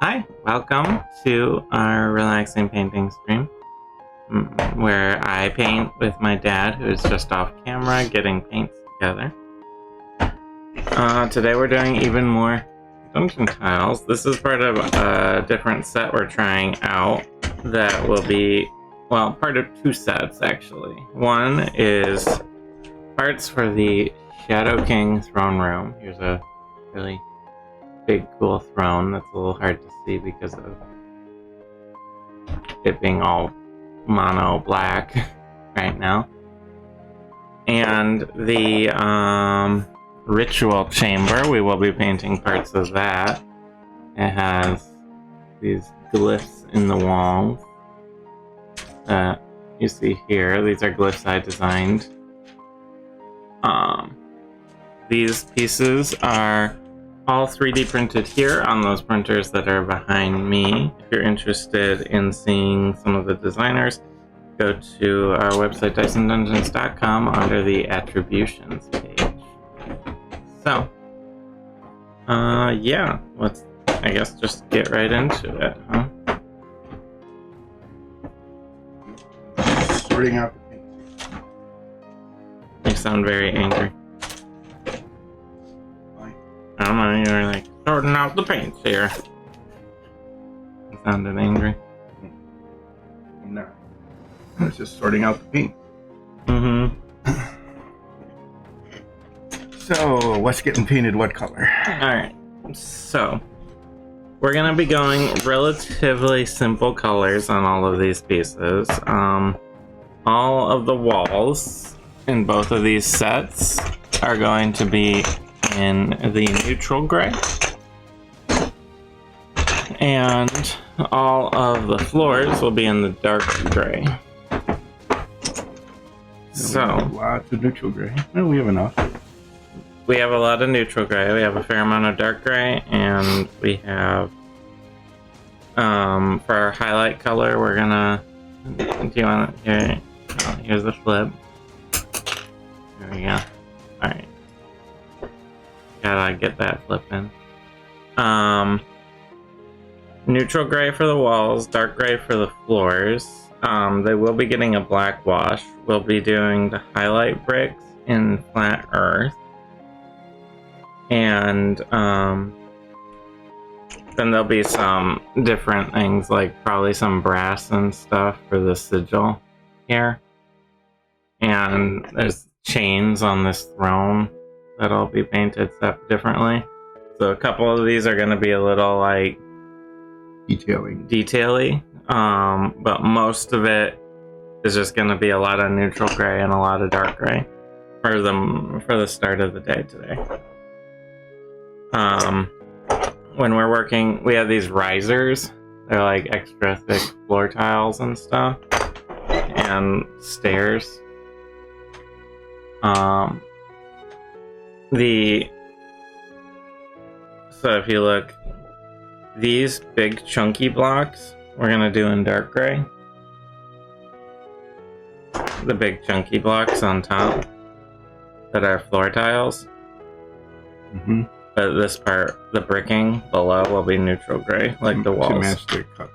Hi, welcome to our relaxing painting stream where I paint with my dad, who's just off camera getting paints together. Today we're doing even more dungeon tiles. This is part of a different set we're trying out that will be, well, part of two sets actually. One is parts for the Shadow King throne room. Here's a really big cool throne that's a little hard to see because of it being all mono black right now. And the ritual chamber, we will be painting parts of that. It has these glyphs in the walls that you see here. These are glyphs I designed. These pieces are all 3D printed here on those printers that are behind me. If you're interested in seeing some of the designers, go to our website DysonDungeons.com under the attributions page. So, yeah, let's, I guess, just get right into it, huh? Sorting out the paint. You sound very angry. I don't know, you were like, sorting out the paints here. You sounded angry. I'm not. I was just sorting out the paint. So, what's getting painted what color? Alright, so we're going to be going relatively simple colors on all of these pieces. All of the walls in both of these sets are going to be in the neutral gray, and all of the floors will be in the dark gray. So Lots of neutral gray. Well, we have enough. we have a lot of neutral gray, we have a fair amount of dark gray, and we have for our highlight color we're gonna, do you want it here? Oh, here's the flip. There we go. Alright, gotta get that flip in. Neutral gray for the walls, dark gray for the floors. They will be getting a black wash. We'll be doing the highlight bricks in flat earth. And then there'll be some different things, like probably some brass and stuff for the sigil here. And there's chains on this throne that'll be painted differently. So a couple of these are going to be a little like detaily, but most of it is just going to be a lot of neutral gray and a lot of dark gray for the start of the day today. When we're working, we have these risers. They're like extra thick floor tiles and stuff, and stairs. So if you look, these big chunky blocks we're gonna do in dark gray. The big chunky blocks on top that are floor tiles. But this part, the bricking below, will be neutral gray, like the walls. To match their cut.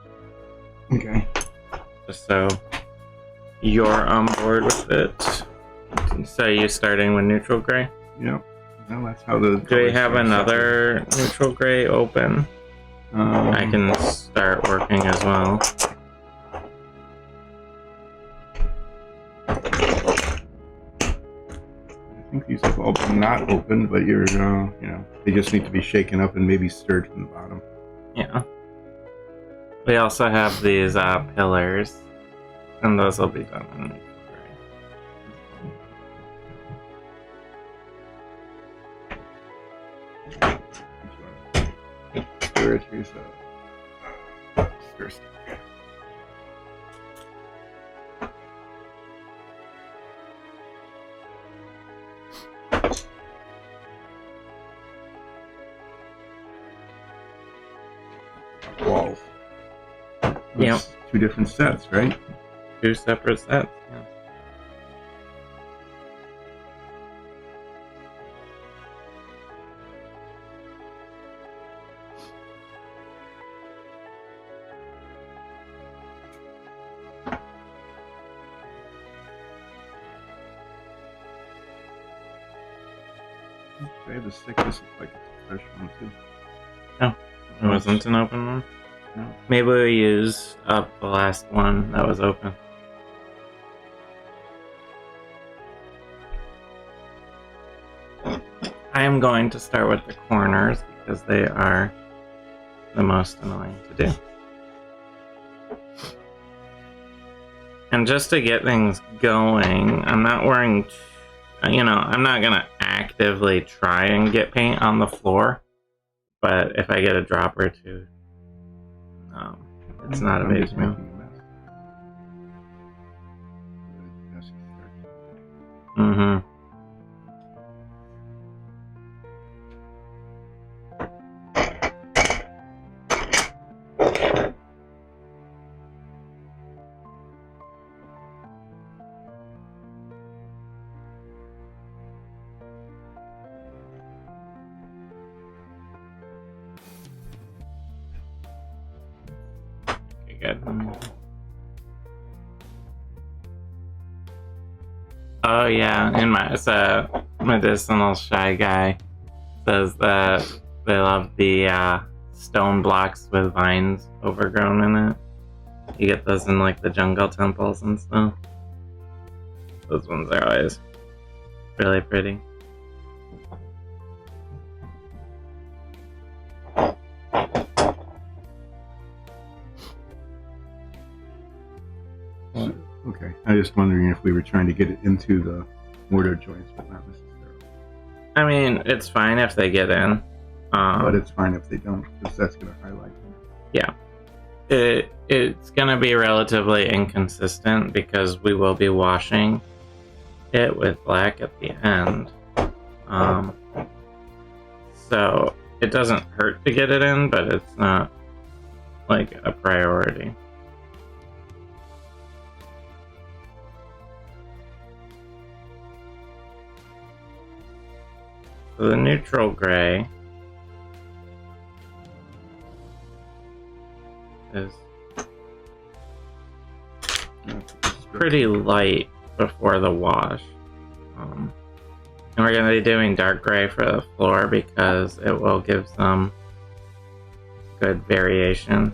Okay. Just so you're on board with it. So you're starting with neutral gray? Yep. Well, that's how the. Do we have another neutral gray open? I can start working as well. I think these have all been not opened, but you're, you know, they just need to be shaken up and maybe stirred from the bottom. Yeah. We also have these pillars, and those will be done in neutral gray. Stir it, here's a stir stick. Walls. Yep. Two different sets, right? Two separate sets. Yeah. Okay, the stick, this looks like it's a fresh one too. Oh, it wasn't an open one? No. Maybe we used up the last one that was open. I am going to start with the corners because they are the most annoying to do. And just to get things going, I'm not wearing, I'm not going to actively try and get paint on the floor, but if I get a drop or two, it's not a big deal. Mm-hmm. Okay, good. Oh yeah, in my medicinal shy guy says that they love the stone blocks with vines overgrown in it. You get those in like the jungle temples and stuff. Those ones are always really pretty. Okay, I was just wondering if we were trying to get it into the mortar joints, but not necessarily. I mean, it's fine if they get in. But it's fine if they don't, because that's going to highlight them. Yeah. It's going to be relatively inconsistent because we will be washing it with black at the end. So it doesn't hurt to get it in, but it's not like a priority. So the neutral gray is pretty light before the wash. And we're going to be doing dark gray for the floor because it will give some good variation.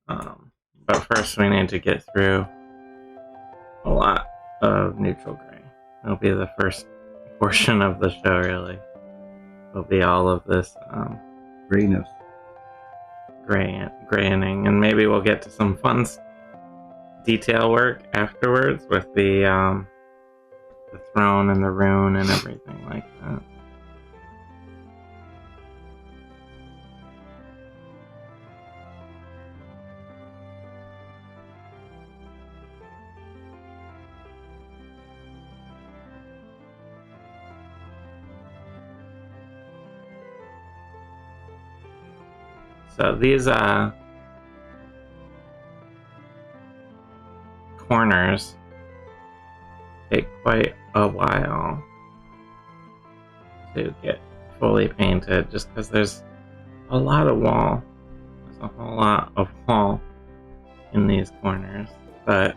But first we need to get through a lot of neutral gray. It'll be the first portion of the show, really. It'll be all of this Grayness. graying, and maybe we'll get to some fun detail work afterwards with the throne and the rune and everything like that. So these corners take quite a while to get fully painted just because there's a lot of wall. There's a whole lot of wall in these corners. But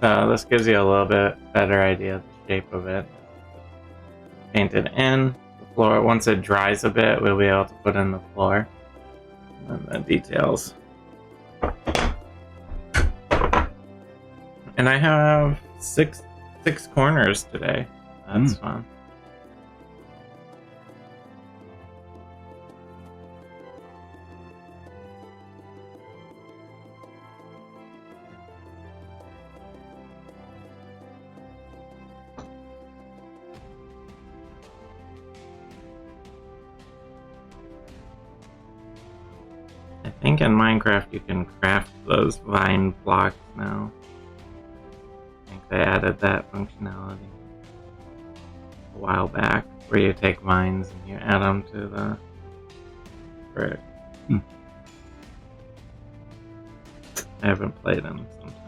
so this gives you a little bit better idea of the shape of it. Painted in the floor. Once it dries a bit, we'll be able to put in the floor and the details. And I have six corners today. That's fun. I think in Minecraft you can craft those vine blocks now. I think they added that functionality a while back, where you take vines and you add them to the brick. I haven't played them sometime.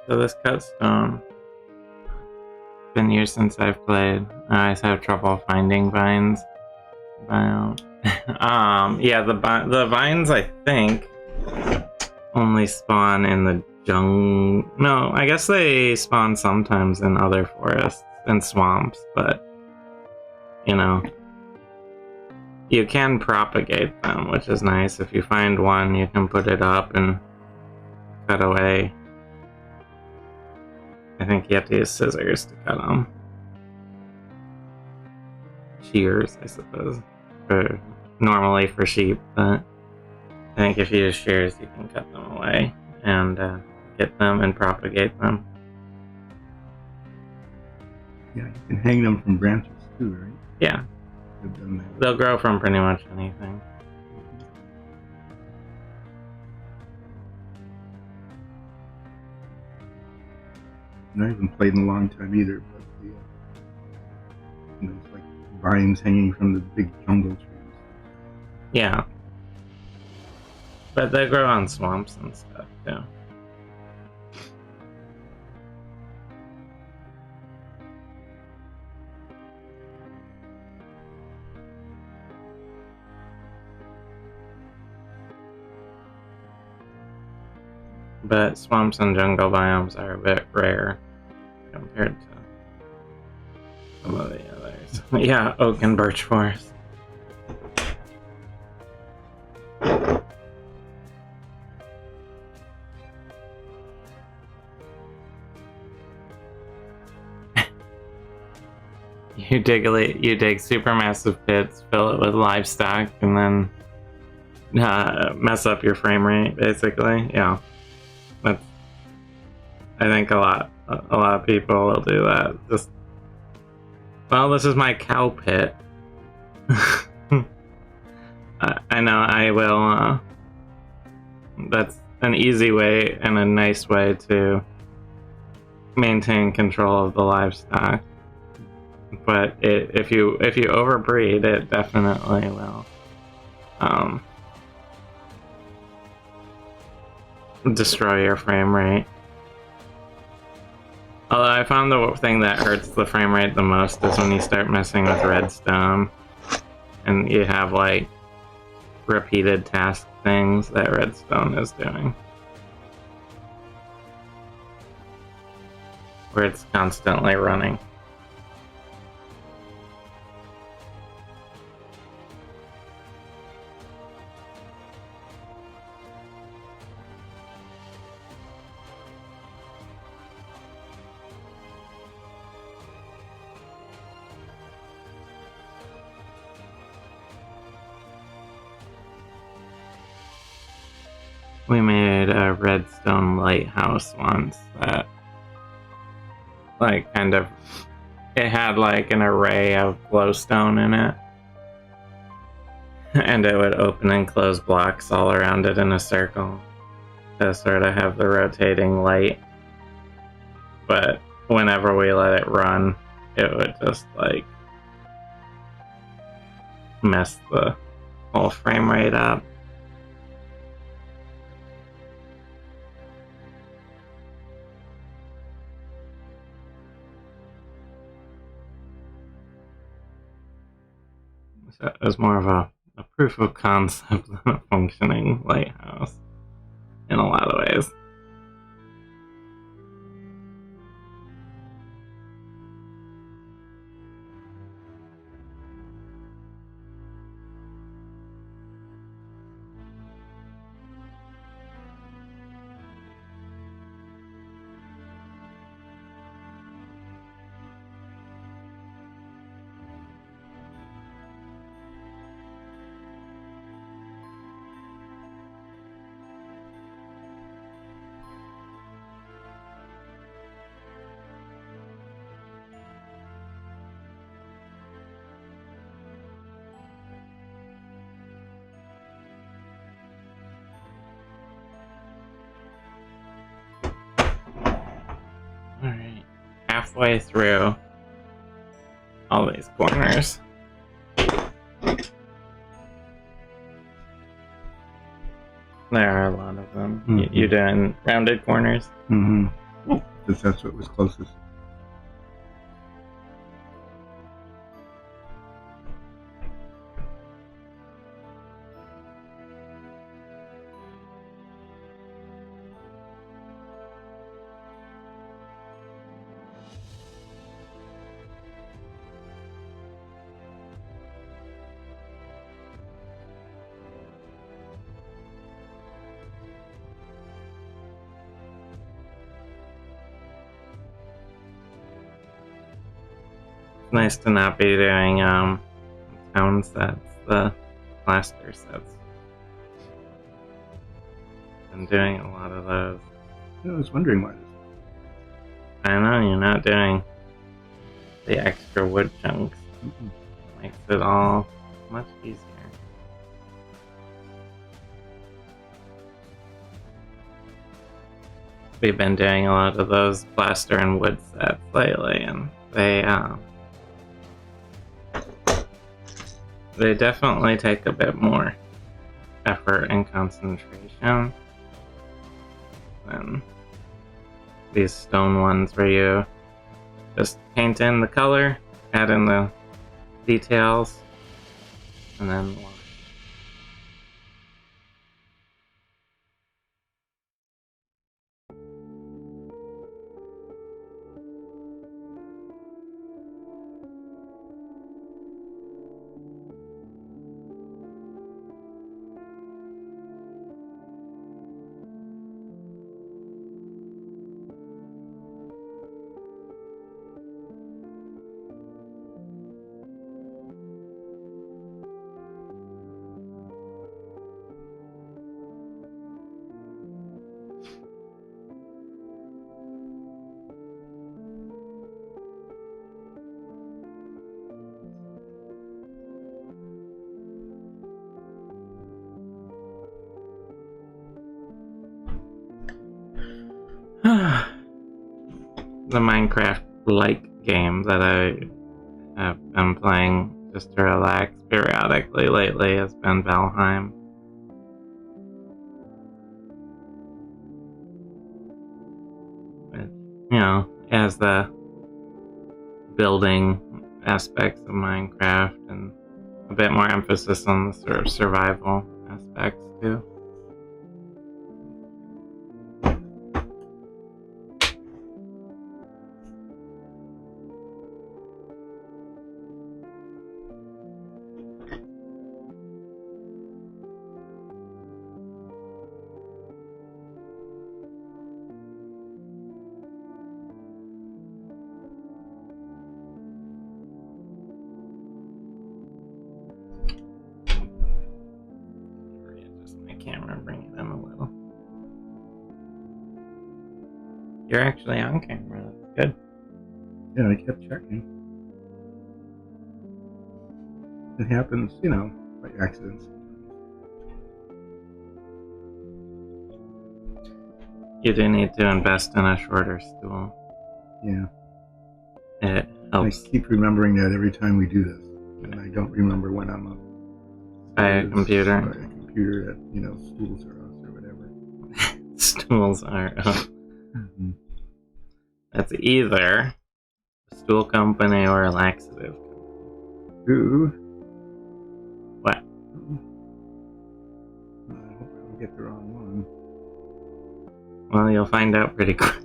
So this cut stone. Been years since I've played. I always have trouble finding vines. Yeah, the vines I think only spawn in the jungle. No, I guess they spawn sometimes in other forests and swamps, but you know, you can propagate them, which is nice. If you find one, you can put it up and cut away. I think you have to use scissors to cut them. Shears, I suppose. Normally for sheep, but I think if you use shears, you can cut them away and get them and propagate them. Yeah, you can hang them from branches too, right? Yeah. I've done that. They'll grow from pretty much anything. I haven't played in a long time either, but it's like vines hanging from the big jungle trees. Yeah. But they grow on swamps and stuff too. But swamps and jungle biomes are a bit rare compared to some of the others. Yeah, oak and birch forest. You dig supermassive pits, fill it with livestock, and then mess up your frame rate, basically. Yeah, that's. I think a lot of people will do that. Just, well, this is my cow pit. I know I will. That's an easy way and a nice way to maintain control of the livestock. But if you overbreed, it definitely will destroy your frame rate. Although I found the thing that hurts the frame rate the most is when you start messing with redstone, and you have like repeated task things that redstone is doing, where it's constantly running. We made a redstone lighthouse once that, like, kind of, it had like an array of glowstone in it, and it would open and close blocks all around it in a circle to sort of have the rotating light. But whenever we let it run, it would just like mess the whole frame rate up. So it was more of a proof of concept than a functioning lighthouse in a lot of ways. Alright, halfway through all these corners. There are a lot of them. Mm-hmm. You doing rounded corners? Mm-hmm. Because that's what was closest. It's nice to not be doing town sets, the plaster sets. Been doing a lot of those. I was wondering why. I know you're not doing the extra wood chunks. Makes it all much easier. We've been doing a lot of those plaster and wood sets lately, and they definitely take a bit more effort and concentration than these stone ones where you just paint in the color, add in the details, and then wash. The Minecraft-like game that I have been playing just to relax periodically lately has been Valheim. It, it has the building aspects of Minecraft and a bit more emphasis on the sort of survival aspects too. Readjust my camera, bring it in a little. You're actually on camera. That's good. Yeah, I kept checking. It happens, by accident. You do need to invest in a shorter stool. Yeah. It helps. I keep remembering that every time we do this, and I don't remember when I'm up. By a computer. By a computer that, stools are us or whatever. Stools are up. Mm-hmm. That's either a stool company or a laxative company. Ooh. What? I hope I don't get the wrong one. Well, you'll find out pretty quick.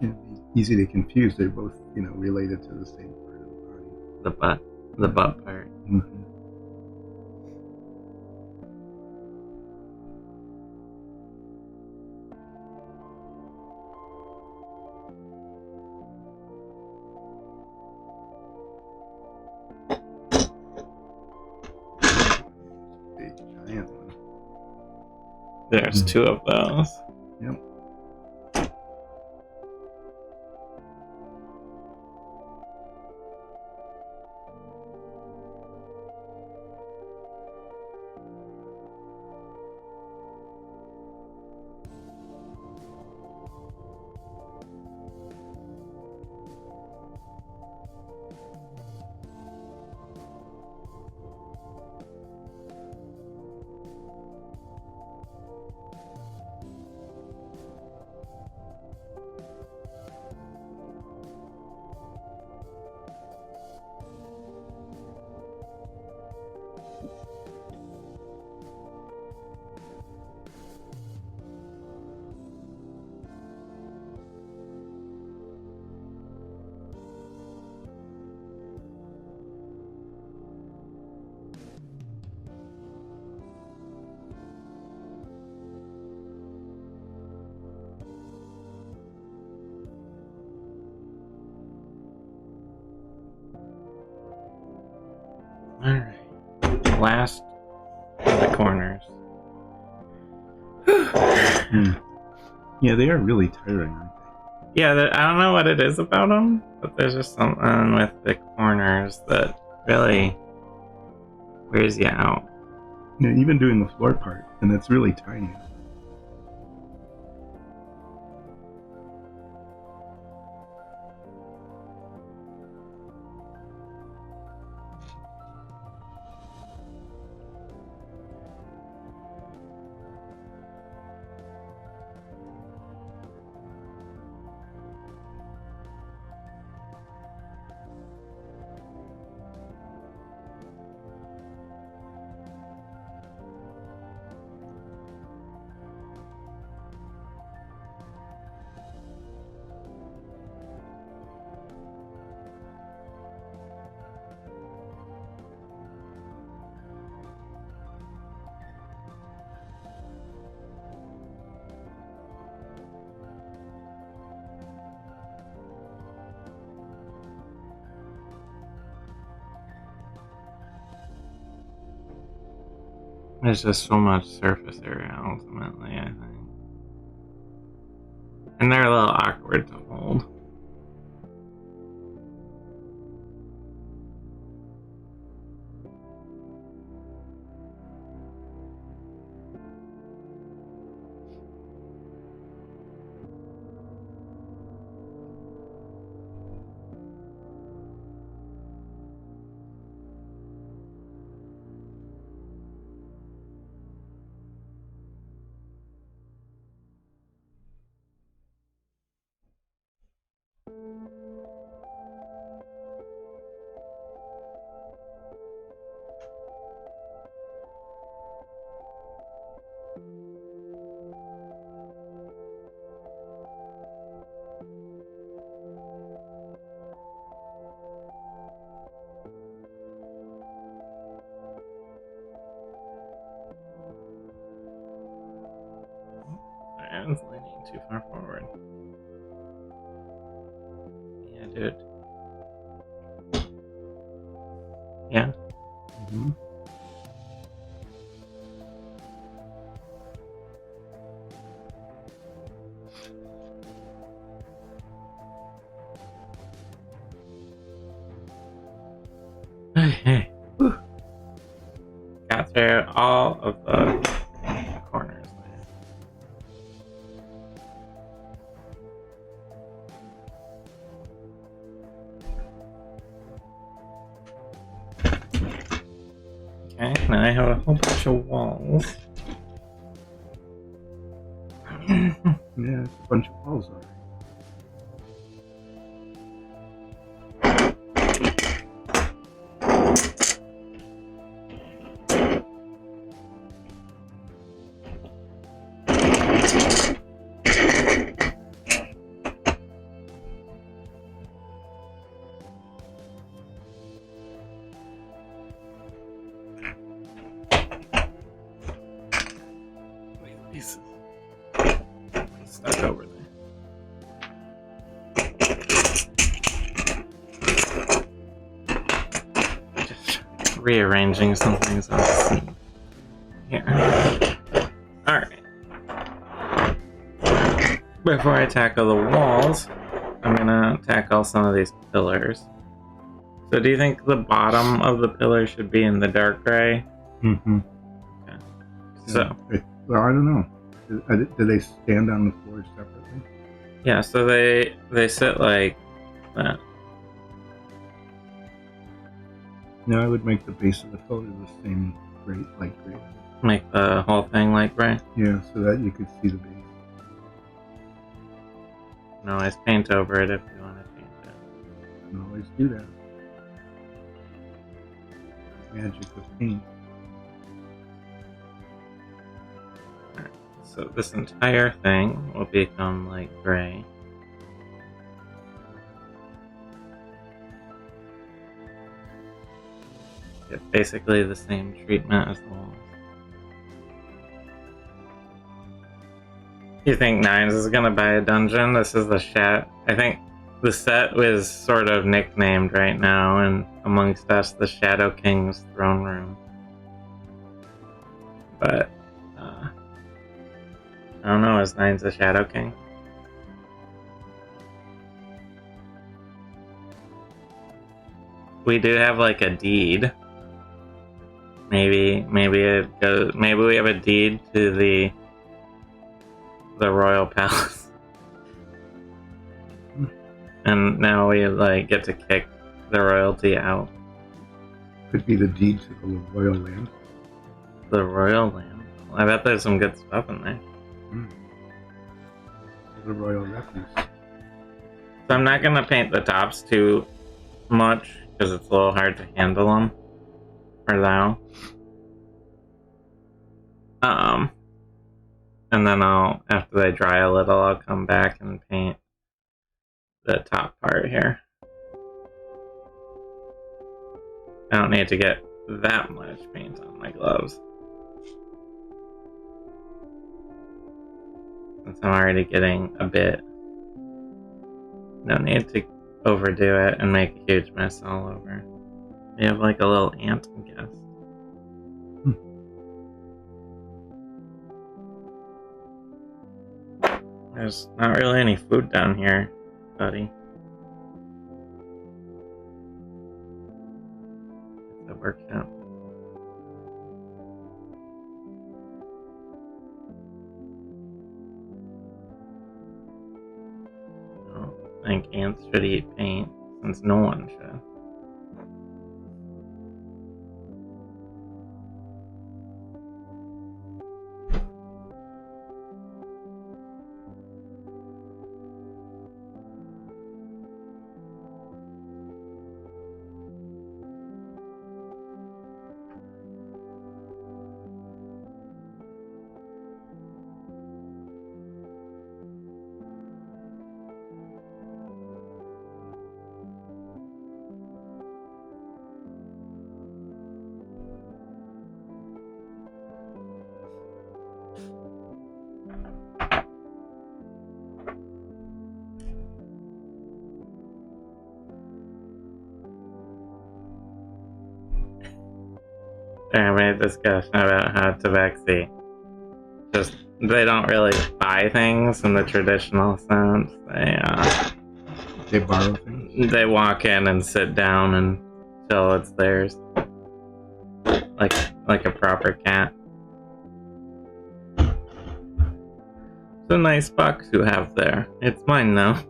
It'd be easy to confuse. They're both, related to the same part of the body. The butt part. Mm-hmm. Big giant one. There's two of those. Yep. last of the corners. Yeah, they are really tiring, aren't they? Yeah, I don't know what it is about them, but there's just something with the corners that really wears you out. Yeah, even doing the floor part, and it's really tiny. There's just so much surface area ultimately, I think. And they're a little awkward to hold. It's leaning too far forward. Yeah, dude. Yeah. Mm-hmm. Okay. Whew. Got through all of the corners there. Okay, now I have a whole bunch of walls. Yeah, it's a bunch of walls already. Pieces. Stuck over there. Just rearranging some things on the scene. Here. Alright. Before I tackle the walls, I'm gonna tackle some of these pillars. So do you think the bottom of the pillar should be in the dark gray? Mm-hmm. Okay. So. Well, I don't know. Do they stand on the floor separately? Yeah, so they sit like that. No, I would make the base of the pillar the same light gray. Make the whole thing light gray. Yeah, so that you could see the base. You can always paint over it if you want to change it. You can always do that. Magic of paint. So this entire thing will become light gray. Get basically the same treatment as the walls. You think Nines is gonna buy a dungeon? This is the chat. I think the set was sort of nicknamed right now, and amongst us, the Shadow King's throne room. but I don't know. Is Nine's a Shadow King? We do have like a deed. Maybe it goes. Maybe we have a deed to the royal palace, and now we like get to kick the royalty out. Could be the deed to the royal land. The royal land. I bet there's some good stuff in there. The royal refuse. So I'm not gonna paint the tops too much because it's a little hard to handle them for now. And then after they dry a little, I'll come back and paint the top part here. I don't need to get that much paint on my gloves, since I'm already getting a bit. No need to overdo it and make a huge mess all over. We have like a little ant, I guess. There's not really any food down here, buddy. That worked out. I don't think ants should eat paint, since no one should. They're having a discussion about how tabaxi. Just, they don't really buy things in the traditional sense. They borrow things. They walk in and sit down until it's theirs, like a proper cat. It's a nice box you have there. It's mine now.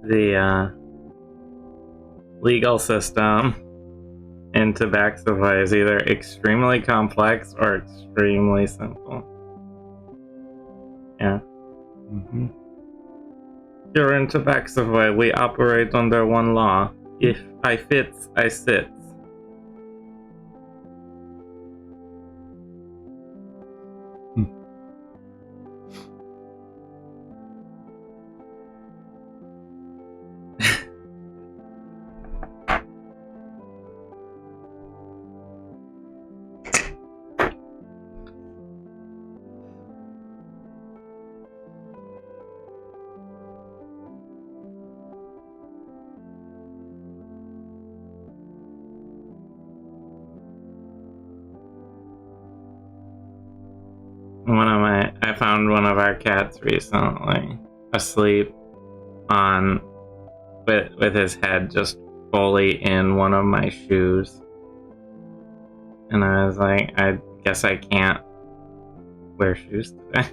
The legal system in Tabaxify is either extremely complex or extremely simple. Yeah. Here in Tabaxify, we operate under one law. If I fits, I sits. I found one of our cats recently asleep with his head just fully in one of my shoes, and I was like, I guess I can't wear shoes today.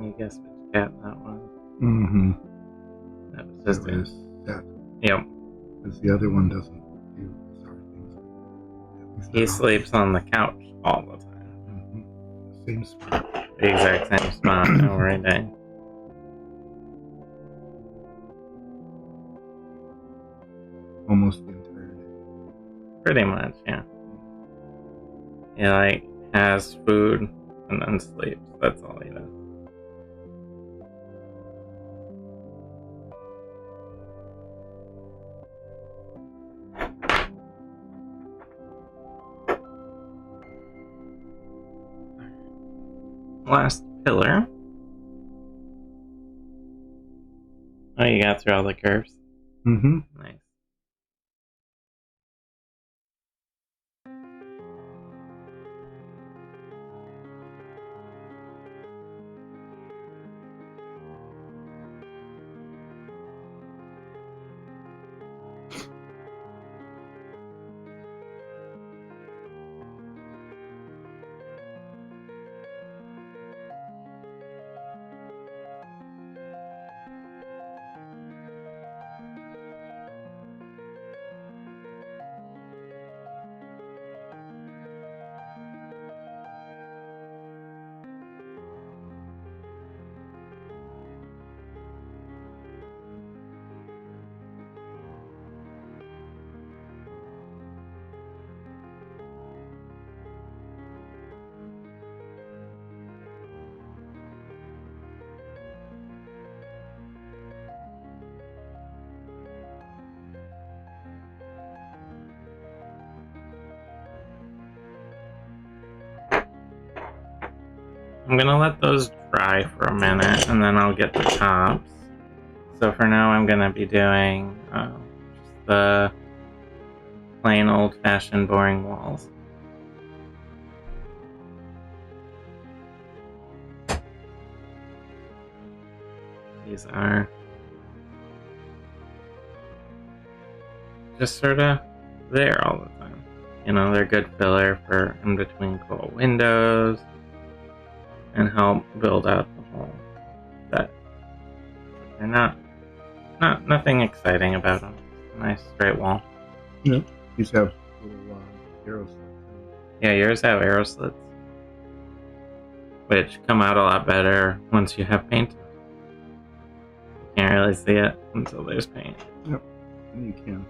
you guess which cat that was? Mm-hmm. That was just It was that. Yep. Because the other one doesn't do sorry things. At least He sleeps on the couch all the time. Mm-hmm. Same spot. The exact same spot every day. Almost the entire day. Pretty much, yeah. He like has food and then sleeps. That's all he does. Last pillar. Oh, you got through all the curves? Mm-hmm. Nice. I'm gonna let those dry for a minute and then I'll get the tops. So for now I'm gonna be doing just the plain old-fashioned boring walls. These are just sort of there all the time. You know, they're good filler for in between cool windows and help build out the whole set. They're nothing exciting about them. Nice straight wall. Yeah. These have little arrows. Yeah, yours have arrow slits, which come out a lot better once you have paint. You can't really see it until there's paint. Yep, and you can.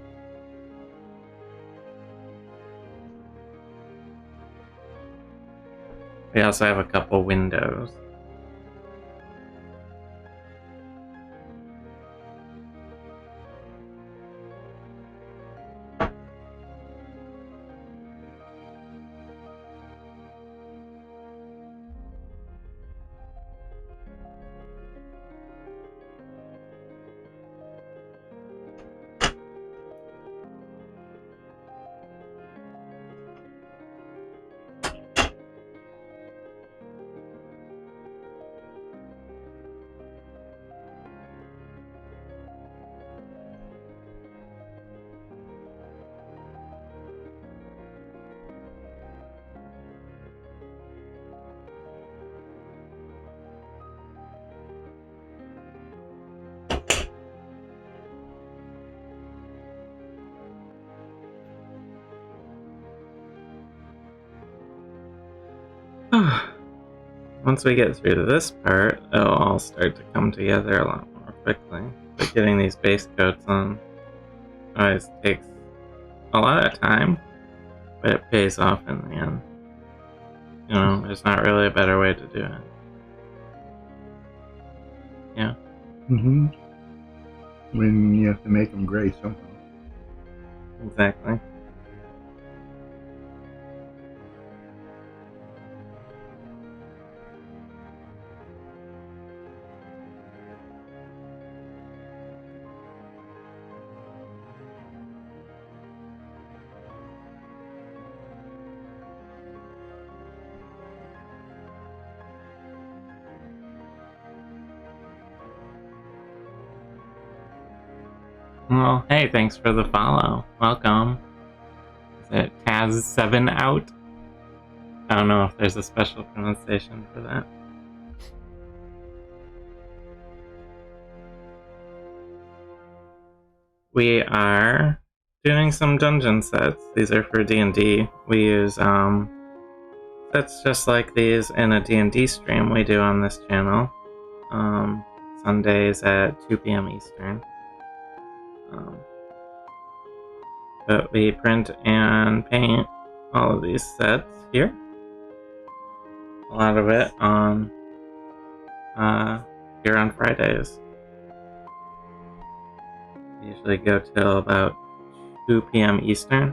We also have a couple windows. Once we get through to this part, it'll all start to come together a lot more quickly. But getting these base coats on always takes a lot of time, but it pays off in the end. You know, there's not really a better way to do it. Yeah. Mm-hmm. When you have to make them gray somehow. Exactly. Well, hey, thanks for the follow. Welcome. Is it Taz7 out? I don't know if there's a special pronunciation for that. we are doing some dungeon sets. These are for D&D. We use sets just like these in a D&D stream we do on this channel. Sundays at 2 p.m. Eastern. But we print and paint all of these sets here. A lot of it on here on Fridays. We usually go till about 2 p.m. Eastern.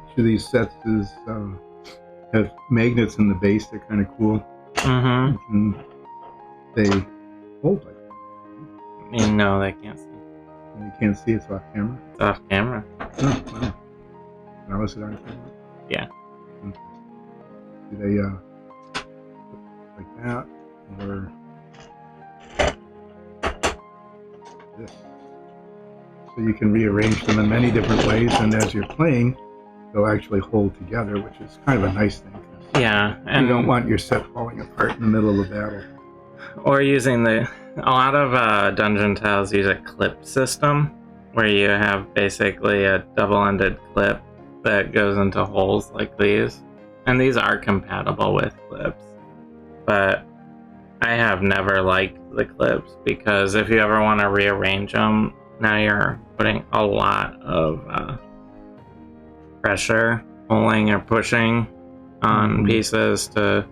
Each of these sets is have magnets in the base. They're kind of cool. Mm-hmm. They hold like No, they can't see. you can't see it's off camera. It's off camera. Oh, wow. Now is it on camera? Yeah. Do they like that or this? So you can rearrange them in many different ways, and as you're playing, they'll actually hold together, which is kind of a nice thing. Yeah, and you don't want your set falling apart in the middle of the battle. Or using a lot of dungeon tiles use a clip system, where you have basically a double-ended clip that goes into holes like these. And these are compatible with clips. But I have never liked the clips, because if you ever want to rearrange them, now you're putting a lot of pressure, pulling or pushing on pieces to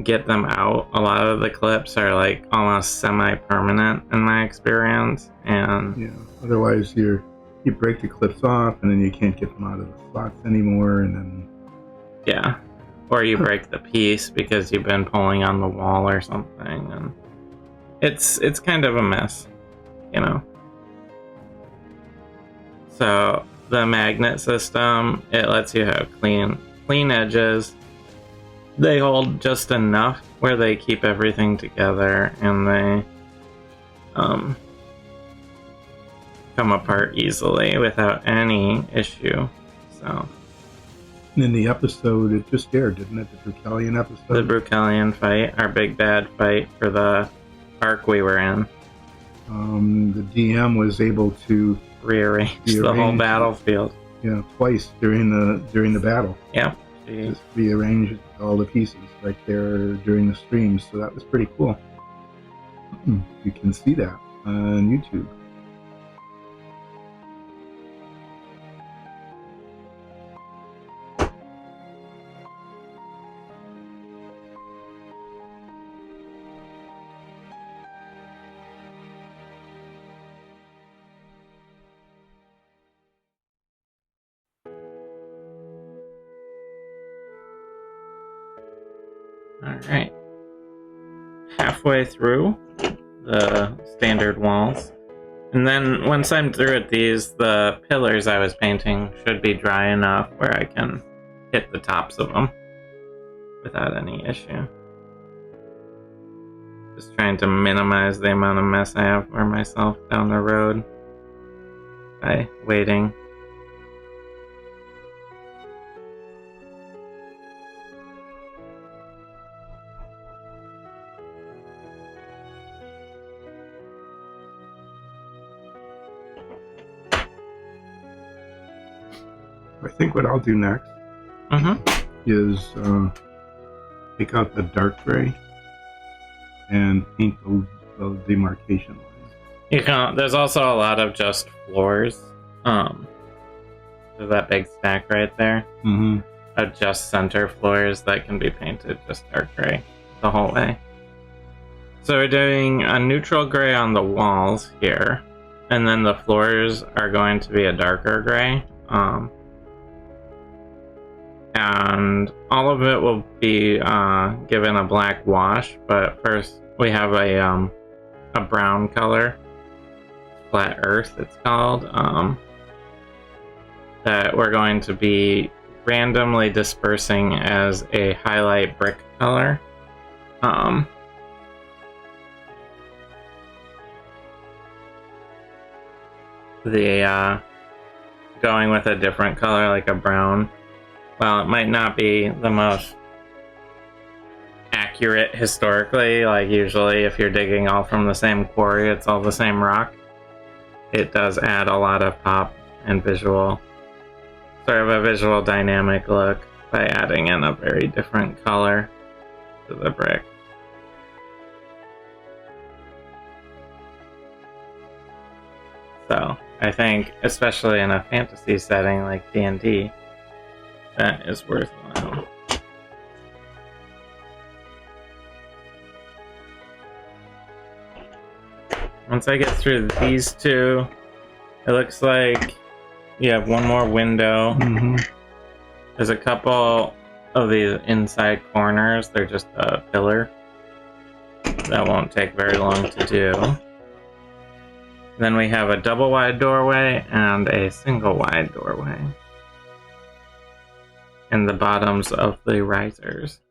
get them out. A lot of the clips are like almost semi-permanent in my experience, and yeah, otherwise you break the clips off and then you can't get them out of the slots anymore, and then yeah, or you break the piece because you've been pulling on the wall or something, and it's kind of a mess, you know. So the magnet system, it lets you have clean edges. They hold just enough where they keep everything together, and they come apart easily without any issue. So in the episode it just aired, didn't it? The Brucalian episode. The Brucalian fight, our big bad fight for the arc we were in. The DM was able to rearrange the whole battlefield. Yeah, twice during the battle. Yeah. Just rearranged all the pieces right there during the stream, so that was pretty cool. You can see that on YouTube. Alright. Halfway through the standard walls. And then once I'm through with these, the pillars I was painting should be dry enough where I can hit the tops of them without any issue. Just trying to minimize the amount of mess I have for myself down the road by waiting. I think what I'll do next is take out the dark gray and paint the demarcation lines. You can. There's also a lot of just floors. There's that big stack right there of just center floors that can be painted just dark gray the whole way. So we're doing a neutral gray on the walls here, and then the floors are going to be a darker gray. And all of it will be given a black wash, but first we have a brown color, flat earth it's called, that we're going to be randomly dispersing as a highlight brick color. Going with a different color like a brown, well, it might not be the most accurate accurate historically. Like usually if you're digging all from the same quarry, it's all the same rock. It does add a lot of pop and visual, sort of a visual dynamic look by adding in a very different color to the brick. So I think, especially in a fantasy setting like D&D, that is worthwhile. Once I get through these two, it looks like you have one more window. Mm-hmm. There's a couple of these inside corners. They're just a pillar. That won't take very long to do. Then we have a double wide doorway and a single wide doorway in the bottoms of the risers.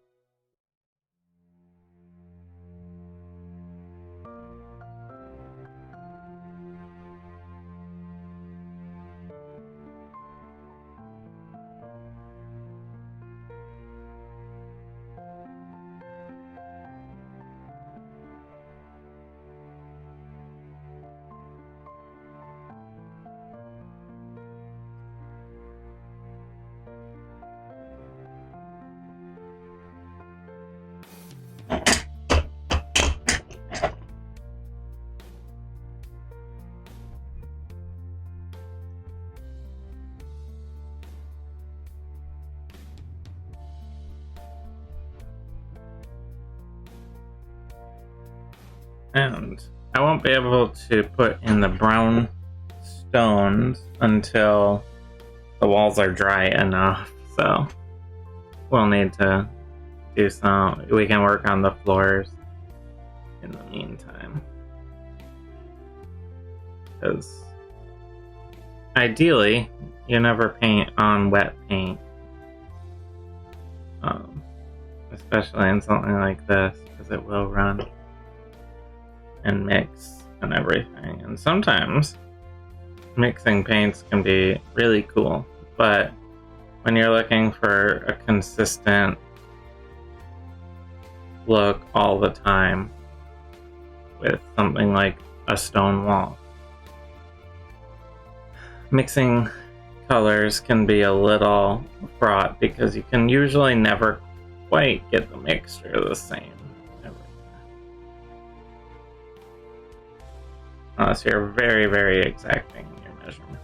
And I won't be able to put in the brown stones until the walls are dry enough, so we'll need to do some. We can work on the floors in the meantime, because ideally you never paint on wet paint, especially in something like this, because it will run and mix and everything. And sometimes mixing paints can be really cool, but when you're looking for a consistent look all the time with something like a stone wall, mixing colors can be a little fraught because you can usually never quite get the mixture the same. Unless you're very, very exacting in your measurement.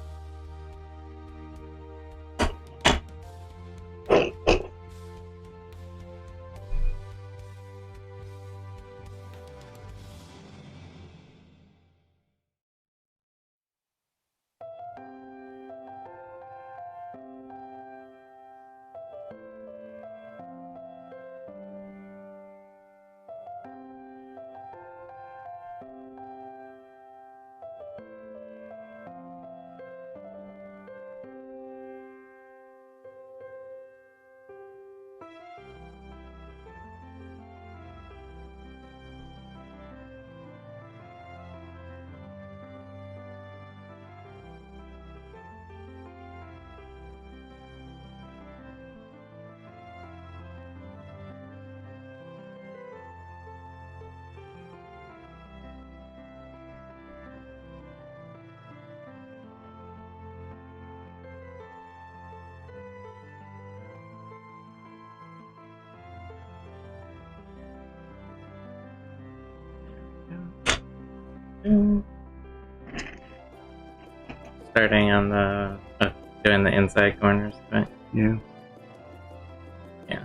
Starting on the doing the inside corners, right? Yeah. Yeah.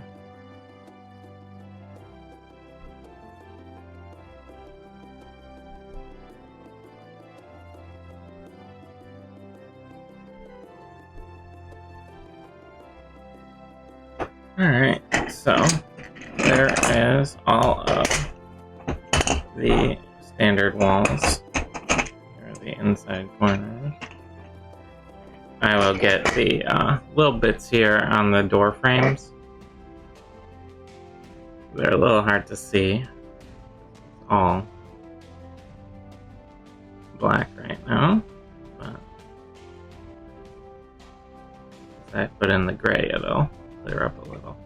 Alright, so there is all of the standard walls. Here are the inside corners. I will get the little bits here on the door frames. They're a little hard to see. All black right now, but as I put in the gray, it'll clear up a little.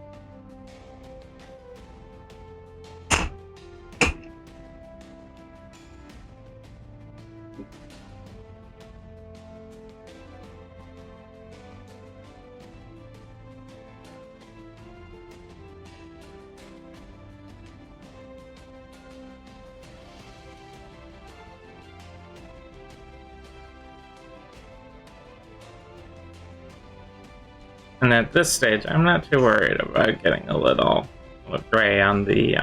And at this stage, I'm not too worried about getting a little gray on the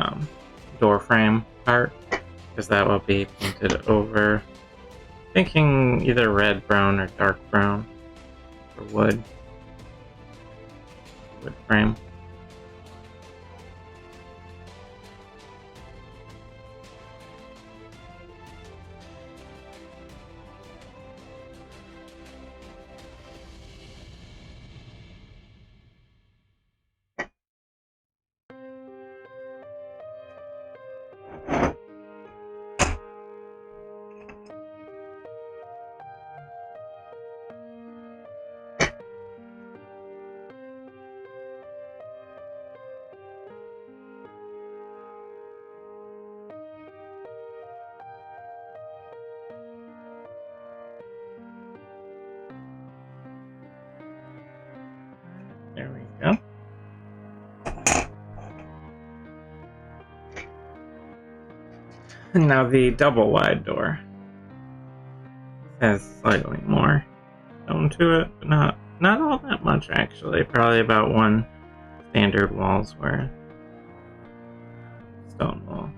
door frame part, because that will be painted over. Thinking either red, brown, or dark brown for wood frame. There we go. And now the double wide door has slightly more tone to it, but not all that much actually. Probably about one standard wall's worth. Stone wall.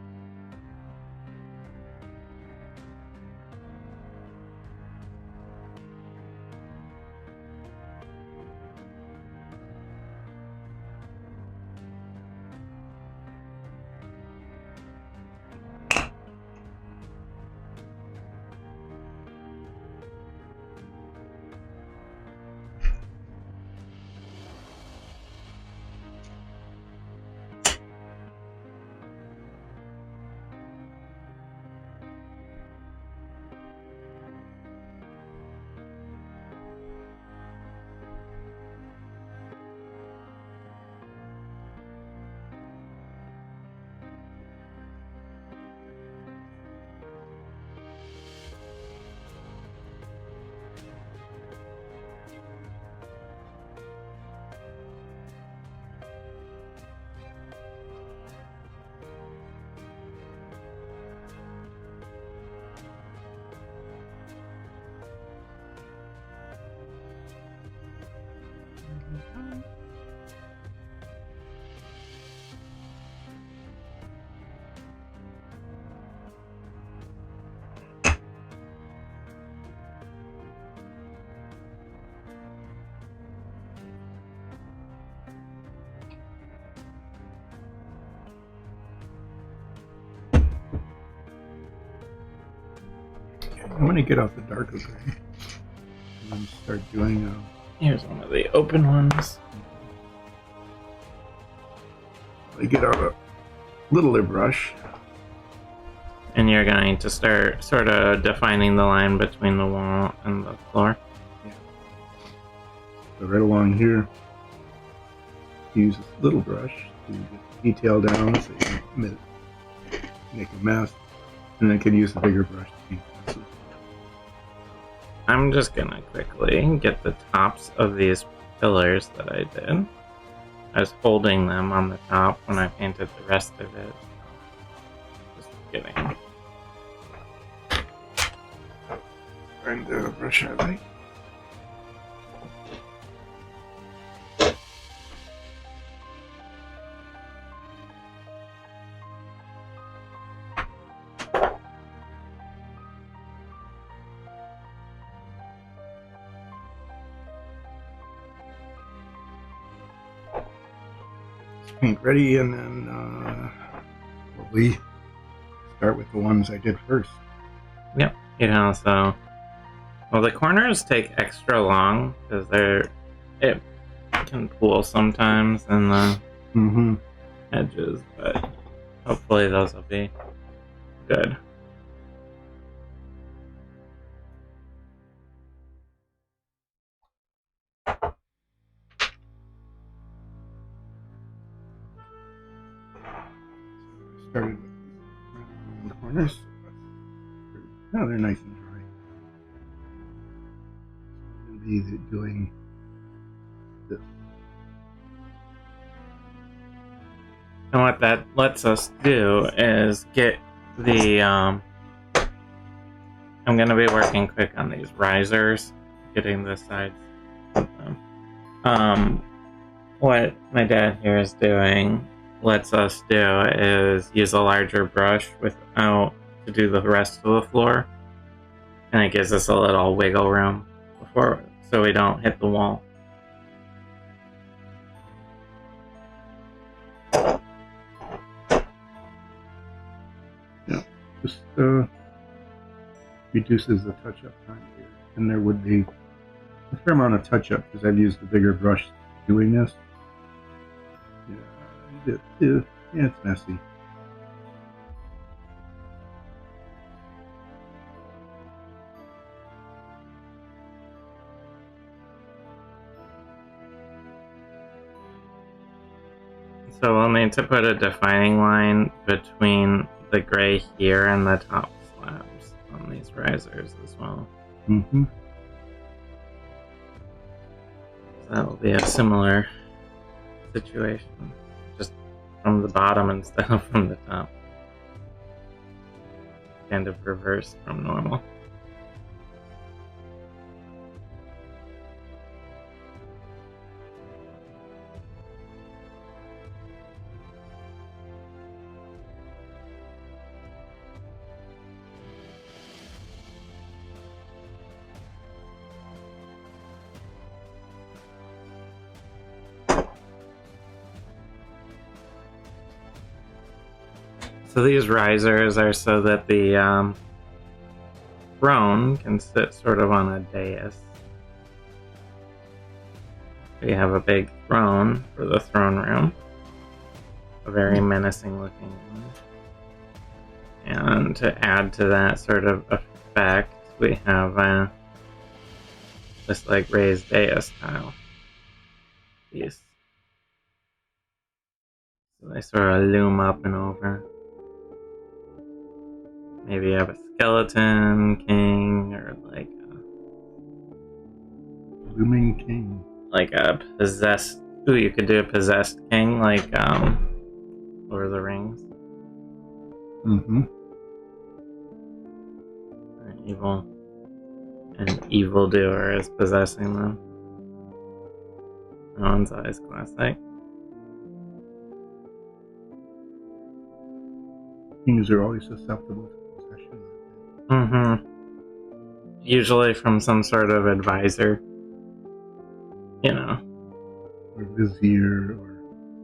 I'm going to get out the darker gray and then start doing Here's one of the open ones. I get out a littler brush. And you're going to start sort of defining the line between the wall and the floor. Yeah. So right along here, use this little brush to get detail down so you can make a mess. And then can use the bigger brush to paint messes. I'm just gonna quickly get the tops of these pillars that I did. I was holding them on the top when I painted the rest of it. Just kidding. Find the brush I like. Paint ready, and then we start with the ones I did first. Yep, you know, so well, the corners take extra long because it can pool sometimes in the edges, but hopefully those will be good. Started with the corners. No, they're nice and dry. I'm going to be doing this. And what that lets us do is get the I'm going to be working quick on these risers, getting the sides of them. what my dad here is doing lets us do is use a larger brush without to do the rest of the floor, and it gives us a little wiggle room before so we don't hit the wall. Yeah, just reduces the touch-up time here, and there would be a fair amount of touch-up because I've used a bigger brush doing this. Yeah, it's messy. So we'll need to put a defining line between the gray here and the top slabs on these risers as well. Mm-hmm. So that will be a similar situation, just from the bottom instead of from the top. Kind of reversed from normal. So these risers are so that the throne can sit sort of on a dais. We have a big throne for the throne room, a very menacing looking one. And to add to that sort of effect, we have this like raised dais tile piece. So they sort of loom up and over. Maybe you have a skeleton king or like Looming king. Like a possessed. Ooh, you could do a possessed king, like Lord of the Rings. Mm-hmm. An evildoer is possessing them. That one's always classic. Kings are always susceptible to possession. Mm-hmm. Usually from some sort of advisor. You know. Or vizier, or...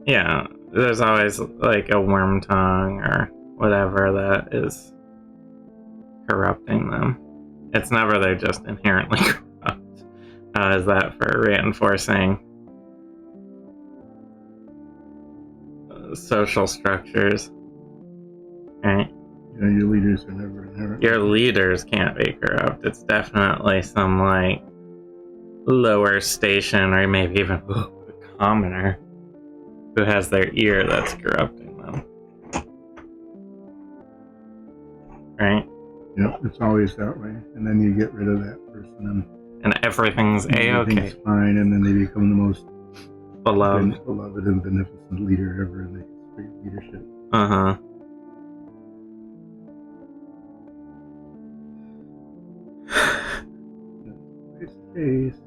Yeah, there's always like a worm tongue or whatever that is corrupting them. It's never they're just inherently corrupt. How is that for reinforcing social structures? Right? Yeah, your leaders are never inherent. Your leaders can't be corrupt. It's definitely some like lower station or maybe even a commoner who has their ear that's corrupting them. Right? Yep, it's always that way. And then you get rid of that person and everything's A-okay. Everything's fine, and then they become the most beloved and beneficent leader ever in the history of leadership. Uh-huh. Nice case.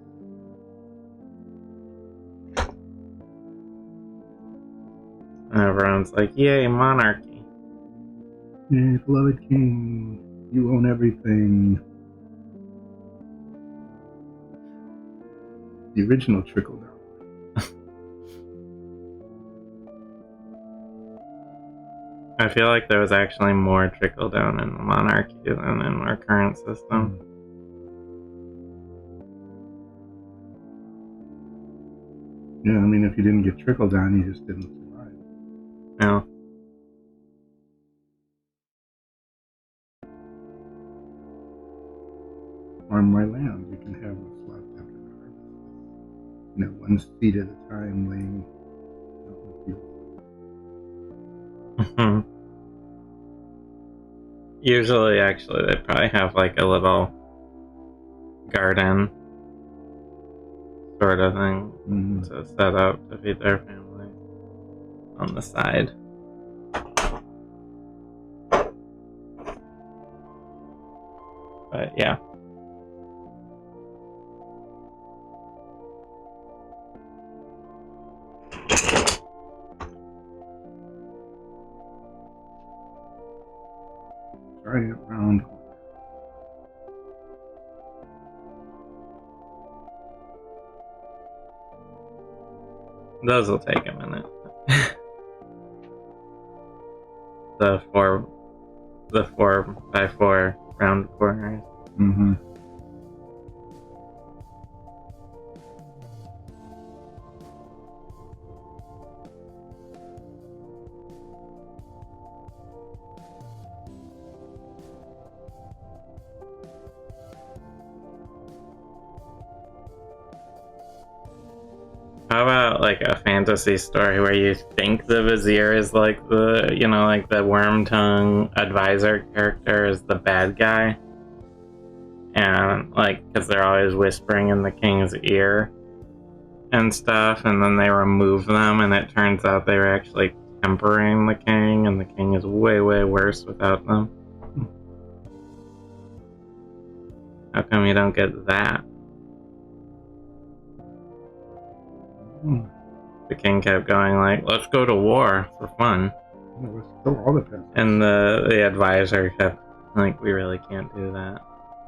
And everyone's like, yay, monarchy. Yay, beloved king. You own everything. The original trickle down. I feel like there was actually more trickle down in the monarchy than in our current system. Yeah, I mean, if you didn't get trickle down, you just didn't survive. No. Farm my land. You can have what's left after the harvest. You know, one seed at a time, laying out in the field. Usually, actually, they probably have like a little garden sort of thing to set up to feed their family on the side. But yeah. Giant round. Those will take a minute. the 4x4 round corners. Mm-hmm. How about like a fantasy story where you think the Vizier is like the, you know, like the worm tongue advisor character is the bad guy? And like, because they're always whispering in the king's ear and stuff, and then they remove them, and it turns out they were actually tempering the king, and the king is way, way worse without them. How come you don't get that? The king kept going like, let's go to war for fun. Let's kill all the peasants. And the advisor kept like, we really can't do that.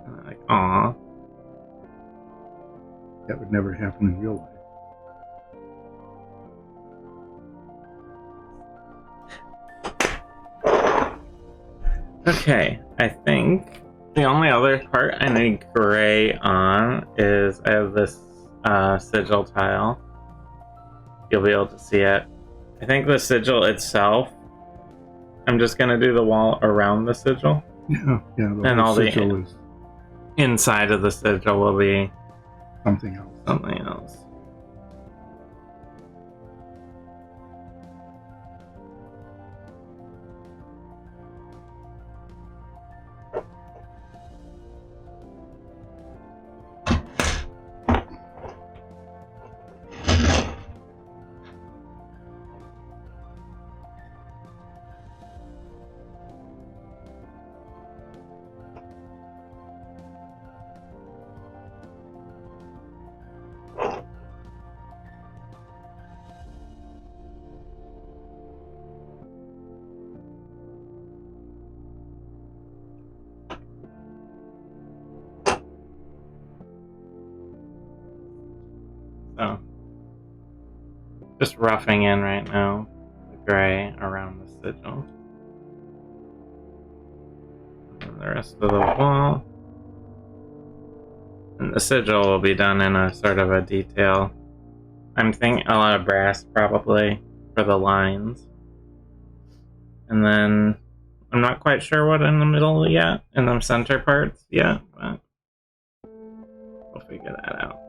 And I'm like, aw. That would never happen in real life. Okay, I think the only other part I need gray on is I have this sigil tile. You'll be able to see it. I think the sigil itself, I'm just going to do the wall around the sigil. Yeah, the And all the sigil is inside of the sigil will be something else. something else. So, just roughing in right now the gray around the sigil. And the rest of the wall. And the sigil will be done in a sort of a detail. I'm thinking a lot of brass probably for the lines. And then I'm not quite sure what in the middle yet, in the center parts yet, but we'll figure that out.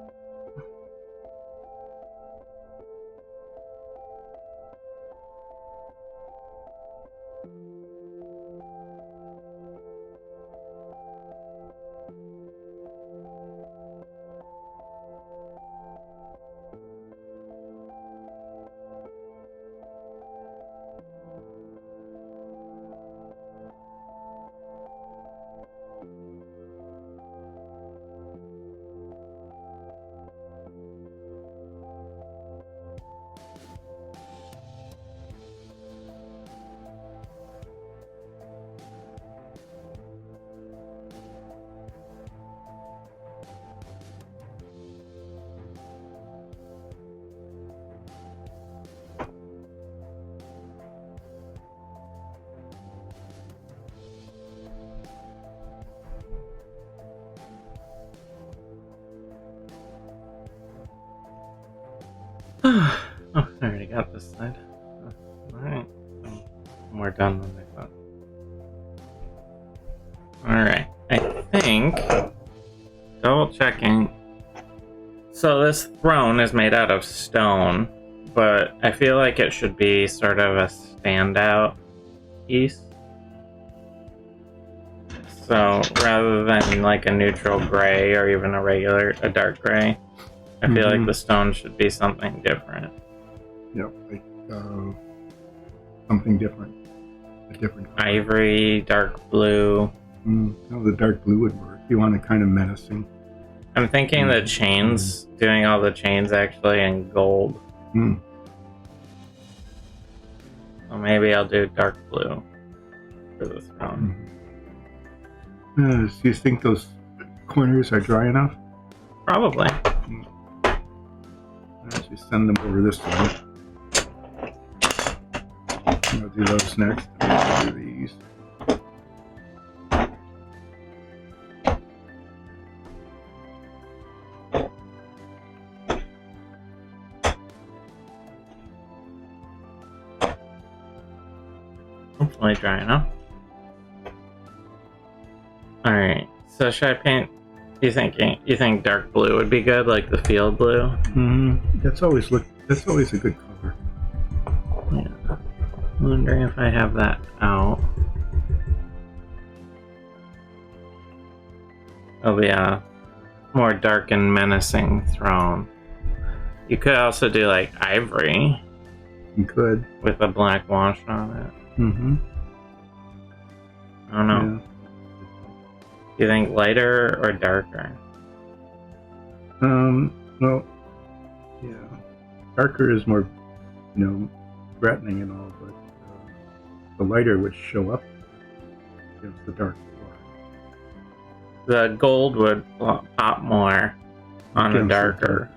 Oh, I already got this side. Alright. I'm more done than I thought. Alright. I think, double checking. So this throne is made out of stone, but I feel like it should be sort of a standout piece. So rather than like a neutral gray or even a dark gray, I feel like the stone should be something different. Yep, like something different. A different color. Ivory, dark blue. No, the dark blue would work. You want it kind of menacing. I'm thinking the chains, doing all the chains actually in gold. So maybe I'll do dark blue for this round. Do you think those corners are dry enough? Probably. I'll just send them over this way. I'll do those next. I'll do these. Hopefully dry enough. Alright, so should I paint, you think dark blue would be good, like the field blue? That's always a good color. Yeah. I'm wondering if I have that out. It'll be a more dark and menacing throne. You could also do like ivory. You could. With a black wash on it. I don't know. Yeah. Do you think lighter or darker? Well, yeah. Darker is more, threatening and all, but the lighter would show up against the dark color. The gold would pop more on the darker.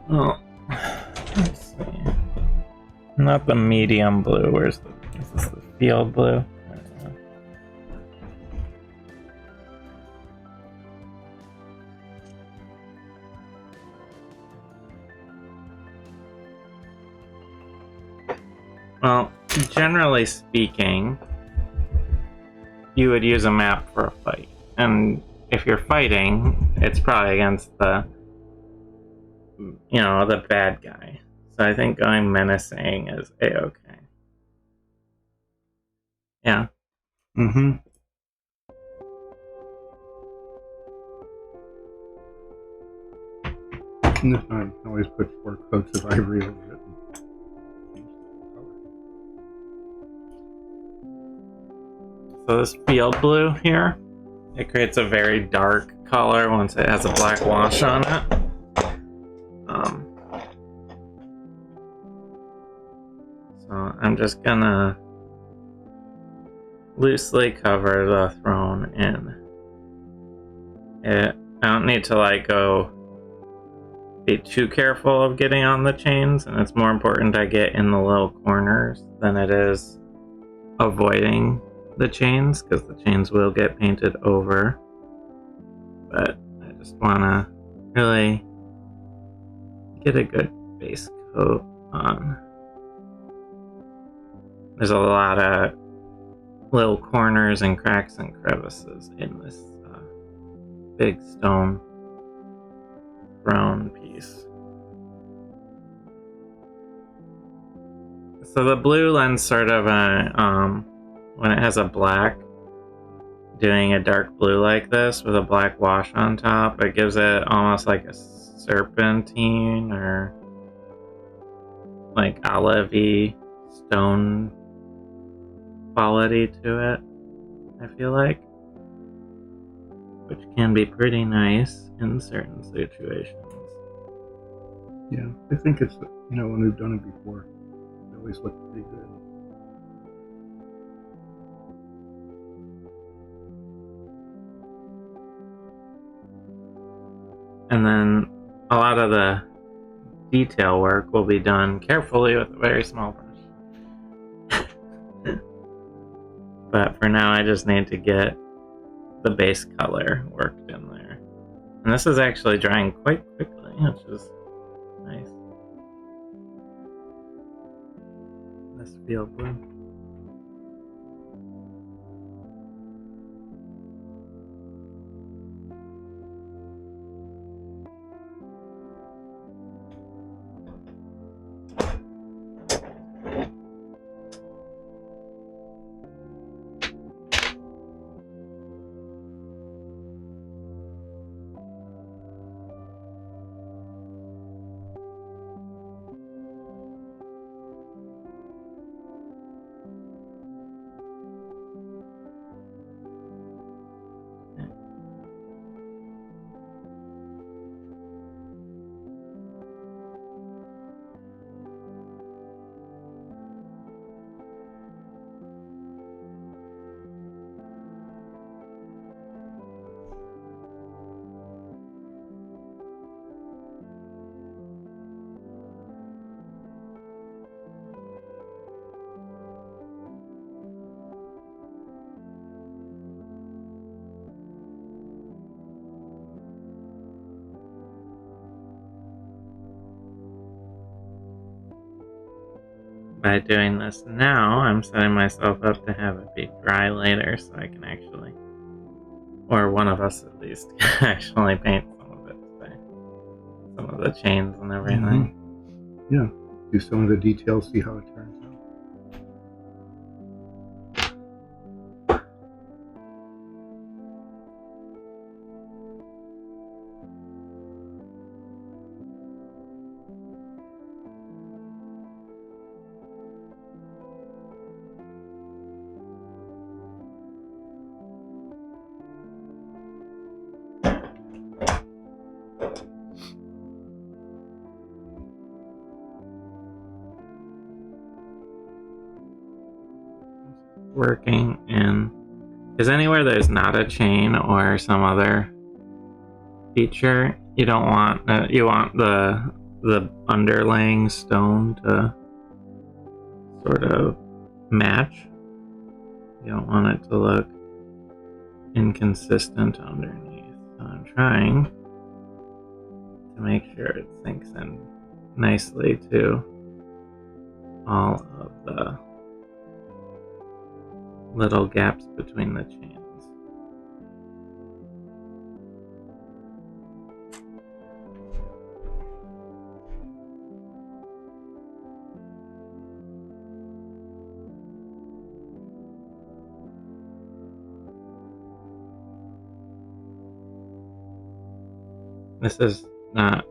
Oh, let's see. Not the medium blue. Is this the field blue? Well, generally speaking, you would use a map for a fight. And if you're fighting, it's probably against the bad guy. So I think going menacing is a-okay. Yeah. And this time, I always put 4 coats of ivory over it. So this field blue here, it creates a very dark color once it has a black wash on it. So I'm just gonna loosely cover the throne in it. I don't need to be too careful of getting on the chains, and it's more important I get in the little corners than it is avoiding the chains, because the chains will get painted over. But I just want to really get a good base coat on. There's a lot of little corners and cracks and crevices in this big stone throne piece. So the blue lends sort of when it has a black, doing a dark blue like this with a black wash on top, it gives it almost like a serpentine or like olive-y stone quality to it, I feel like, which can be pretty nice in certain situations. Yeah, I think it's, when we've done it before, it always looked pretty good. And then a lot of the detail work will be done carefully with a very small brush. But for now, I just need to get the base color worked in there. And this is actually drying quite quickly, which is nice. This field blue. by doing this now, I'm setting myself up to have it be dry later so I can actually, or one of us at least, actually paint some of it today. Some of the chains and everything. Yeah, do some of the details, see how it turns out. Working in, because anywhere there's not a chain or some other feature, you don't want, you want the underlaying stone to sort of match. You don't want it to look inconsistent underneath. So I'm trying to make sure it sinks in nicely to all of the little gaps between the chains. This does not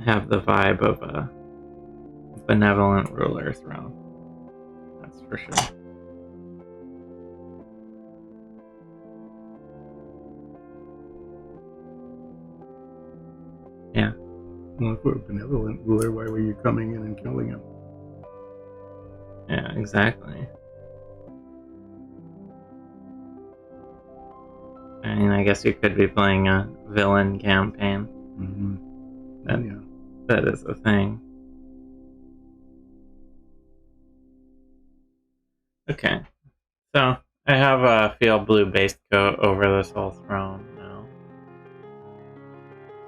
have the vibe of a benevolent ruler throne. That's for sure. Yeah. Well, if we're a benevolent ruler, why were you coming in and killing him? Yeah, exactly. I mean, I guess you could be playing a villain campaign. That is a thing. Okay, so I have a field blue base coat over this whole throne now.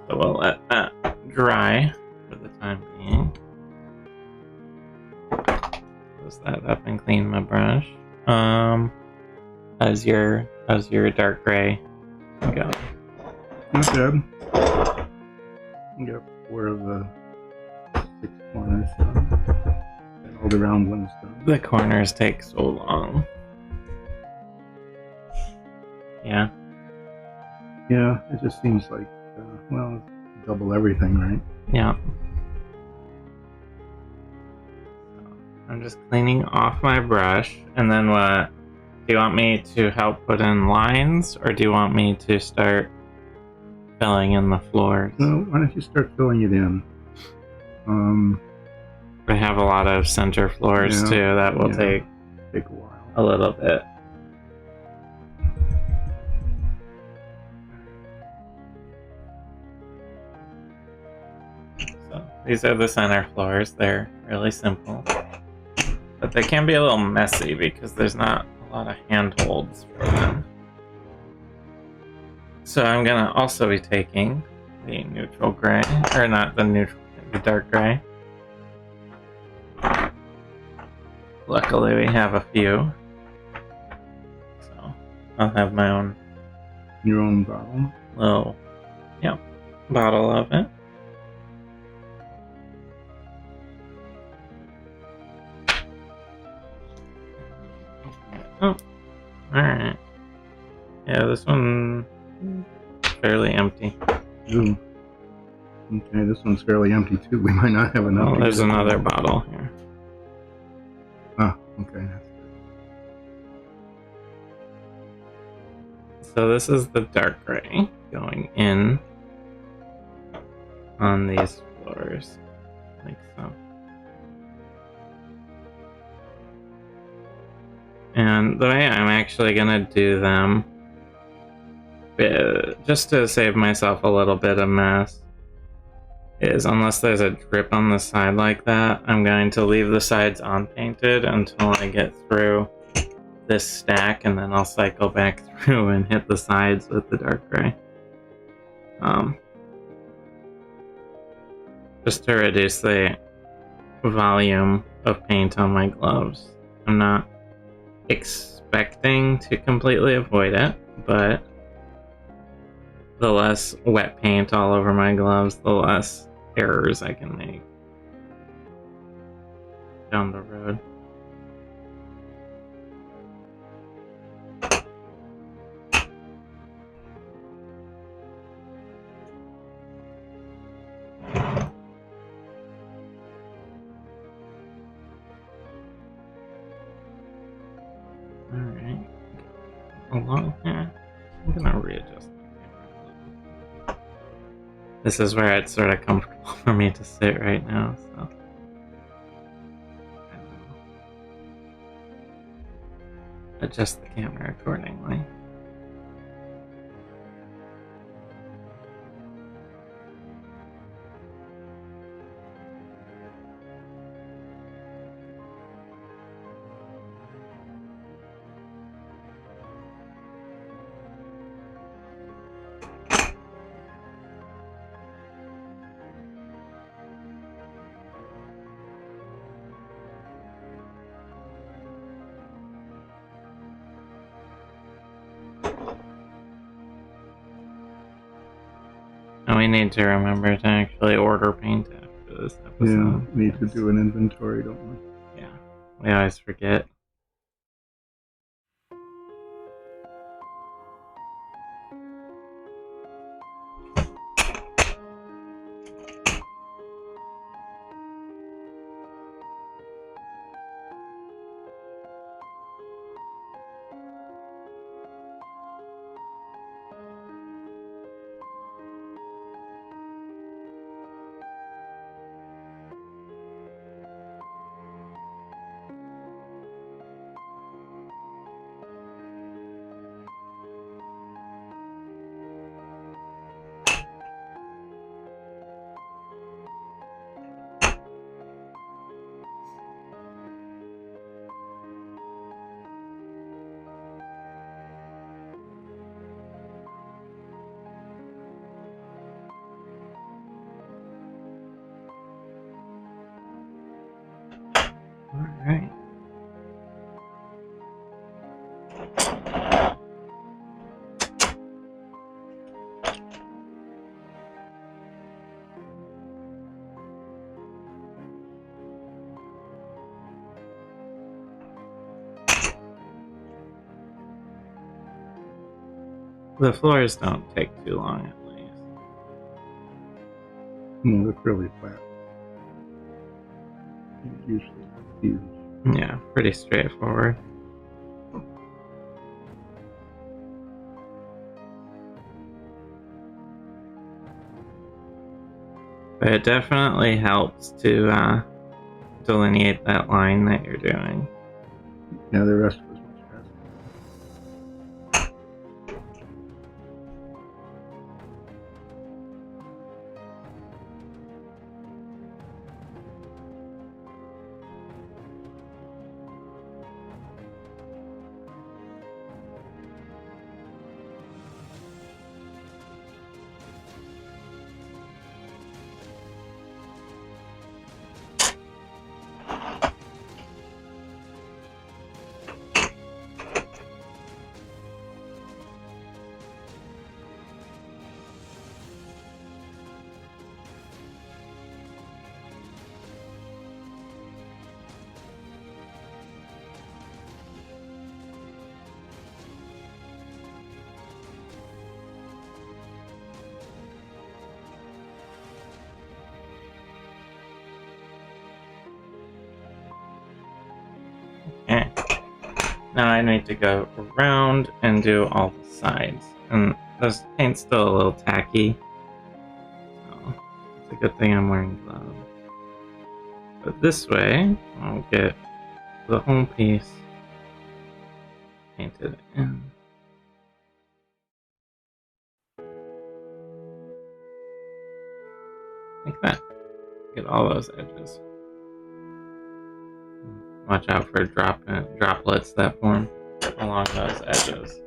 So we'll let that dry for the time being. Close that up and clean my brush. How's your dark gray go? Not bad. You got 4 of the 6 corners done. And all the round ones done. The corners take so long. Yeah. Yeah, it just seems like, well, double everything, right? Yeah. So I'm just cleaning off my brush, and then what? Do you want me to help put in lines, or do you want me to start filling in the floors? Well, why don't you start filling it in? I have a lot of center floors too. That will take a while. A little bit. So these are the center floors. They're really simple, but they can be a little messy because there's not a lot of handholds for them. So I'm gonna also be taking the neutral gray, or not the neutral, the dark gray. Luckily we have a few, so I'll have my own. Your own bottle? Little, bottle of it. Oh, alright. Yeah, this one fairly empty. Ooh. Okay, this one's fairly empty too. We might not have enough. Oh, there's another bottle here. Ah, okay. So this is the dark gray going in on these floors, like so. And the way I'm actually gonna do them, just to save myself a little bit of mess, is unless there's a drip on the side like that, I'm going to leave the sides unpainted until I get through this stack, and then I'll cycle back through and hit the sides with the dark gray. Just to reduce the volume of paint on my gloves. I'm not expecting to completely avoid it, but the less wet paint all over my gloves, the less errors I can make down the road. Alright. Along here. I'm gonna readjust the camera. This is where it's sort of comfortable for me to sit right now, so. Adjust the camera accordingly. And we need to remember to actually order paint after this Yeah, episode. need to do an inventory, don't we? Yeah, we always forget. Alright. The floors don't take too long, at least. No, they're fairly flat. Usually huge. Yeah, pretty straightforward. But it definitely helps to delineate that line that you're doing. Yeah, the rest was much faster. Okay. Now I need to go around and do all the sides. And this paint's still a little tacky. So it's a good thing I'm wearing gloves. But this way, I'll get the whole piece painted in. Like that. Get all those edges. Watch out for droplets that form along those edges.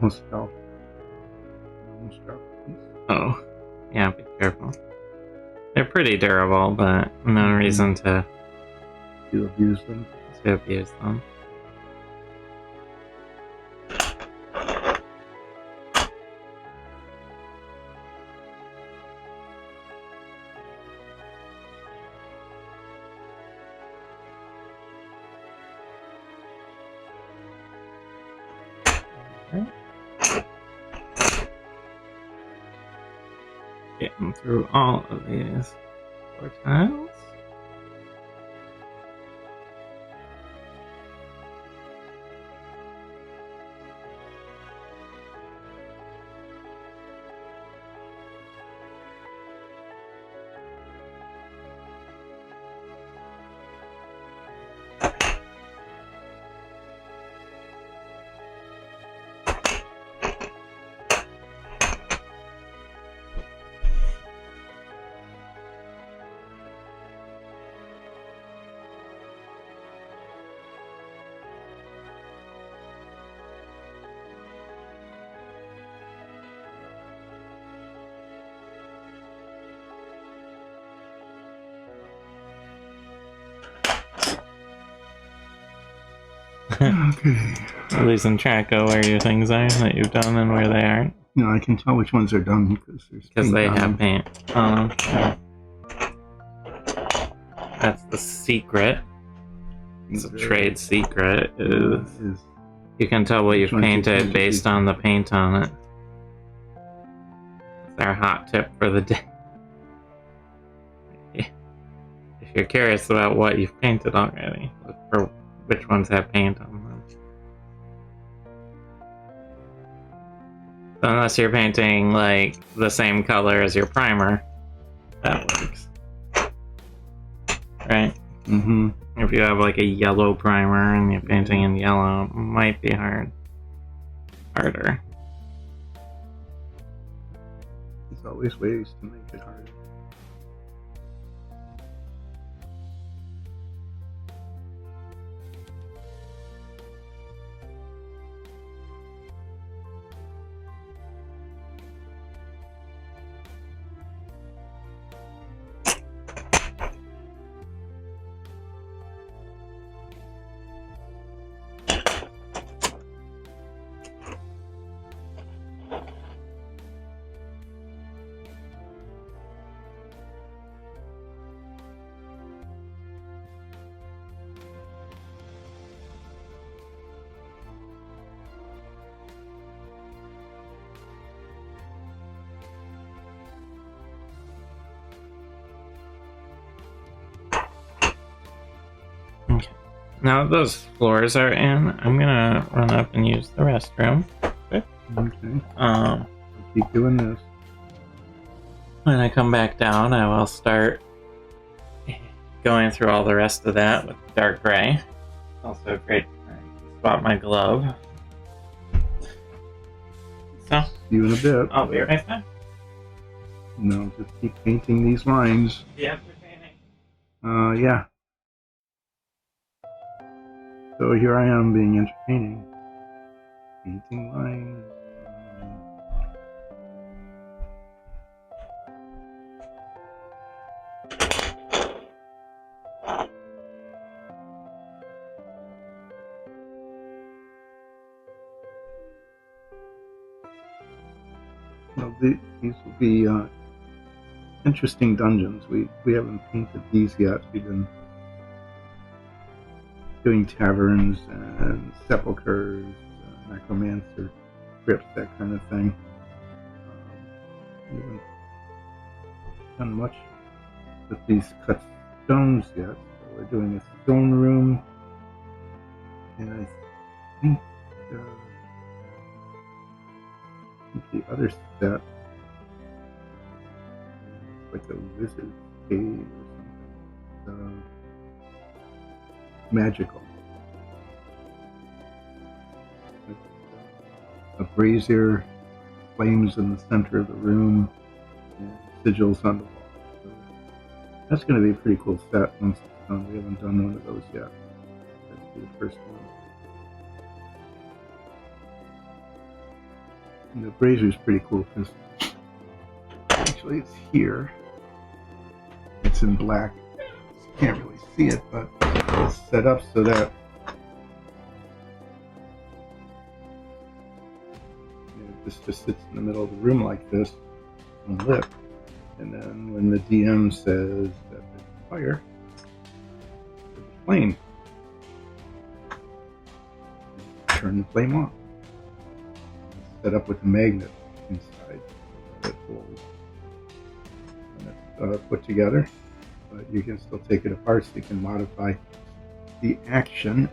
almost fell. Almost dropped a piece. Oh, yeah, be careful. They're pretty durable, but no reason to abuse them. abuse them. Getting through all of these 4 tiles. Okay. Losing track of where your things are that you've done and where they aren't. No, I can tell which ones are done because they have paint on them. Yeah. That's the secret. It's a trade secret. Is you can tell what you've painted based on the paint on it. It's our hot tip for the day. If you're curious about what you've painted already, look for which ones have paint on them. So unless you're painting like the same color as your primer, that works. Right? Mm-hmm. If you have like a yellow primer and you're painting in yellow, it might be harder. There's always ways to make it harder. Okay. Now that those floors are in, I'm gonna run up and use the restroom. Okay. I'll keep doing this. When I come back down, I will start going through all the rest of that with dark gray. Also great to spot my glove. So, see you in a bit. I'll be right back. No, just keep painting these lines. Yeah, we're painting. Yeah. So here I am being entertaining. Painting lines. Well, these will be interesting dungeons. We haven't painted these yet. We've been doing taverns and sepulchres, necromancer crypts, that kind of thing. We haven't done much with these cut stones yet. So we're doing a stone room, and I think the other set is like a wizard's cave or something. Magical. A brazier, flames in the center of the room, and sigils on the wall. So that's going to be a pretty cool set once it's done. We haven't done one of those yet. That'll be the first one. And the brazier is pretty cool because actually it's here. It's in black. You can't really see it, but it's set up so that this just sits in the middle of the room like this, unlit. And then when the DM says that there's fire, there's a flame. Turn the flame on. It's set up with a magnet inside that holds. And it's put together, but you can still take it apart so you can modify the action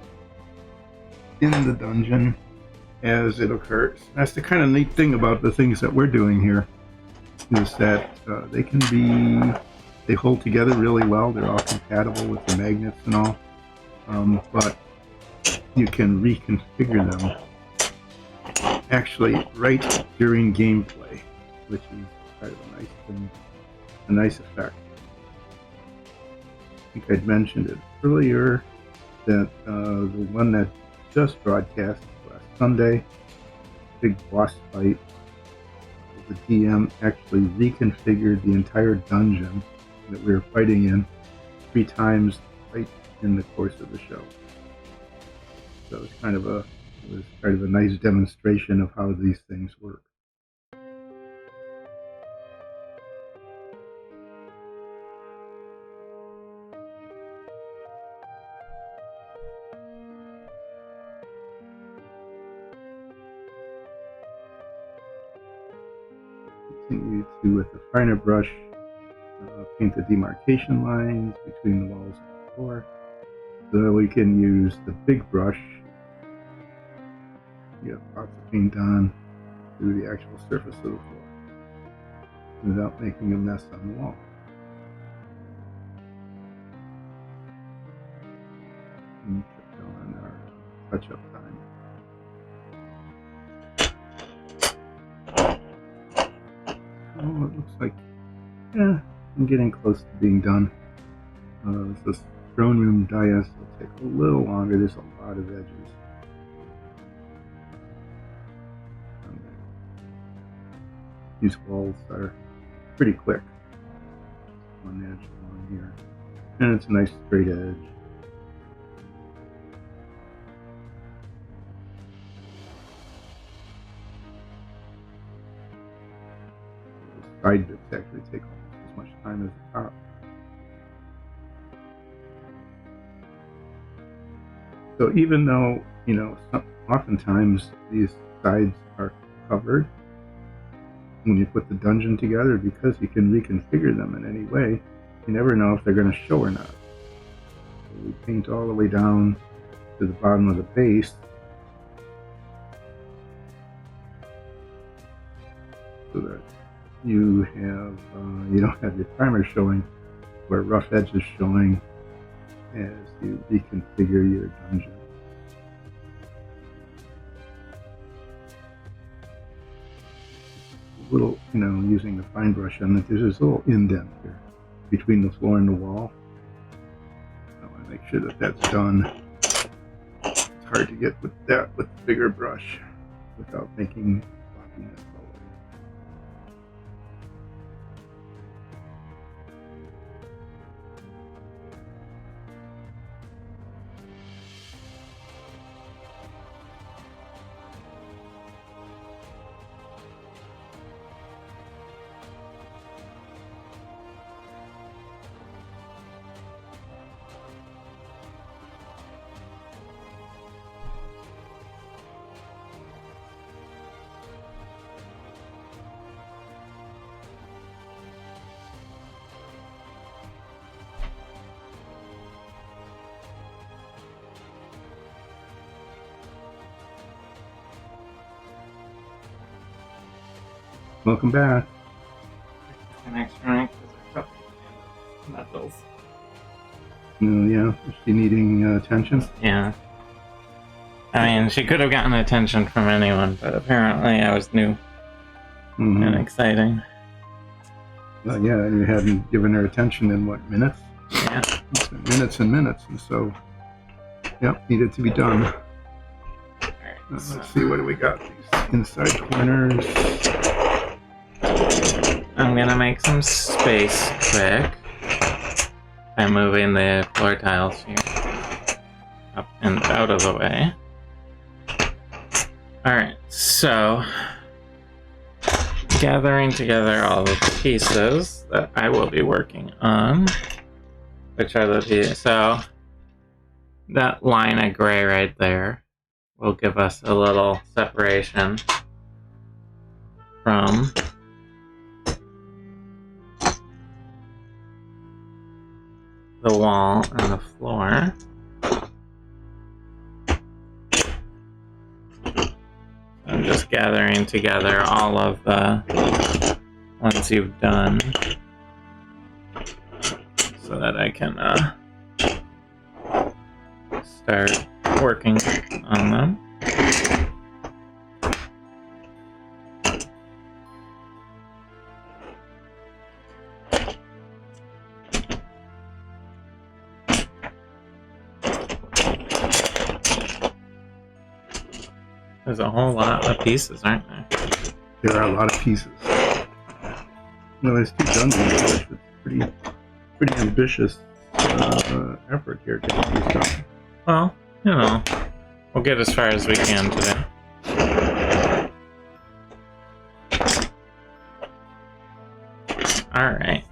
in the dungeon as it occurs. That's the kind of neat thing about the things that we're doing here, is that they hold together really well. They're all compatible with the magnets and all, but you can reconfigure them actually right during gameplay, which is kind of a nice thing, a nice effect. I think I'd mentioned it earlier that the one that just broadcast last Sunday, big boss fight, the DM actually reconfigured the entire dungeon that we were fighting in 3 times right in the course of the show. So it was kind of a nice demonstration of how these things work. Continue to, with the finer brush, paint the demarcation lines between the walls and the floor. So we can use the big brush, get lots of paint on through the actual surface of the floor without making a mess on the wall. And keep going our touch-up time. Oh, it looks like, I'm getting close to being done. This throne room dais will take a little longer. There's a lot of edges. These walls are pretty quick. One edge along here. And it's a nice straight edge. The side bits actually take almost as much time as the top. So even though, oftentimes these sides are covered when you put the dungeon together, because you can reconfigure them in any way, you never know if they're going to show or not. So we paint all the way down to the bottom of the base so that you don't have your primer showing where rough edges showing as you reconfigure your dungeon. A little, using the fine brush on it, there's this little indent here between the floor and the wall. I want to make sure that that's done. It's hard to get with that with the bigger brush without making flopiness all over. Welcome back. An extra rank because I metals. Oh, yeah, is she needing attention? Yeah. I mean, she could have gotten attention from anyone, but apparently I was new and exciting. Well, yeah, and you hadn't given her attention in what, minutes? Yeah. It's been minutes and minutes, and so, yep, needed to be done. Alright. Let's see, what do we got? These inside corners. I'm gonna make some space quick by moving the floor tiles here up and out of the way. Alright, so gathering together all of the pieces that I will be working on, which are the pieces. So that line of gray right there will give us a little separation from the wall and the floor. I'm just gathering together all of the ones you've done so that I can start working on them. There's a whole lot of pieces, aren't there? There are a lot of pieces. No, there's 2 dungeons. It's pretty ambitious effort here getting these done. Well, you know, we'll get as far as we can today. Alright.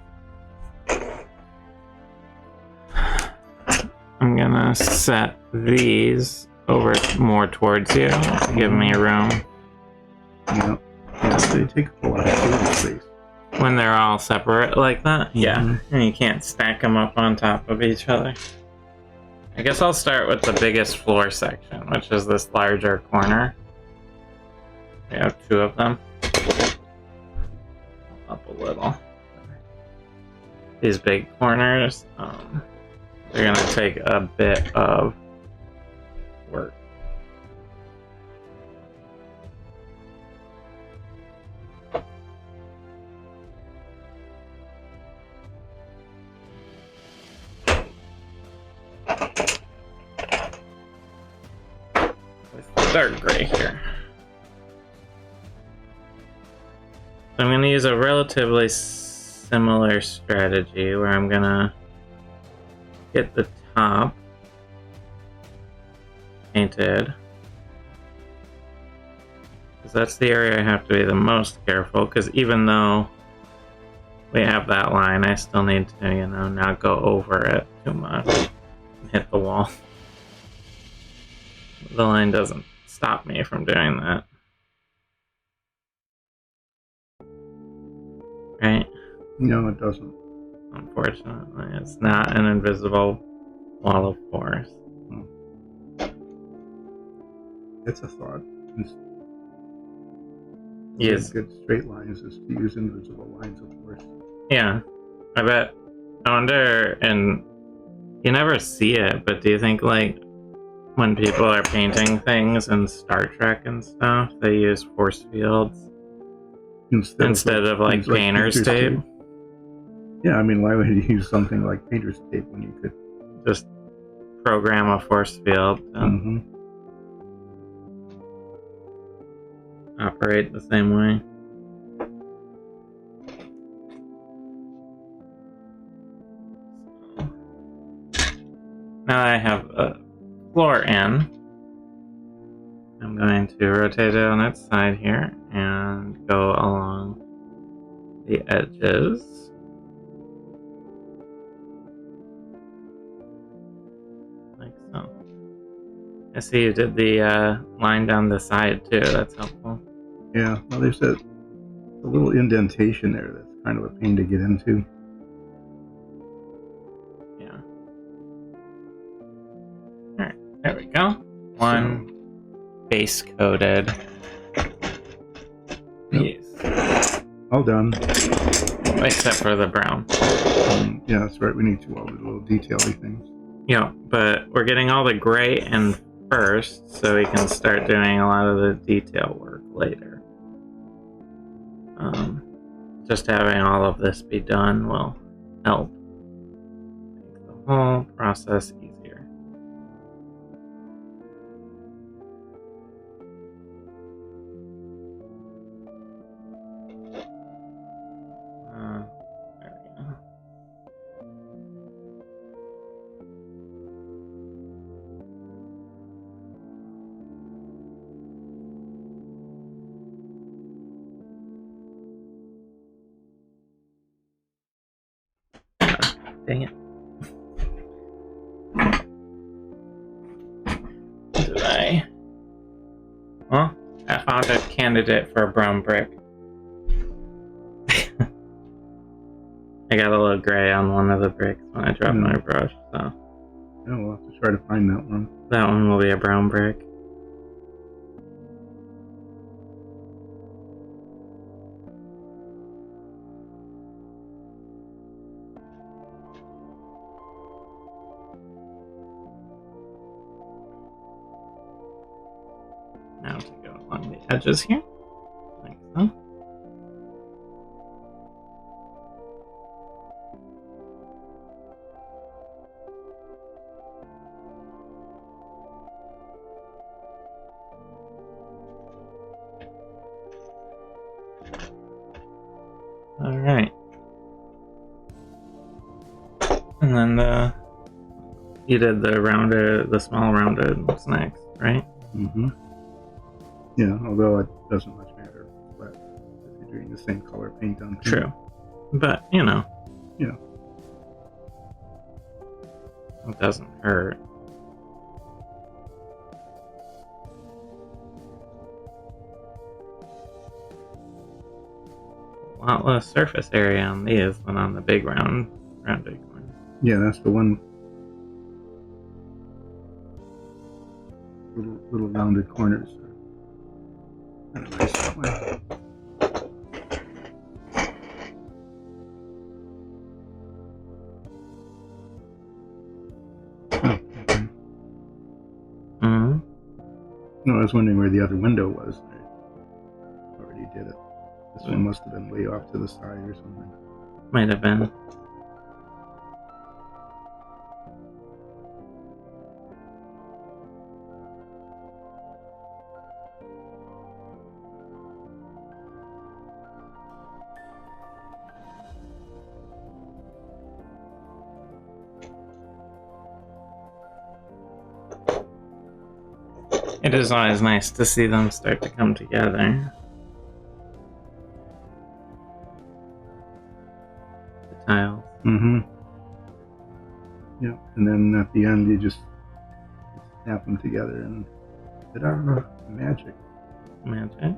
I'm gonna set these over more towards you to give me room. Yeah. Yeah, they take a lot of table space. When they're all separate like that? Yeah. Mm-hmm. And you can't stack them up on top of each other. I guess I'll start with the biggest floor section, which is this larger corner. We have 2 of them. Up a little. These big corners, they're gonna take a bit of work. With the dark gray here. So I'm gonna use a relatively similar strategy where I'm gonna get the top painted, because that's the area I have to be the most careful, because even though we have that line, I still need to, you know, not go over it too much and hit the wall. The line doesn't stop me from doing that. Right? No, it doesn't. Unfortunately, it's not an invisible wall of force. It's a thought. Yes. Good straight lines is to use invisible lines, of course. Yeah, I bet. I wonder, and you never see it, but do you think, like, when people are painting things in Star Trek and stuff, they use force fields instead of like painter's tape? Yeah, I mean, why would you use something like painter's tape when you could just program a force field to operate the same way? Now I have a floor in. I'm going to rotate it on its side here and go along the edges. Like so. I see you did the line down the side too, that's helpful. Yeah, well, there's a little indentation there that's kind of a pain to get into. Yeah. Alright, there we go. One base coated piece. All done. Except for the brown. Yeah, that's right. We need to all the little detail-y things. Yeah, but we're getting all the gray in first, so we can start doing a lot of the detail work later. Just having all of this be done will help make the whole process easier. Dang it. Did I? Well, I found a candidate for a brown brick. I got a little gray on one of the bricks when I dropped my brush, so. Yeah, we'll have to try to find that one. That one will be a brown brick. Now to go along the edges here, like so. Alright. And then you did the small rounded snacks, right? Mm-hmm. Yeah, although it doesn't much matter, but if you're doing the same color paint on paint. True. But, you know. Yeah. It doesn't hurt. A lot less surface area on these than on the big rounded one. Yeah, that's the one. Little rounded corners. Kind of nice that way. Oh, okay. Mm-hmm. No, I was wondering where the other window was. I already did it. This one must have been way off to the side or something. Might have been. It is always nice to see them start to come together. The tiles. Mm-hmm. Yeah, and then at the end you just snap them together and ta-da, magic. Magic.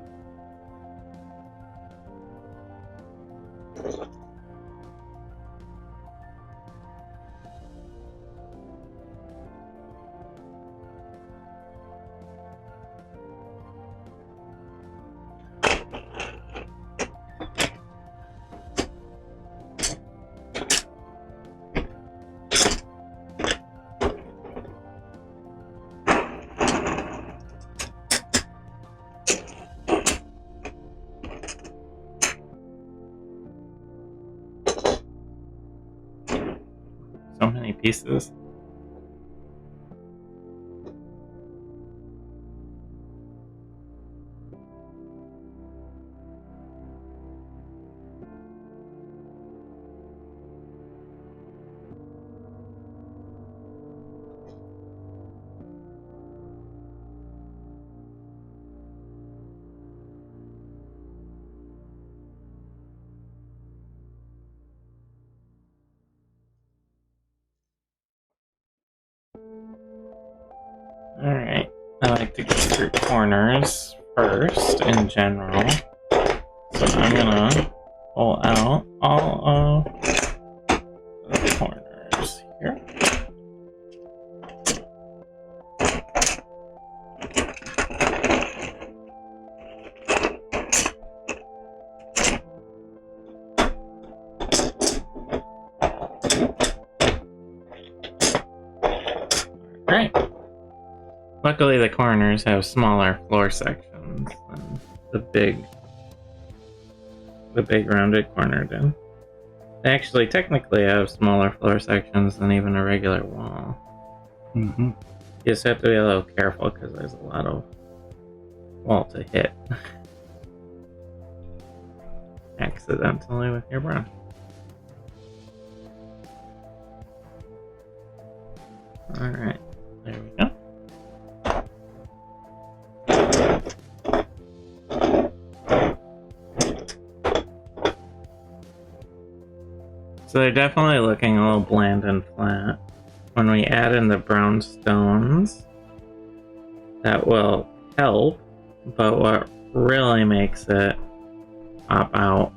So many pieces. Alright, I like to go through corners first in general. So I'm gonna pull out all of the corners here. Alright. Luckily, the corners have smaller floor sections than the big rounded corner did. They actually technically have smaller floor sections than even a regular wall. Mm-hmm. You just have to be a little careful because there's a lot of wall to hit accidentally with your brush. Alright, there we go. So they're definitely looking a little bland and flat. When we add in the brown stones, that will help, but what really makes it pop out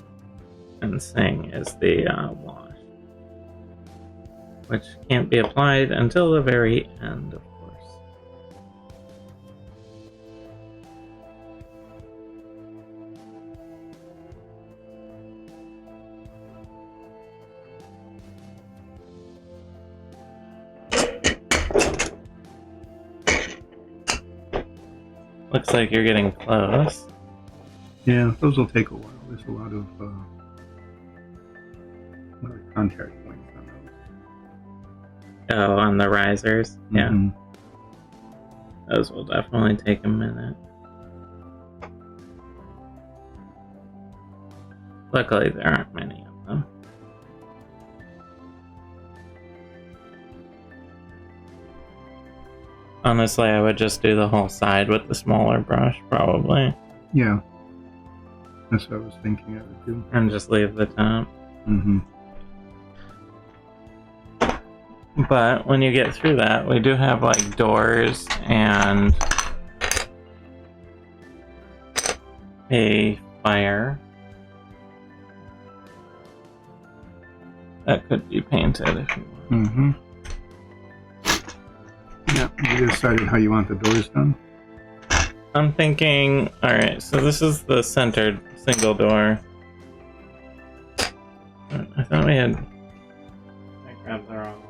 and sing is the wash, which can't be applied until the very end, of course. Looks like you're getting close. Yeah, those will take a while. There's a lot of contact points on those. Oh, on the risers? Yeah. Mm-hmm. Those will definitely take a minute. Luckily, there aren't many of them. Honestly, I would just do the whole side with the smaller brush, probably. Yeah. That's what I was thinking I would do. And just leave the top. Mm-hmm. But when you get through that, we do have like doors and a fire that could be painted if you want. Mm-hmm. Yeah, you decided how you want the doors done? I'm thinking, alright, so this is the centered single door. I thought we had... I grabbed the wrong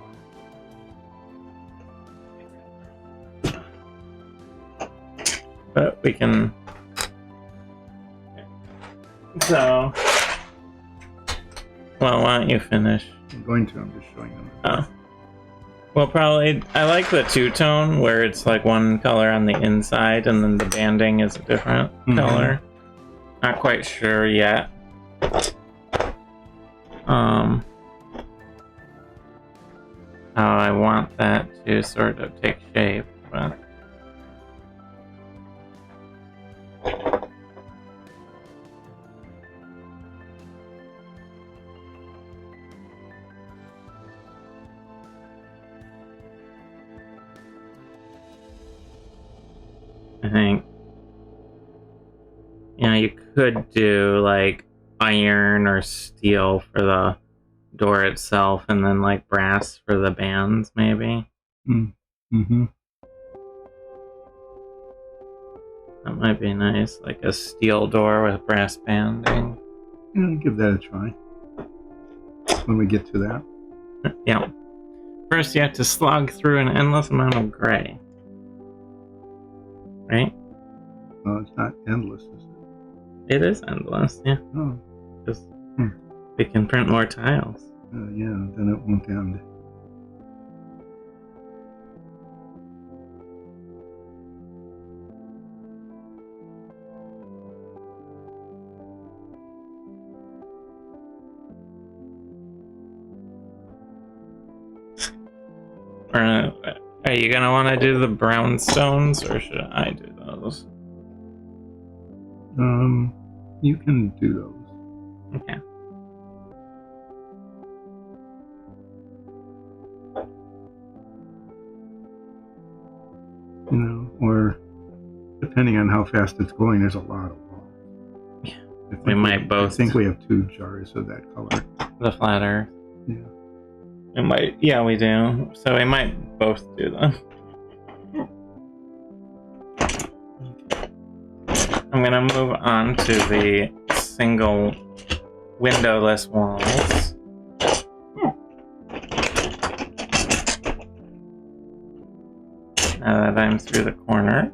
one. But we can... So... Well, why don't you finish? I'm going to. I'm just showing them. Oh. Well, probably... I like the two-tone, where it's like one color on the inside, and then the banding is a different color. Not quite sure yet. How I want that to sort of take shape, but... I think, you know, you could do like iron or steel for the door itself, and then like brass for the bands, maybe. Mm-hmm. That might be nice, like a steel door with brass banding. Yeah, give that a try. When we get to that. Yeah. First, you have to slog through an endless amount of gray. Right? Well, it's not endless, is it? It is endless, yeah. Oh. Just we can print more tiles. Yeah, then it won't end. Are you gonna want to do the brown stones, or should I do those? You can do those. Okay. You know, or depending on how fast it's going, there's a lot of walls. Yeah. We might both. I think we have 2 jars of that color. The flat earth. Yeah. We might. Yeah, we do. So we might both do them. I'm gonna move on to the single windowless walls. Now that I'm through the corners.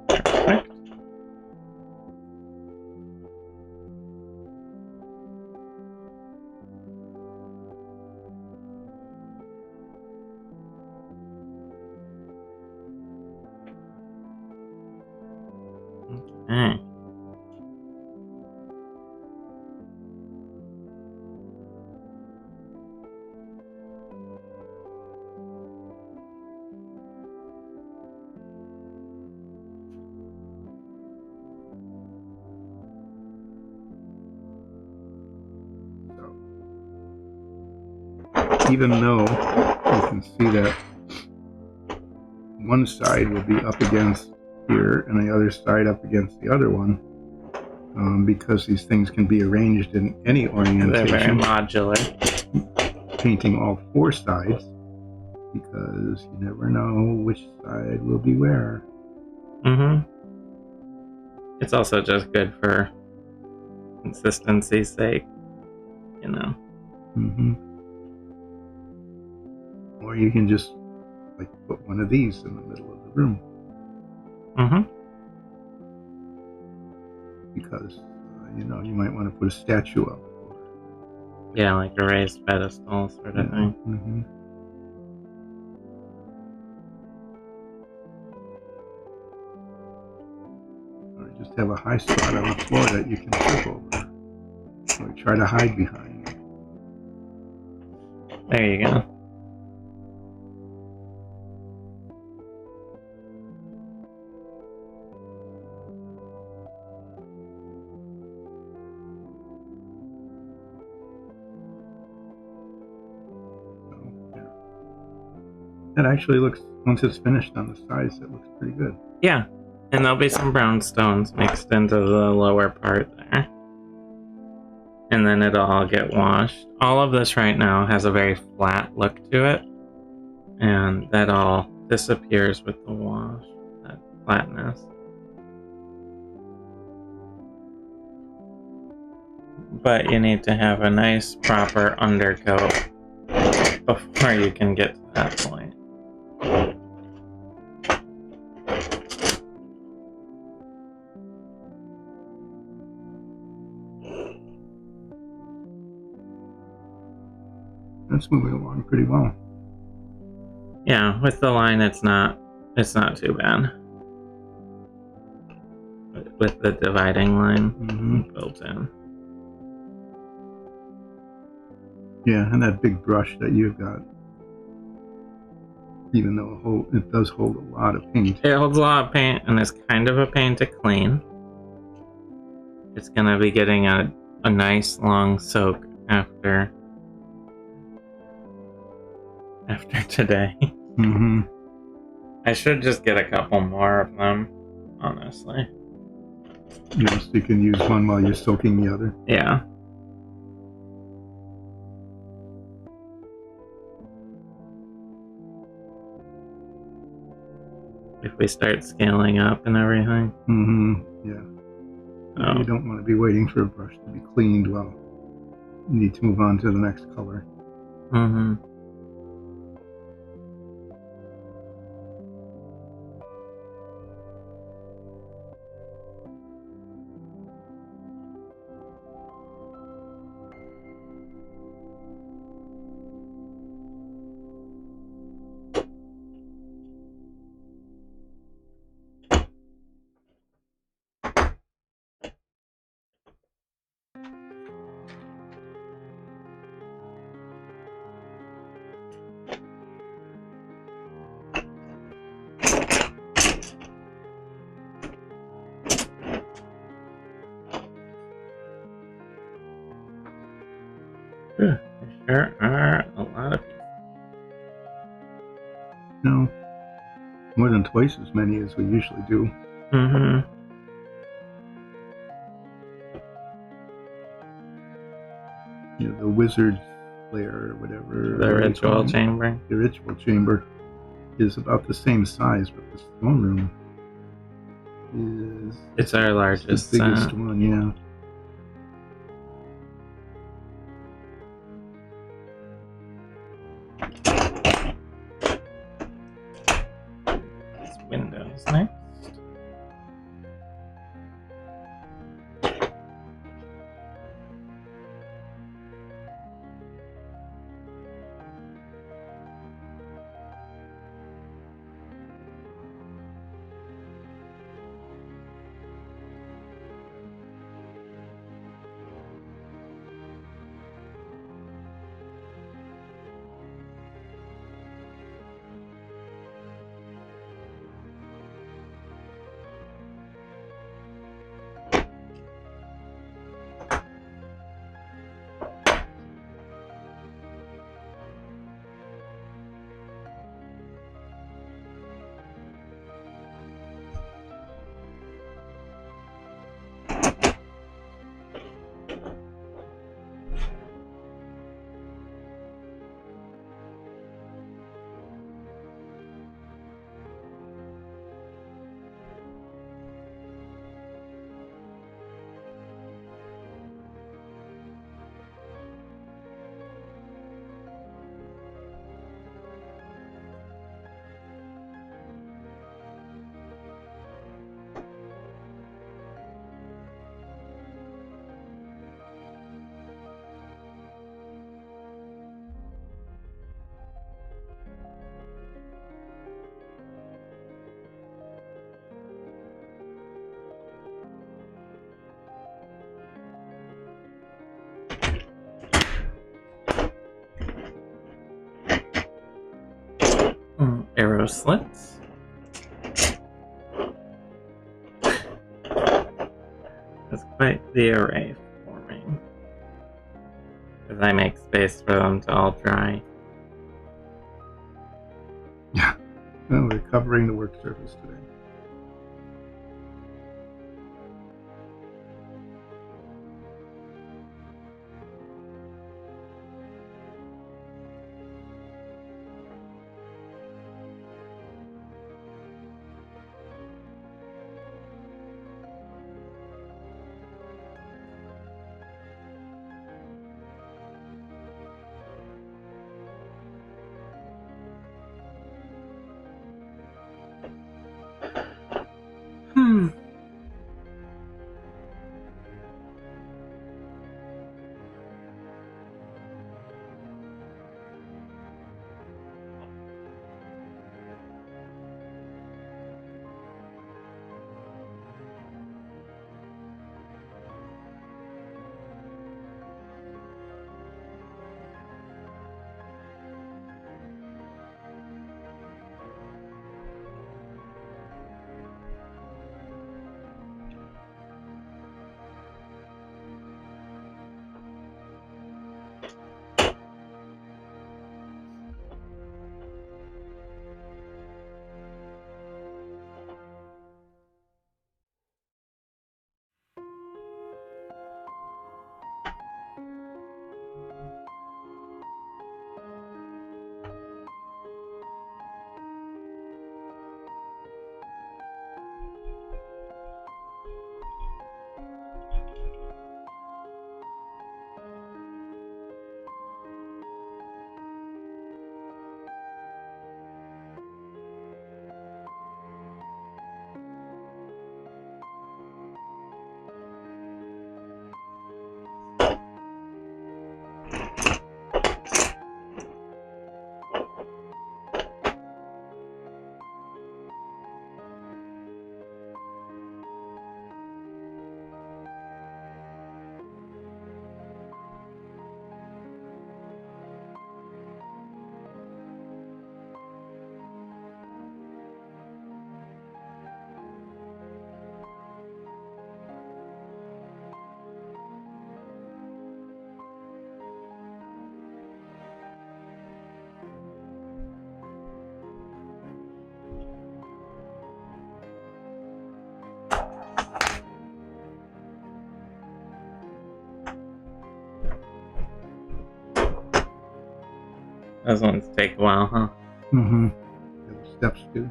Perfect. Okay. even though you can see that one side will be up against here and the other side up against the other one, because these things can be arranged in any They're very orientation, modular. painting all four sides, because you never know which side will be where. It's also just good for consistency's sake, you know. Or you can just like put one of these in the middle of the room, because you know, you might want to put a statue up. Yeah, like a raised pedestal sort of thing. Or just have a high spot on the floor that you can trip over, or try to hide behind. There you go. That actually looks, once it's finished on the sides, it looks pretty good. Yeah, and there'll be some brown stones mixed into the lower part there. And then it'll all get washed. All of this right now has a very flat look to it. And that all disappears with the wash, that flatness. But you need to have a nice proper undercoat before you can get to that point. That's moving along pretty well. Yeah, with the line it's not too bad. With the dividing line built in. Yeah, and that big brush that you've got, even though it does hold a lot of paint. It holds a lot of paint and is kind of a pain to clean. It's gonna be getting a nice long soak after today. I should just get a couple more of them, honestly. Yeah, so you can use one while you're soaking the other. Yeah. If we start scaling up and everything. Yeah. Oh. You don't want to be waiting for a brush to be cleaned while you need to move on to the next color. There are a lot of people. No, more than twice as many as we usually do. You know, the wizard's lair or whatever. The ritual chamber. The ritual chamber is about the same size, but the throne room is... It's our largest the biggest one, yeah. Windows next. slits. That's quite the array for me. Because I make space for them to all dry. Yeah. Well, we're covering the work surface today. Those ones take a while, huh? Mm-hmm. The steps do.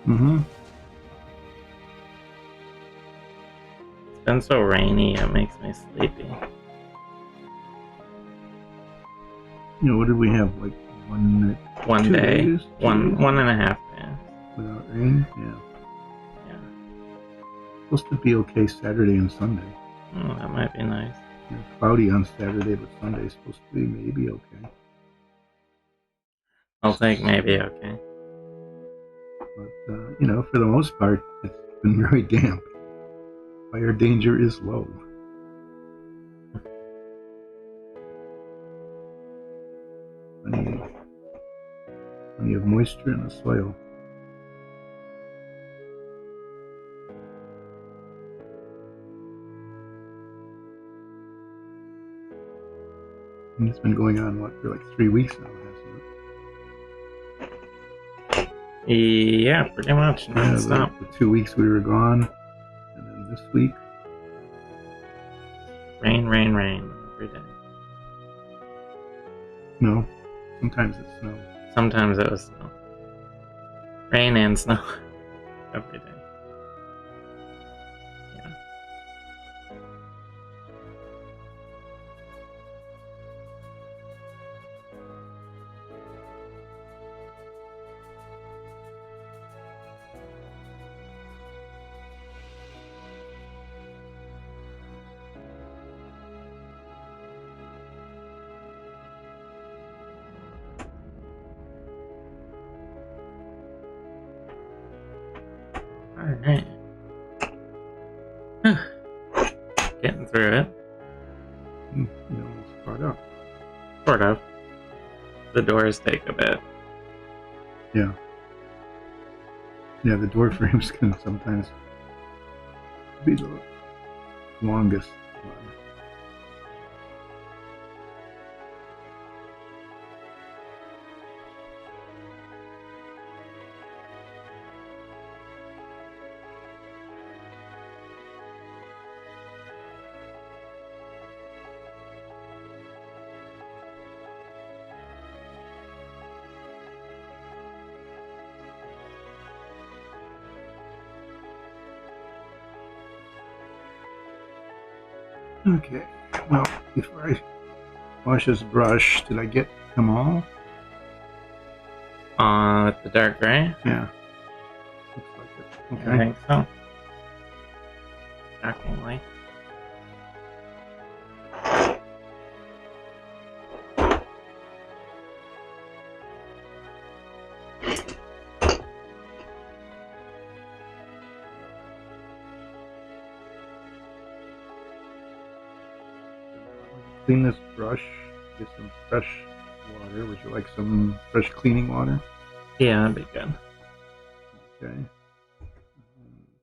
Mm-hmm. It's been so rainy, it makes me sleepy. You know, what did we have? Like one 1 day, days? 1.5 days. Without rain? Yeah. Yeah. Supposed to be okay Saturday and Sunday. Oh, that might be nice. Yeah, cloudy on Saturday, but Sunday's supposed to be maybe okay. I'll take maybe okay. But, you know, for the most part, it's been very damp. Fire danger is low. Plenty of moisture in the soil. And it's been going on, what, for like 3 weeks now, hasn't it? Yeah, pretty much. Yeah, Non-stop. the 2 weeks we were gone, and then this week. Rain, rain, rain every day. No, sometimes it snows. Sometimes it was snow. Rain and snow every day. Yeah. Alright. Getting through it. You almost caught up. Sort of. The doors take a bit. Yeah. Yeah, the door frames can sometimes be the longest one. Okay, well, before I wash this brush, did I get them all? With the dark gray? Yeah. Looks like it. Okay. I think so. Shockingly. Clean this brush, get some fresh water. Would you like some fresh cleaning water? Yeah, that'd be good. Okay.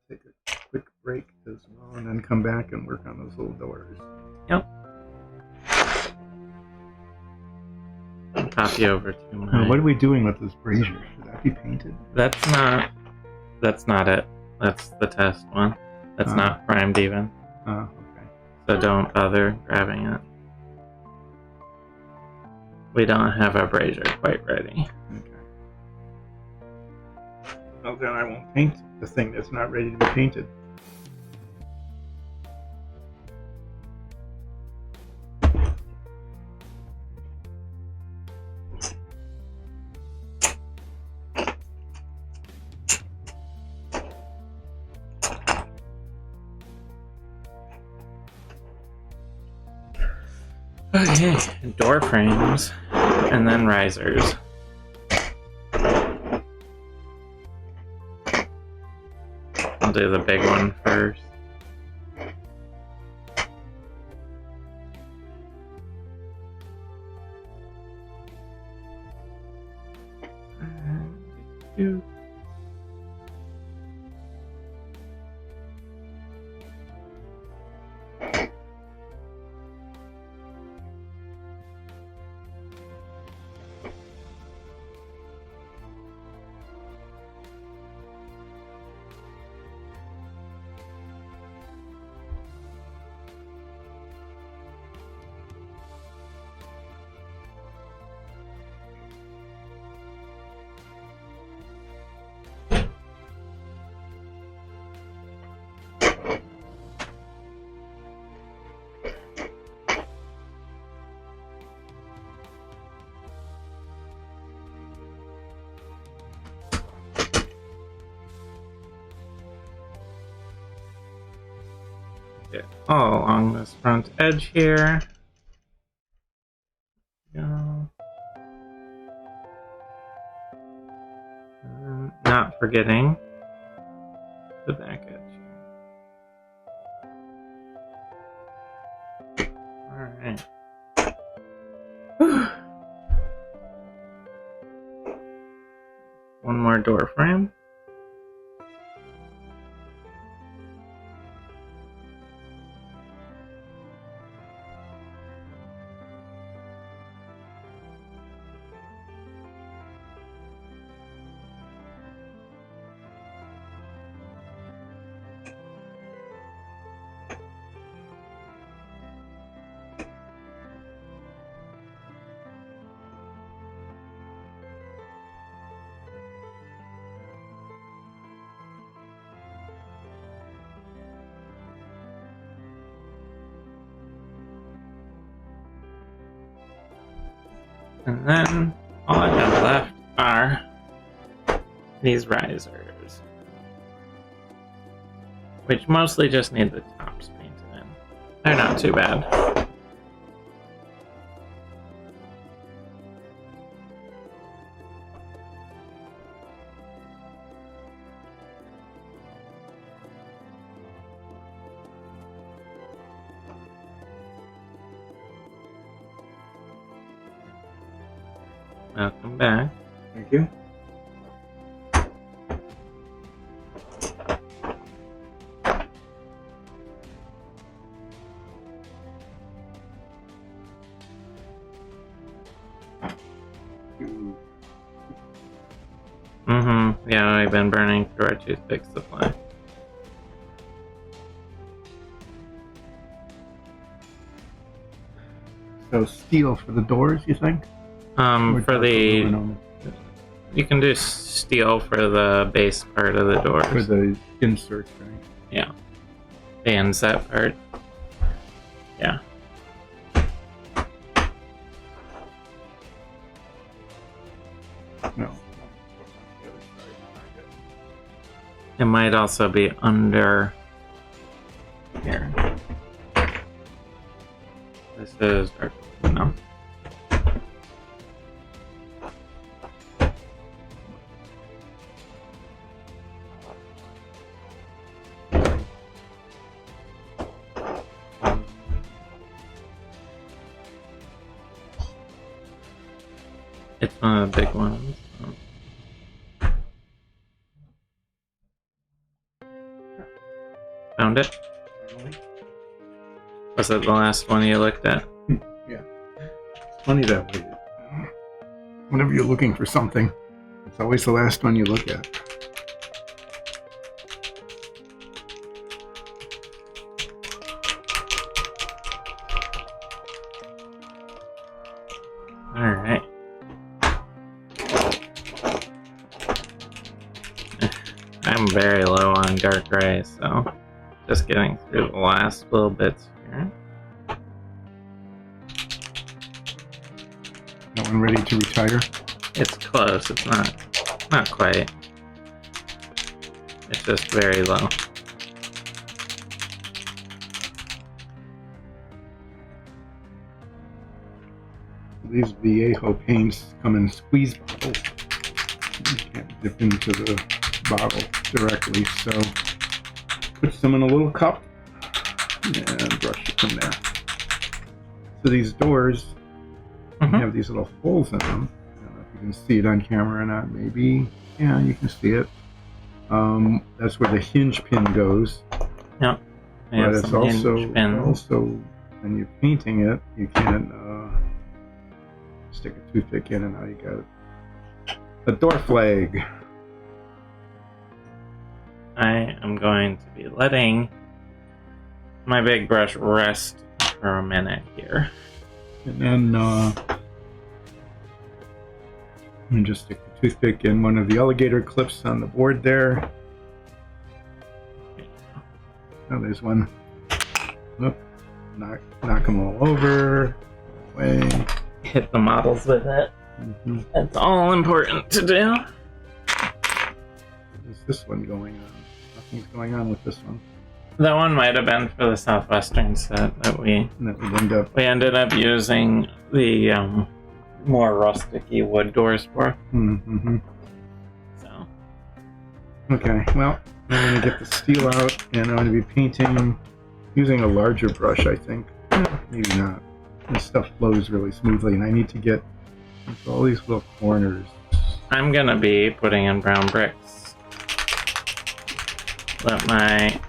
Take a quick break as well, and then come back and work on those little doors. Yep. I'll pop you over to my... What are we doing with this brazier? Should that be painted? That's not it. That's the test one. That's not primed even. Okay. So don't bother grabbing it. We don't have our brazier quite ready. Okay. Well, then I won't paint the thing that's not ready to be painted. Okay, door frames, and then risers. I'll do the big one first. Get all along this front edge here. Go. Not forgetting the back edge here. Alright. One more door frame. And then all I have left are these risers, which mostly just need the tops painted in. They're not too bad. Welcome back. Thank you. Yeah, we've been burning through our toothpick supply. So steel for the doors, you think? Or For dark the... aluminum? You can do steel for the base part of the doors. For the inserts, right? Yeah. The inset part. Yeah. No. It might also be under here. This is dark. No. It's one of the big ones. Found it? Was it the last one you looked at? Yeah. It's funny that way. Whenever you're looking for something, it's always the last one you look at. Alright. I'm very low on dark gray, so just getting through the last little bits here. That one ready to retire? It's close, it's not quite. It's just very low. These Viejo paints come in squeeze bottles. You can't dip into the bottle directly, so put some in a little cup and brush it from there. So these doors have these little holes in them. I don't know if you can see it on camera or not. Maybe, yeah, you can see it. That's where the hinge pin goes. Yep. But it's also when you're painting it, you can stick a toothpick in, and now you got it. The door flag. I am going to be letting my big brush rest for a minute here. And then you just stick the toothpick in one of the alligator clips on the board there. Oh, there's one. Oop. Knock them all over. Away. Hit the models with it. That's all important to do. What's this one going on? Nothing's going on with this one. That one might have been for the Southwestern set that we ended up using the more rustic-y wood doors for. So. Okay, well, I'm going to get the steel out, and I'm going to be painting using a larger brush, I think. Maybe not. This stuff flows really smoothly, and I need to get into all these little corners. I'm going to be putting in brown bricks. Let my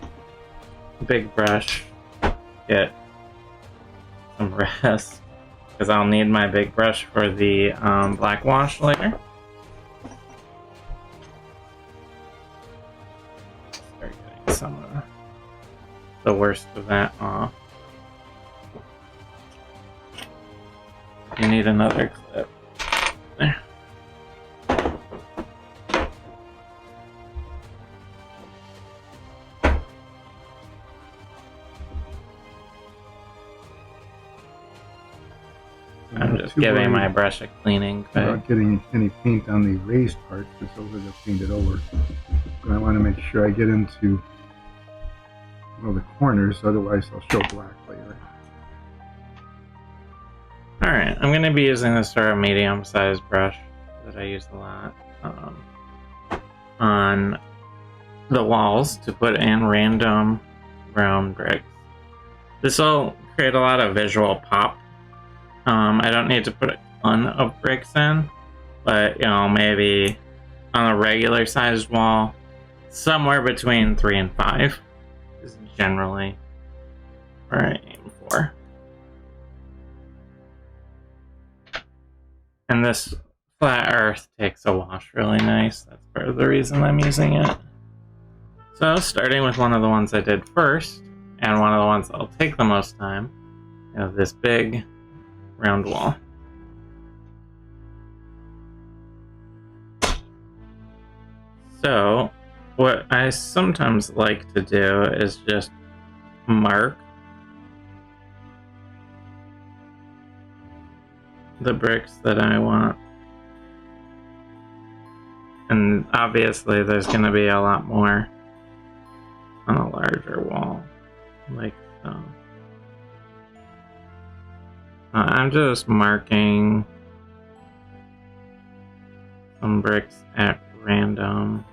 big brush get some rest, because I'll need my big brush for the black wash later. Start getting some of the worst of that off. You need another clip. There. I'm just giving my brush a cleaning. Without getting any paint on the raised parts, because those are just painted over. But I want to make sure I get into the corners, otherwise I'll show black later. Alright, I'm going to be using this sort of medium-sized brush that I use a lot on the walls to put in random brown bricks. This will create a lot of visual pop. I don't need to put a ton of bricks in, but maybe on a regular sized wall, somewhere between 3 and 5 is generally where I aim for. And this flat earth takes a wash really nice. That's part of the reason I'm using it. So starting with one of the ones I did first, and one of the ones that'll take the most time, this big round wall. So what I sometimes like to do is just mark the bricks that I want. And obviously there's going to be a lot more on a larger wall, like so. I'm just marking some bricks at random.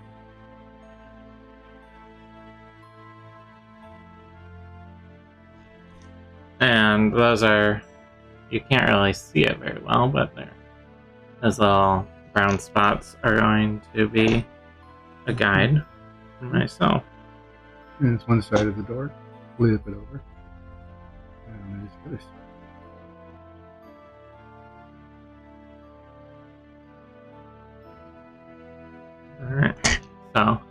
And those are, you can't really see it very well, but those little brown spots are going to be a guide for myself. And it's one side of the door, flip it over, and there's the other side. Alright, so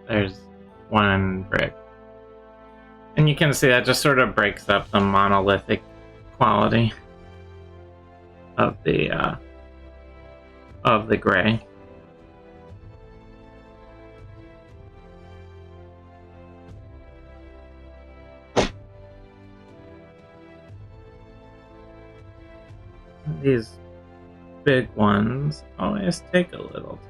there's one brick. And you can see that just sort of breaks up the monolithic quality of the gray. These big ones always take a little time.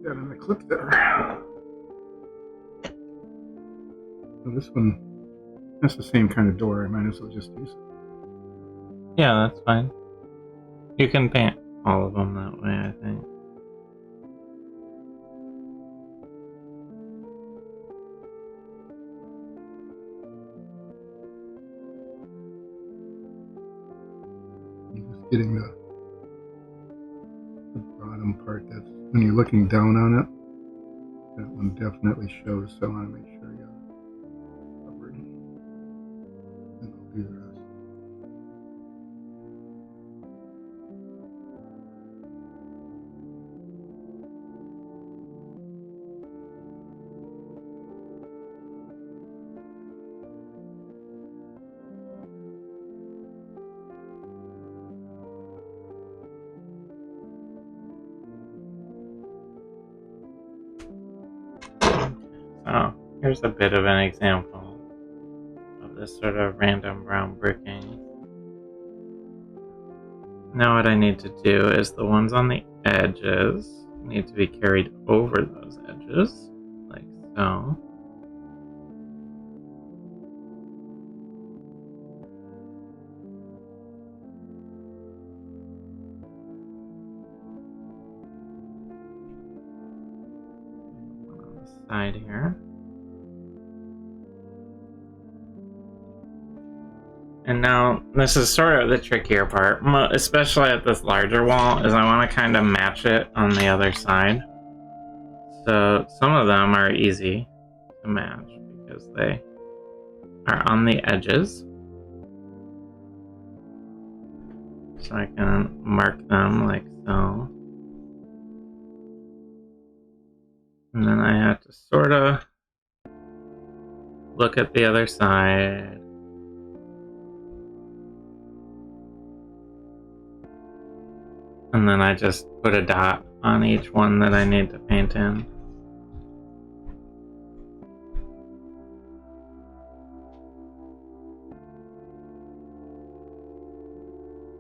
That in the clip there. So this one, that's the same kind of door. I might as well just use it. Yeah, that's fine. You can paint all of them that way, I think. I'm just getting the bottom part. That's when you're looking down on it. That one definitely shows, so I want to make sure you covered. And I'll do the rest. So, here's a bit of an example of this sort of random brown bricking. Now what I need to do is the ones on the edges need to be carried over those edges, like so. side here. And now, this is sort of the trickier part, especially at this larger wall, is I want to kind of match it on the other side. So some of them are easy to match because they are on the edges. So I can mark them like so. And then I have to sort of look at the other side. And then I just put a dot on each one that I need to paint in.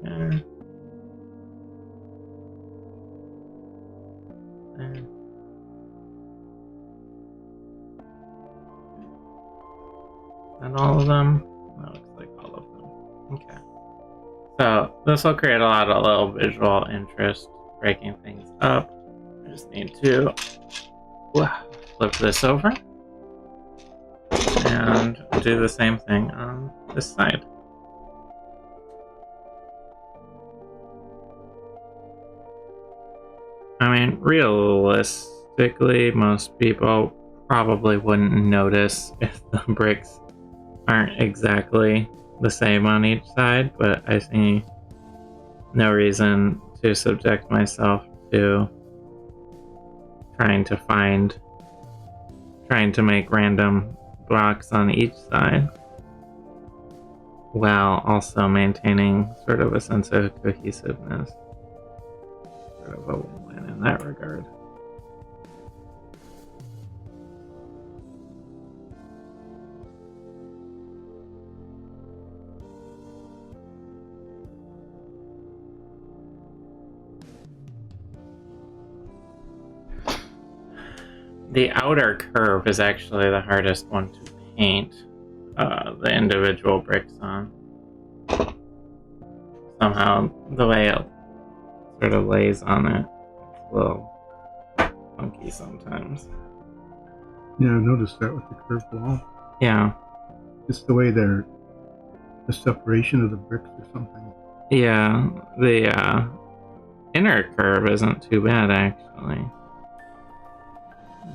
There. There. And all of them? That looks like all of them. Okay. So this will create a lot of little visual interest, breaking things up. I just need to flip this over and do the same thing on this side. I mean, realistically, most people probably wouldn't notice if the bricks aren't exactly the same on each side, but I see no reason to subject myself to trying to make random blocks on each side while also maintaining sort of a sense of cohesiveness. Sort of a win-win in that regard. The outer curve is actually the hardest one to paint the individual bricks on. Somehow, the way it sort of lays on it, it's a little funky sometimes. Yeah, I've noticed that with the curved wall. Yeah. Just the way the separation of the bricks or something. Yeah, the inner curve isn't too bad, actually.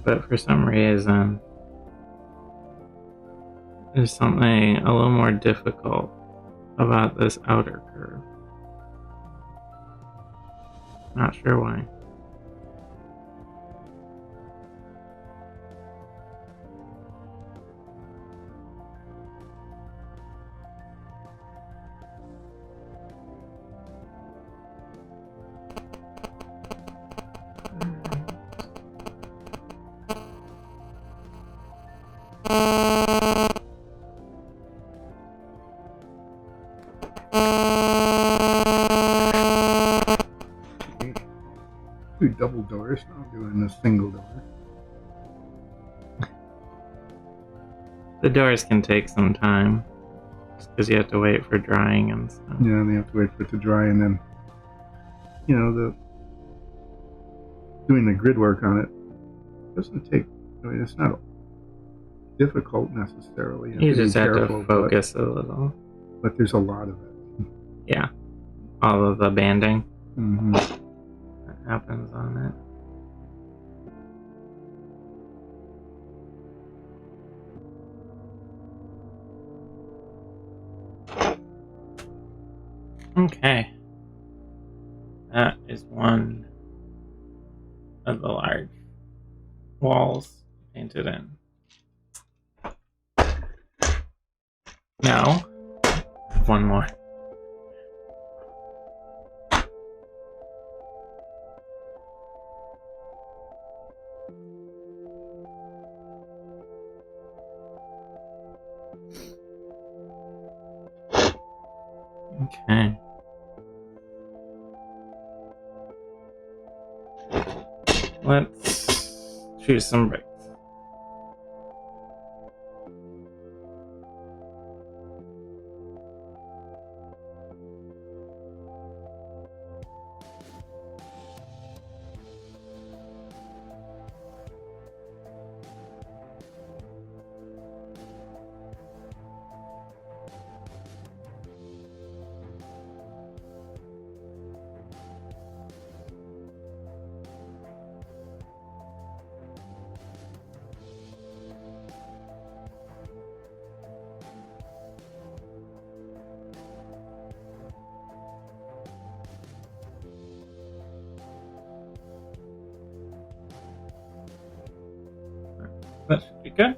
But for some reason, there's something a little more difficult about this outer curve. Not sure why. Do double doors, not doing a single door. The doors can take some time, just because you have to wait for drying and stuff. Yeah, and they have to wait for it to dry, and then, you know, doing the grid work on it doesn't take. I mean, it's not difficult necessarily. You just have to focus a little. But there's a lot of it. Yeah, all of the banding Mm-hmm. that happens on it. Okay. That is one of the large walls painted in. Now, one more. Okay. Let's choose some bricks. That should be good.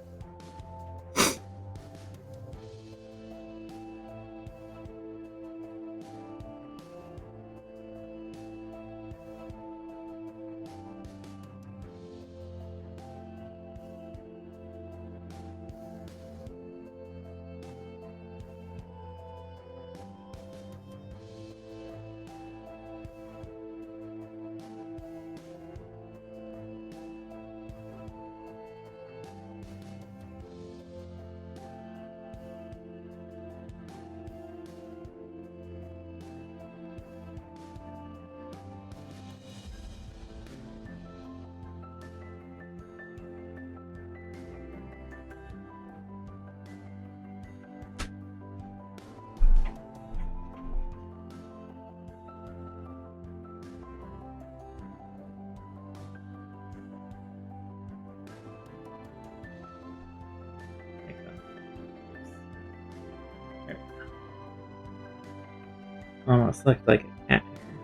Almost looked like a cat here,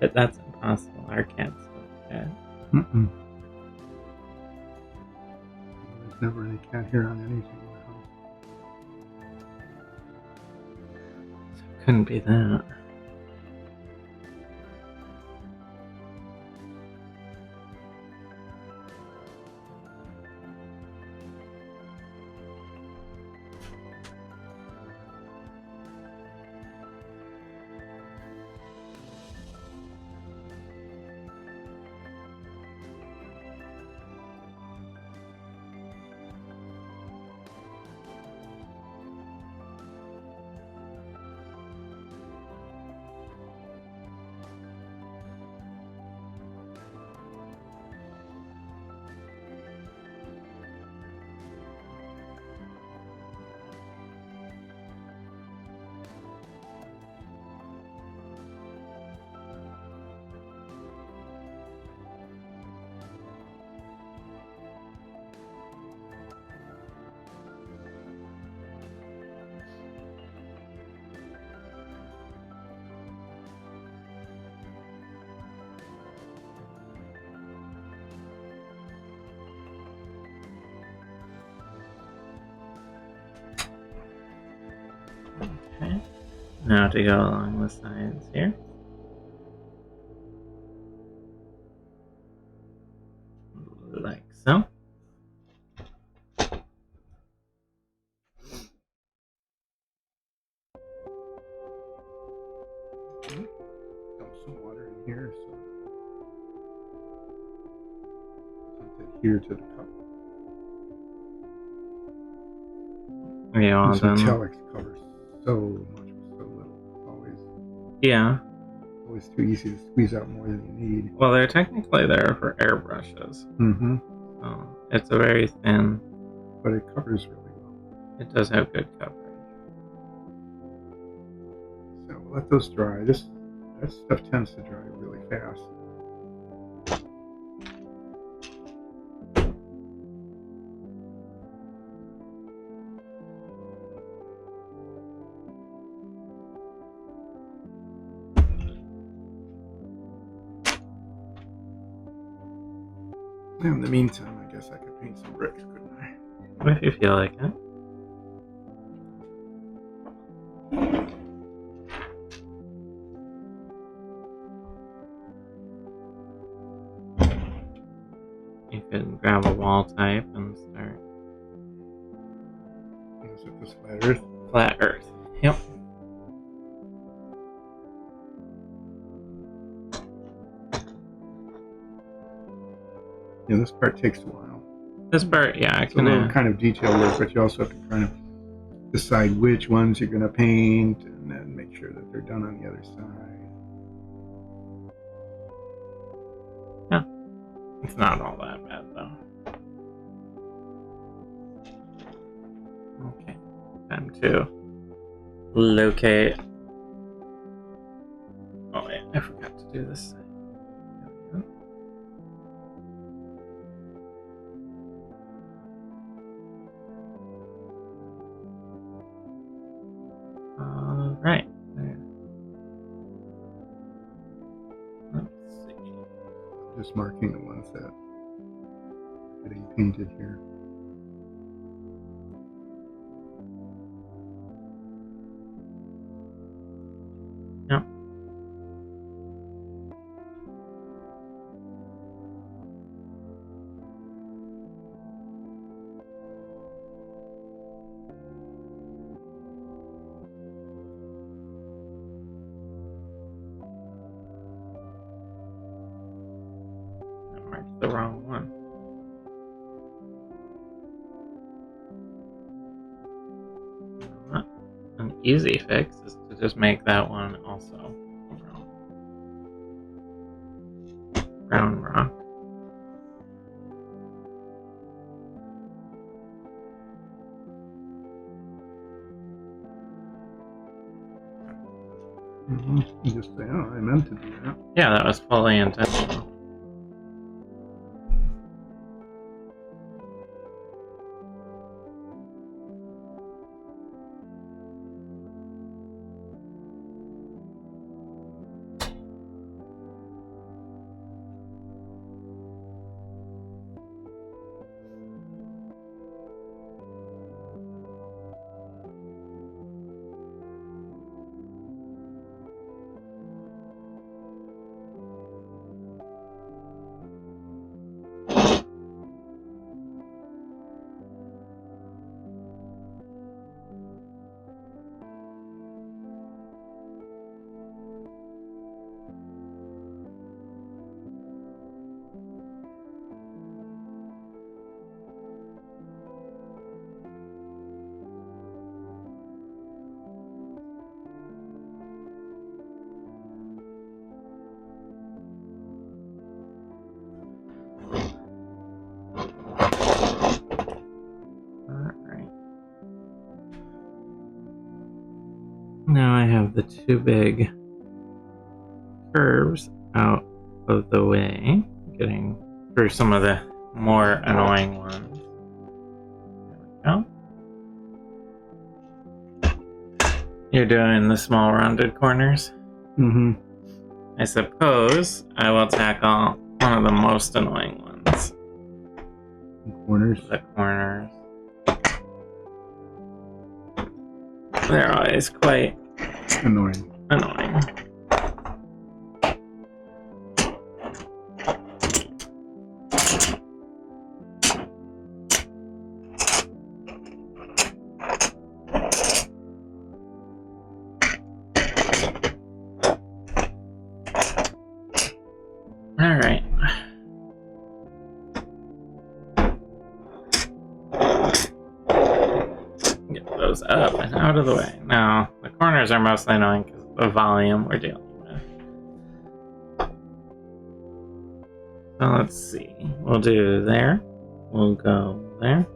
but that's impossible. Our cat's so dead. Mm-mm. There's never any cat hair on anything in the house. So it couldn't be that. Okay. Now to go along the sides here. Like so. Dump some water in here, so dump it here to the cup. Yeah, well This done. italics covers so much with so little. Always Yeah. too easy to squeeze out more than you need. Well, they're technically there for airbrushes. Mm-hmm. So it's a very thin. But it covers really well. It does have good coverage. So let those dry. That stuff tends to dry really fast. In the meantime, I guess I could paint some bricks, couldn't I? If you feel like it. You could grab a wall type and start. Is it this flat earth? Flat Earth. Yep. Yeah, this part takes a while. This part, yeah, It's a little kind of detail work, but you also have to kind of decide which ones you're going to paint and then make sure that they're done on the other side. Yeah. It's not all that bad, though. Okay. Time to locate. Oh, wait, I forgot to do this side. There we go. Alright. There. Let's see. Just marking the ones that are getting painted here. marked the wrong one. An easy fix is to just make that one also brown rock. You just say, oh, I meant to do that. Yeah, that was fully intentional. Now I have the two big curves out of the way, getting through some of the more annoying ones. There we go. You're doing the small rounded corners? Mm-hmm. I suppose I will tackle one of the most annoying ones. Corners. The corners. They're always quite Annoying. Alright. Get those up and out of the way. Now, the corners are mostly annoying because of the volume we're dealing with. So let's see. We'll do there. We'll go there.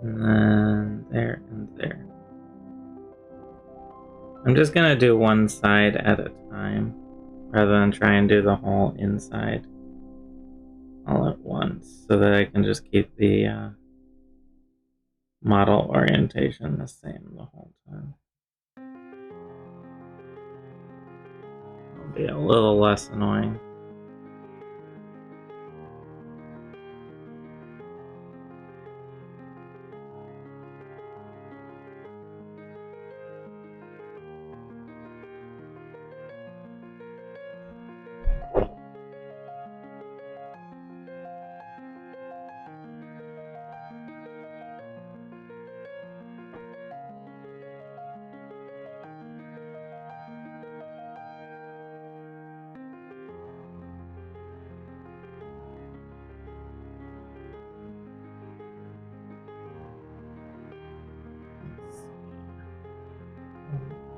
And then there and there. I'm just going to do one side at a time, rather than try and do the whole inside all at once, so that I can just keep the model orientation the same the whole time. It'll be a little less annoying.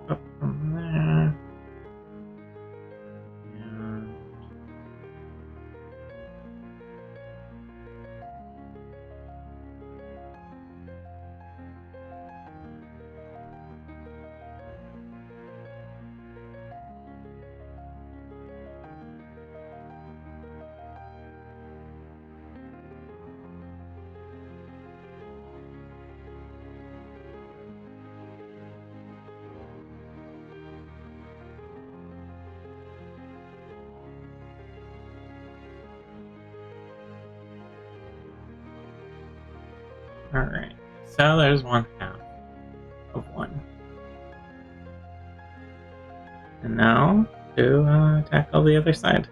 Up from there. And alright, so there's one half of one. And now to tackle the other side.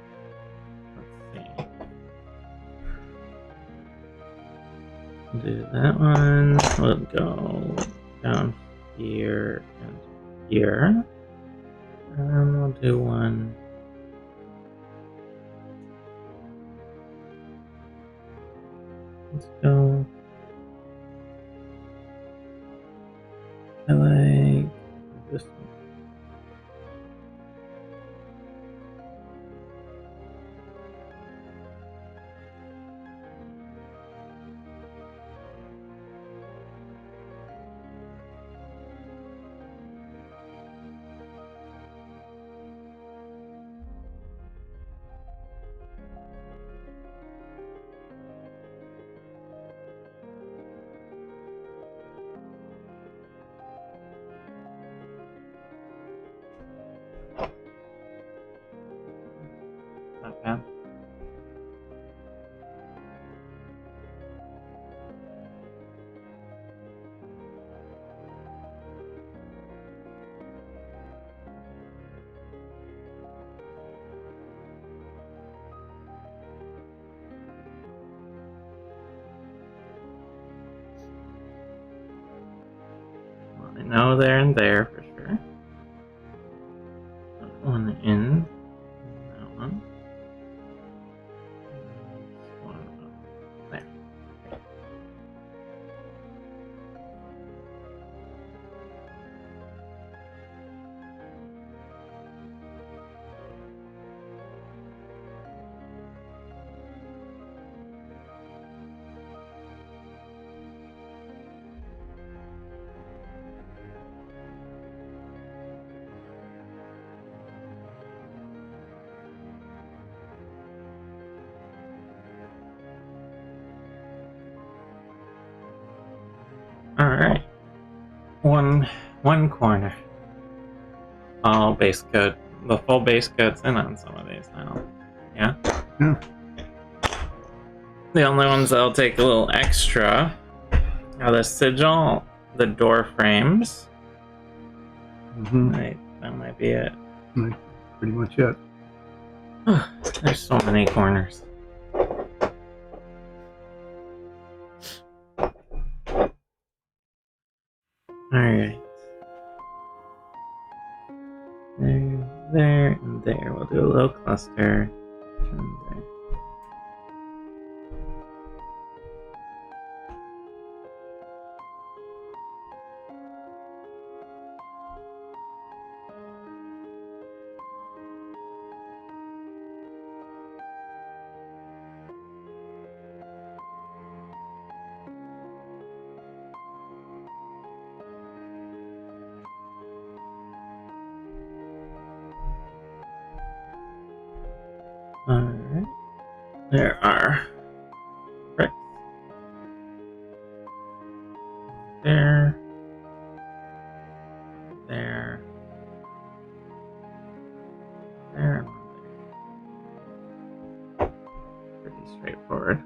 Let's see. Do that one. We'll go down here and here. And then we'll do one Let's go. I like this one. Not bad. Well, I know there and there for sure. That one in. That one. This one up there. Alright. One corner. All base coat. The full base coat's in on some of these now. Yeah? Yeah. The only ones that'll take a little extra are the sigil, the door frames. Right, that might be it. Pretty much it. There's so many corners. Alright. There, and there. We'll do a little cluster. And there. Alright. There are bricks. There. There. There. And there. Pretty straightforward.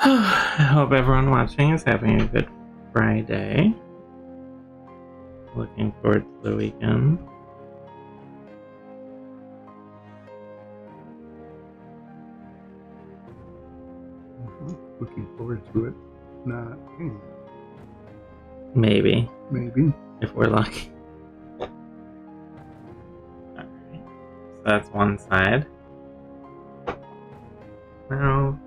I hope everyone watching is having a good Friday. Looking forward to the weekend. Looking forward to it. Not. Maybe. Maybe. If we're lucky. Alright. So that's one side. Now.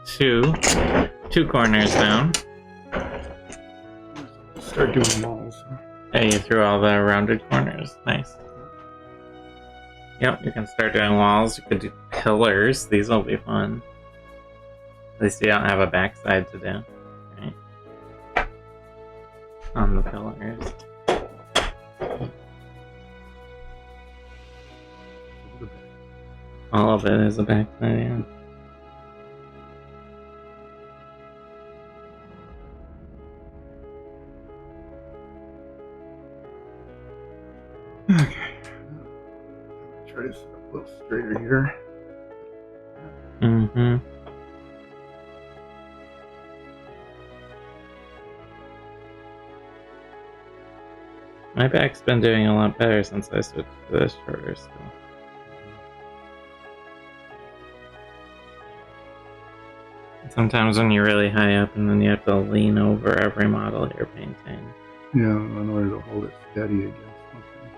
two corners down. Start doing walls. Yeah, you threw all the rounded corners. Nice. Yep, you can start doing walls. You could do pillars. These will be fun. At least you don't have a backside to do. Right? On the pillars. All of it is a backside, yeah. Okay. Try to sit up a little straighter here. Mm-hmm. My back's been doing a lot better since I switched to this shorter skill. Sometimes when you're really high up and then you have to lean over every model you're painting. Yeah, in order to hold it steady against something.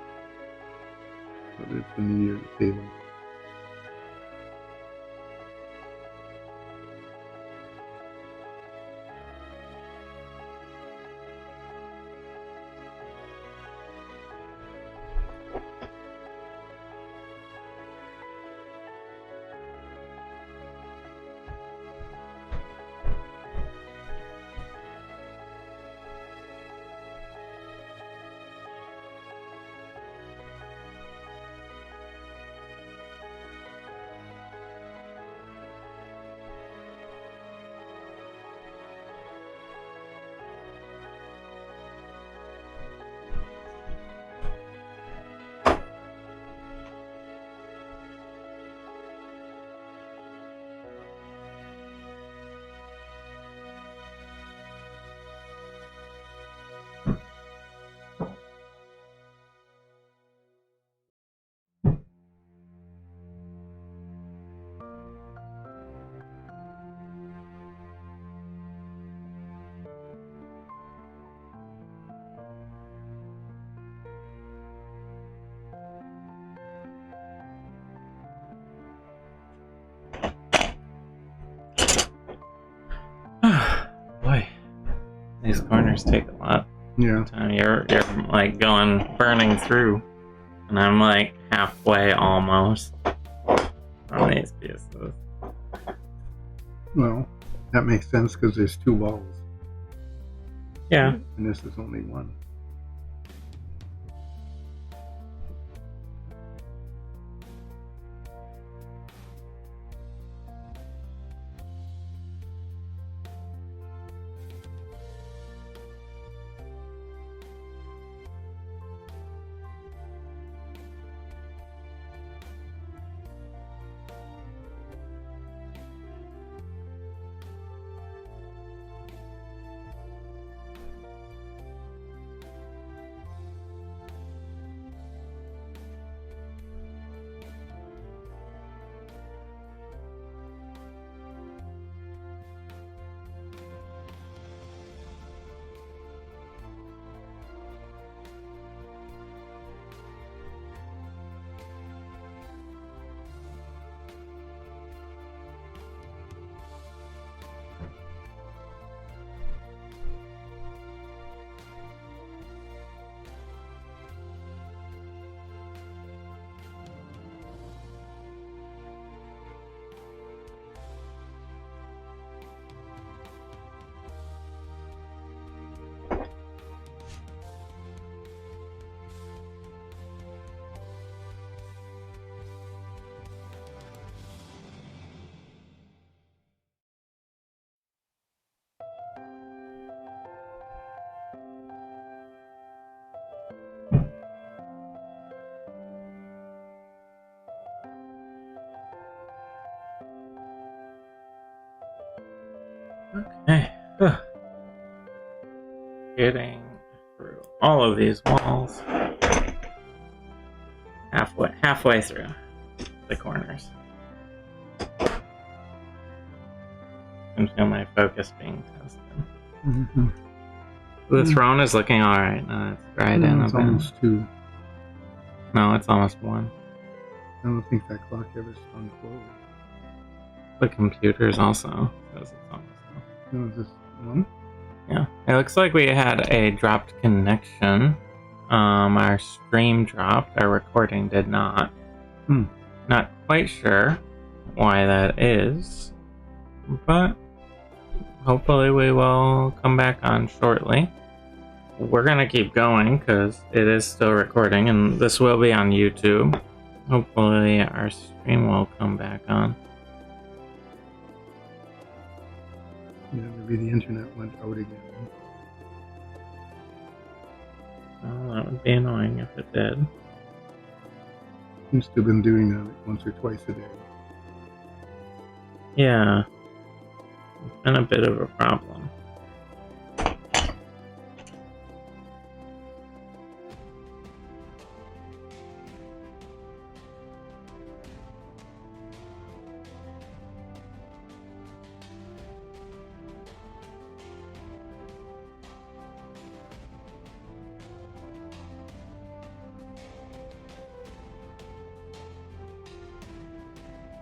Whether it's the knee or the table. Boy, these corners take a lot Yeah. of time. You're like burning through, and I'm like halfway almost on these pieces. Well, that makes sense because there's two walls. Yeah. And this is only one. Okay. Getting through all of these walls. Halfway through the corners. I can feel my focus being tested. Mm-hmm. The throne is looking alright. No, it's dried in a It's bit. almost two. No, it's almost one. I don't think that clock ever swung forward. the computers also. Says it's almost done. Oh, is this one? Yeah, it looks like we had a dropped connection. Our stream dropped, our recording did not. Not quite sure why that is, but hopefully we will come back on shortly. We're gonna keep going because it is still recording, and this will be on YouTube. Hopefully our stream will come back on. Yeah, maybe the internet went out again. Well, that would be annoying if it did. Seems to have been doing that once or twice a day. Yeah, it's been a bit of a problem.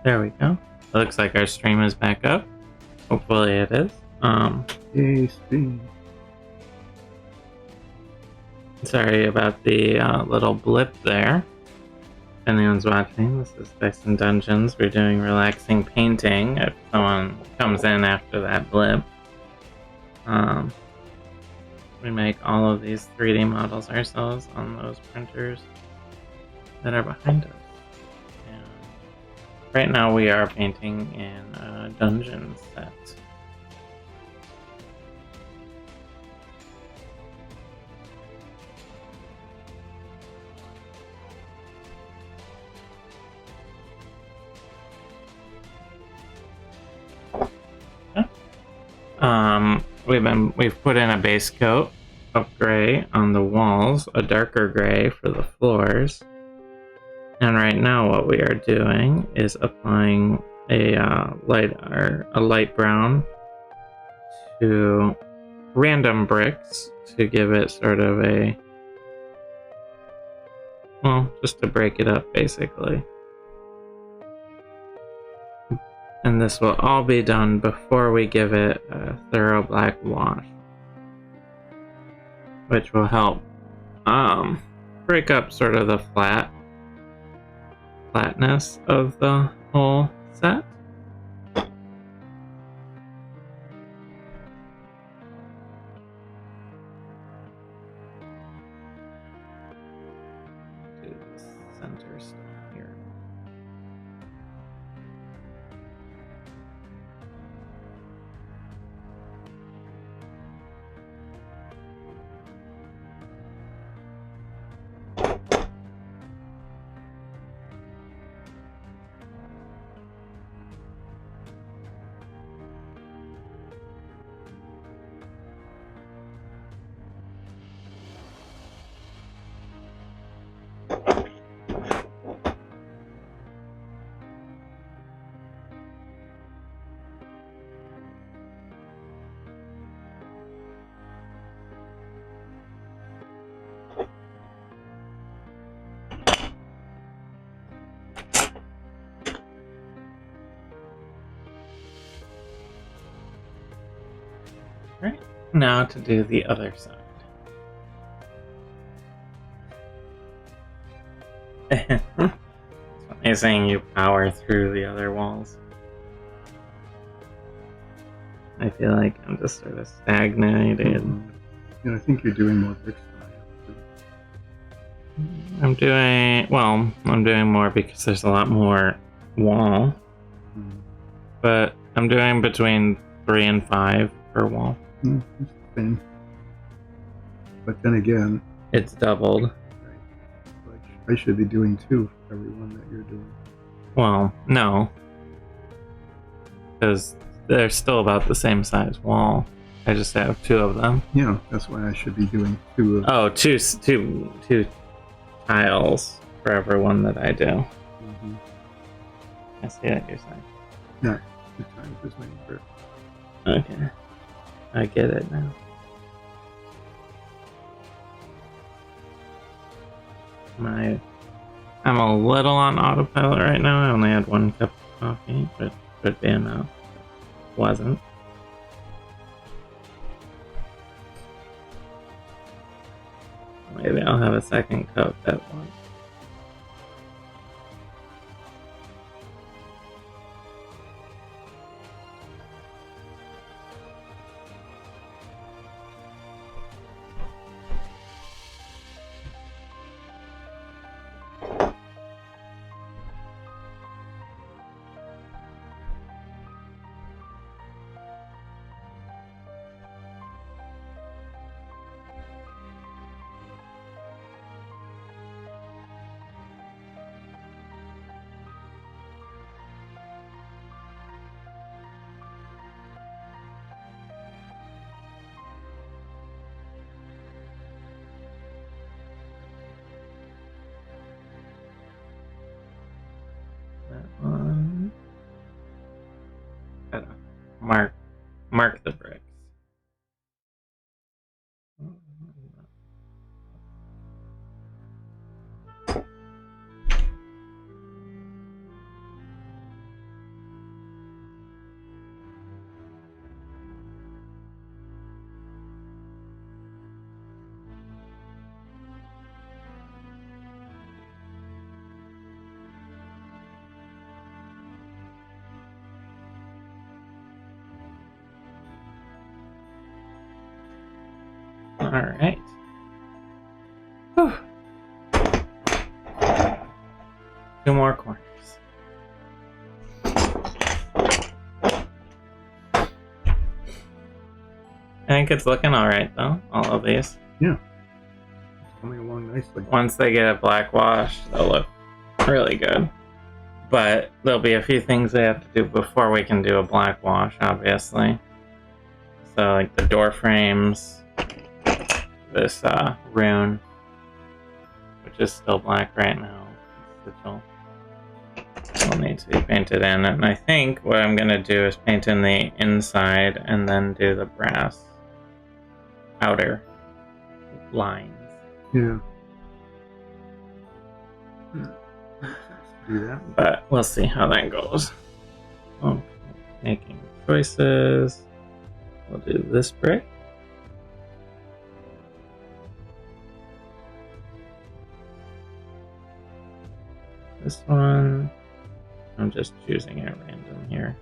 There we go. It looks like our stream is back up. Hopefully it is. Yay, stream. Sorry about the little blip there. If anyone's watching, this is Dyson Dungeons. We're doing relaxing painting if someone comes in after that blip. We make all of these 3D models ourselves on those printers that are behind us. And right now we are painting in a dungeon set. We've put in a base coat of gray on the walls, a darker gray for the floors, and right now what we are doing is applying a light brown to random bricks to give it sort of a, well, just to break it up basically. And this will all be done before we give it a thorough black wash, which will help break up sort of the flatness of the whole set. Do the center stuff here. Right, now to do the other side. It's amazing you power through the other walls. I feel like I'm just sort of stagnated. Yeah, I think you're doing more bricks than I am. I'm doing more because there's a lot more wall. But I'm doing between 3 and 5 per wall. It's the same. But then again, It's doubled. right, I should be doing 2 for every one that you're doing. Well, no. Because they're still about the same size wall. I just have 2 of them. Yeah, that's why I should be doing 2 of them. Oh, two tiles for every one that I do. I see what you're saying. Yeah, 2 times as many bricks. Okay. I get it now. I'm a little on autopilot right now. I only had 1 cup of coffee, but Should be enough. Wasn't. Maybe I'll have a second coat that one. That one. Gotta mark the bricks. Alright. Two more corners. I think it's looking alright though, all of these. Yeah. It's coming along nicely. Once they get a black wash, they'll look really good. But there'll be a few things they have to do before we can do a black wash, obviously. So like the door frames, this rune, which is still black right now, sigil, will need to be painted in. And I think what I'm going to do is paint in the inside and then do the brass outer lines. Yeah. Do that. But we'll see how that goes. Okay, making choices. We'll do this brick. This one, I'm just choosing at random here.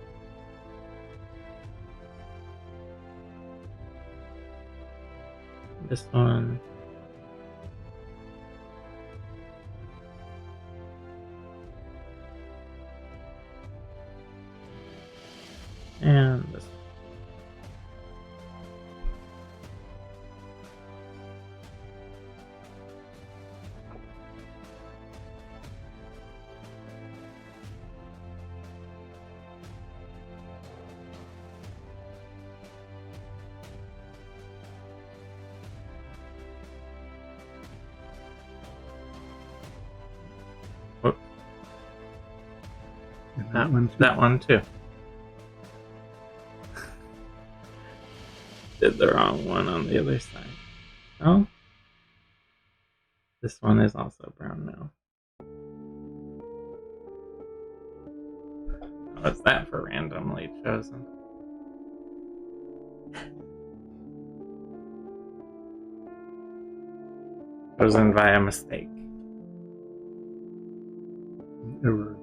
This one. And this one. Whoop. And that one's That one too. Did the wrong one on the other side. Oh. This one is also brown now. What's that for randomly chosen? Chosen via mistake. error.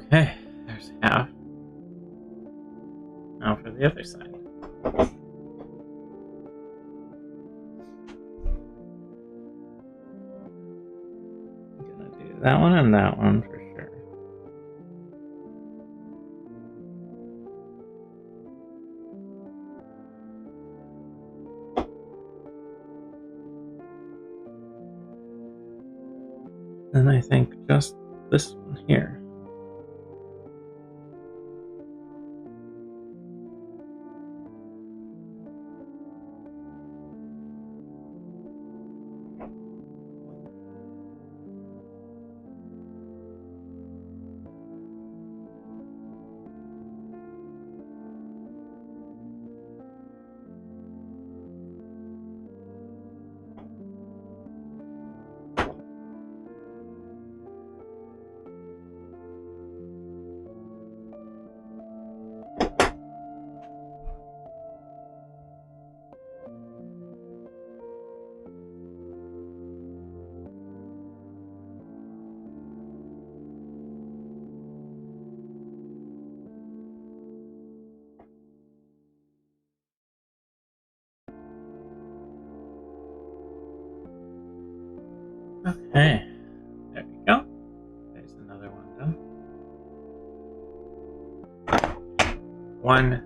Okay, there's half. Now for the other side. I'm gonna do that one and that one for sure. And I think just this one here. Okay, there we go. There's another one done. One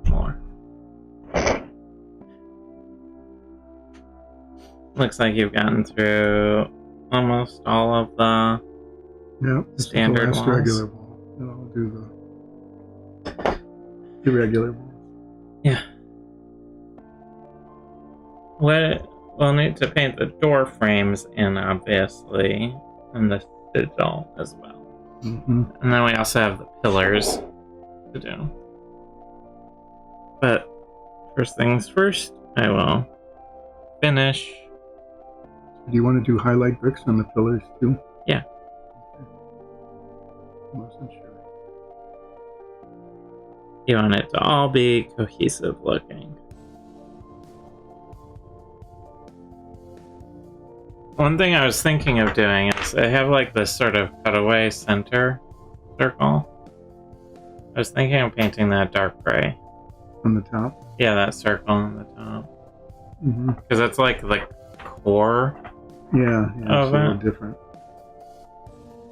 more. Looks like you've gotten through almost all of the Yeah, this standard is the last walls. regular wall, and I'll do the irregular walls. Yeah. We'll need to paint the door frames in, obviously, and the citadel as well. Mm-hmm. And then we also have the pillars to do. But first things first, I will finish. Do you want to do highlight bricks on the pillars too? Yeah. Okay. Wasn't sure. You want it to all be cohesive looking. One thing I was thinking of doing is I have like this sort of cutaway center circle. I was thinking of painting that dark gray. On the top? Yeah, that circle on the top. Mm-hmm. Because that's like the core. Yeah, it's Of a little it. different.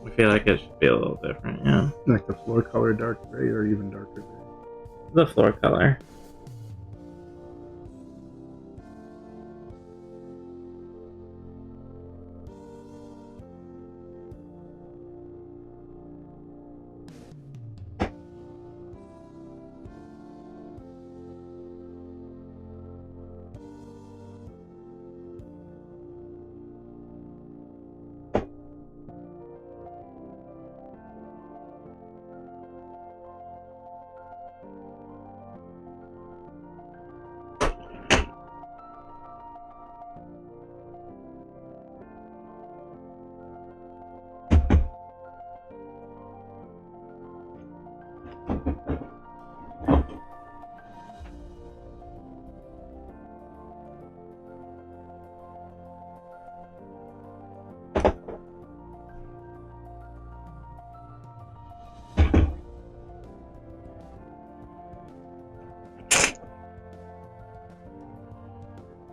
I feel like it should be a little different, yeah. Like the floor color dark gray or even darker gray. The floor color.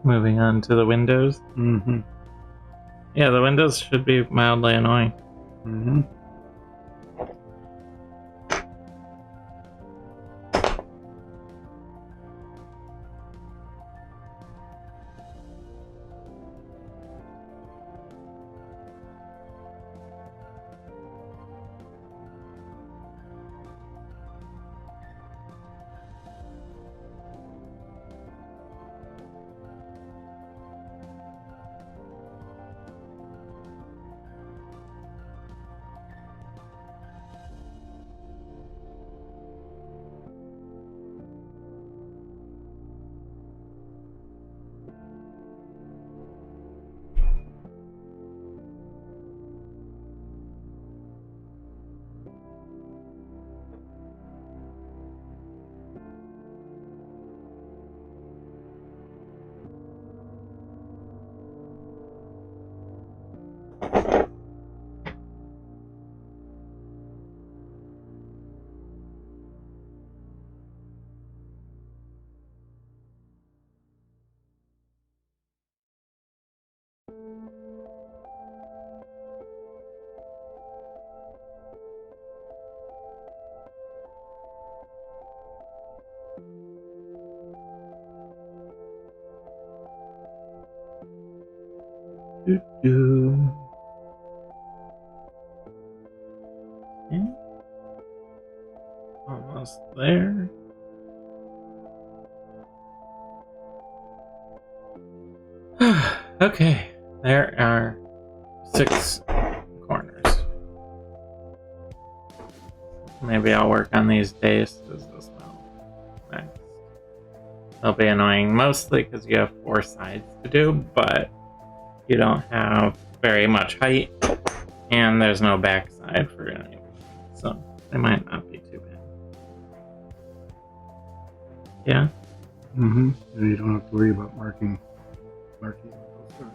Moving on to the windows. Mm-hmm. Yeah, the windows should be mildly annoying. Mm-hmm. Do-do. almost there. Okay, there are 6 corners. Maybe I'll work on these bases as well next. They'll be annoying mostly because you have 4 sides to do, but you don't have very much height, and there's no backside for anyone, so they might not be too bad. Yeah? Mm-hmm. And you don't have to worry about marking both sides.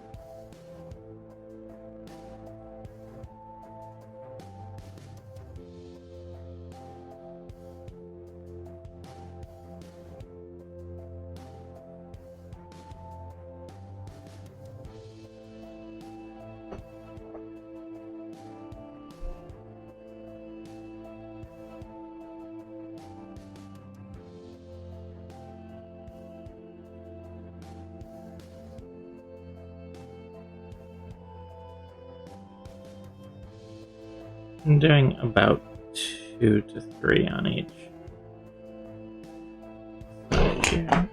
I'm doing about 2 to 3 on each side here.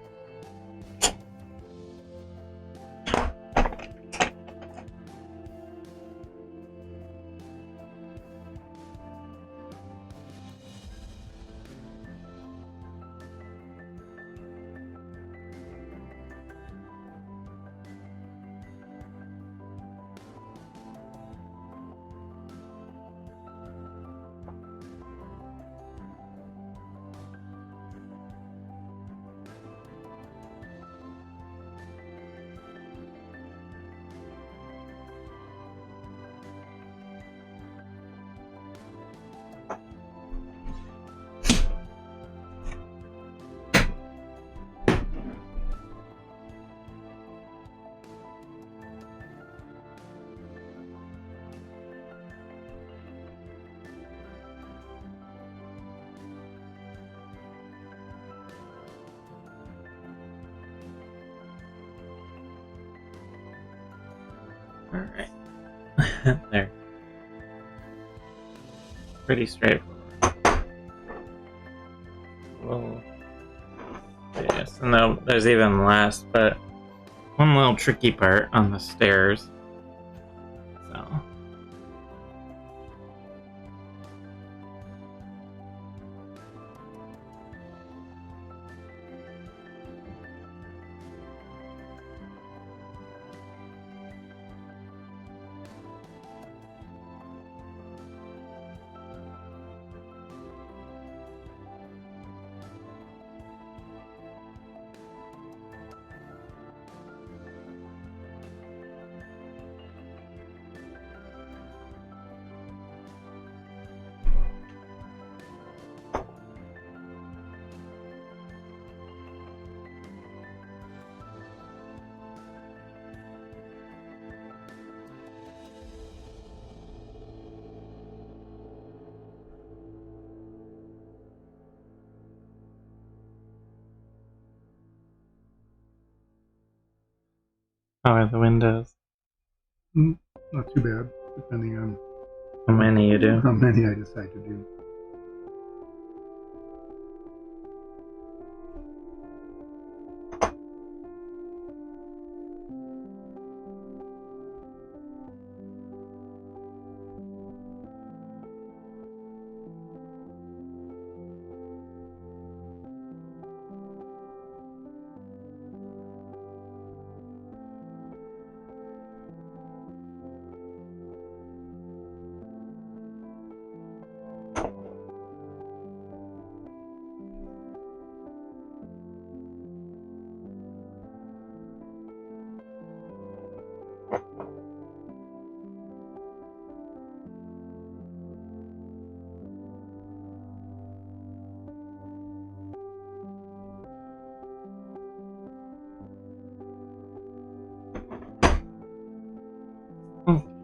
Alright. There. Pretty straightforward. Well, yes, and there's even less, but one little tricky part on the stairs. So. How are the windows? Not too bad, depending on How many you do? how many I decide to do.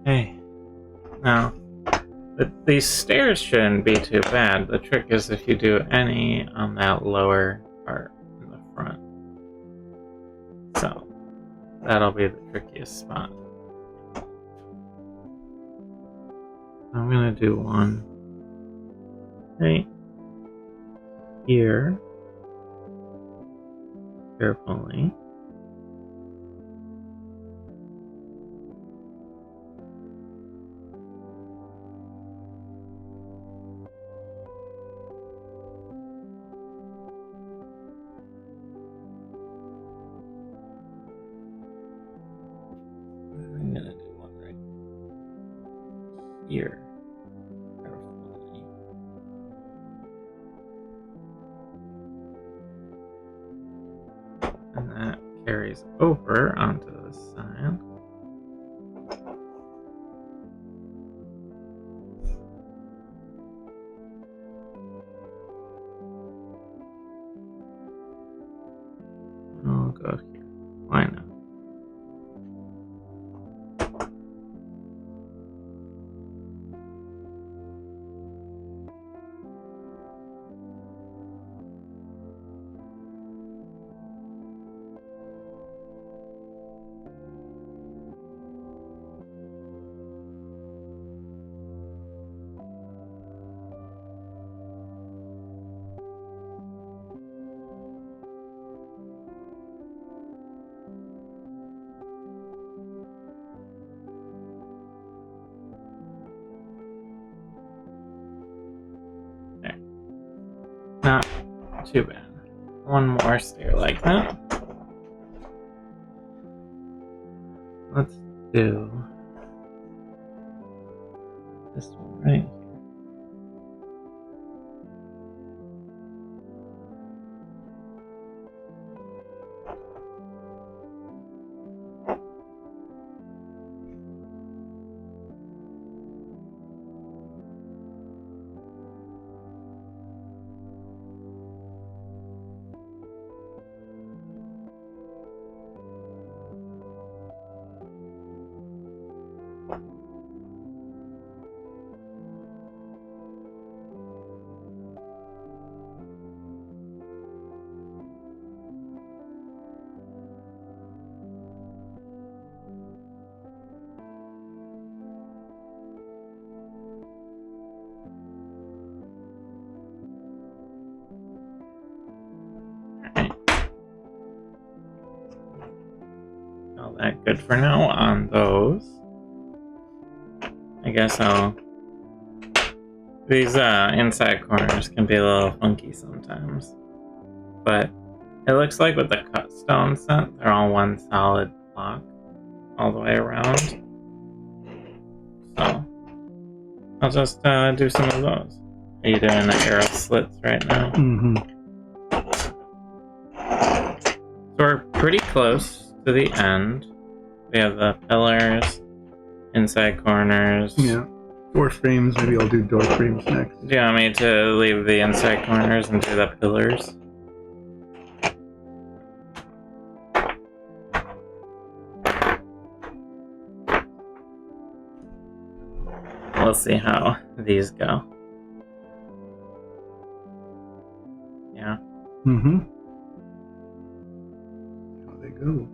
Okay. Now, these stairs shouldn't be too bad. The trick is if you do any on that lower part in the front. So, that'll be the trickiest spot. I'm gonna do one right here carefully. I'm gonna do one right here. Carefully. And that carries over onto the side. I'll go here. Why not? There. Not too bad. One more stair like that. Let's do this one right here. All that good for now on those. I guess these inside corners can be a little funky sometimes, but it looks like with the cut stone set, they're all one solid block all the way around. So I'll just do some of those. Are you doing the arrow slits right now? Mm-hmm. So we're pretty close to the end. We have the pillars, inside corners. Yeah. Door frames. Maybe I'll do door frames next. Do you want me to leave the inside corners and do the pillars? We'll see how these go. Yeah. Mm-hmm. How they go.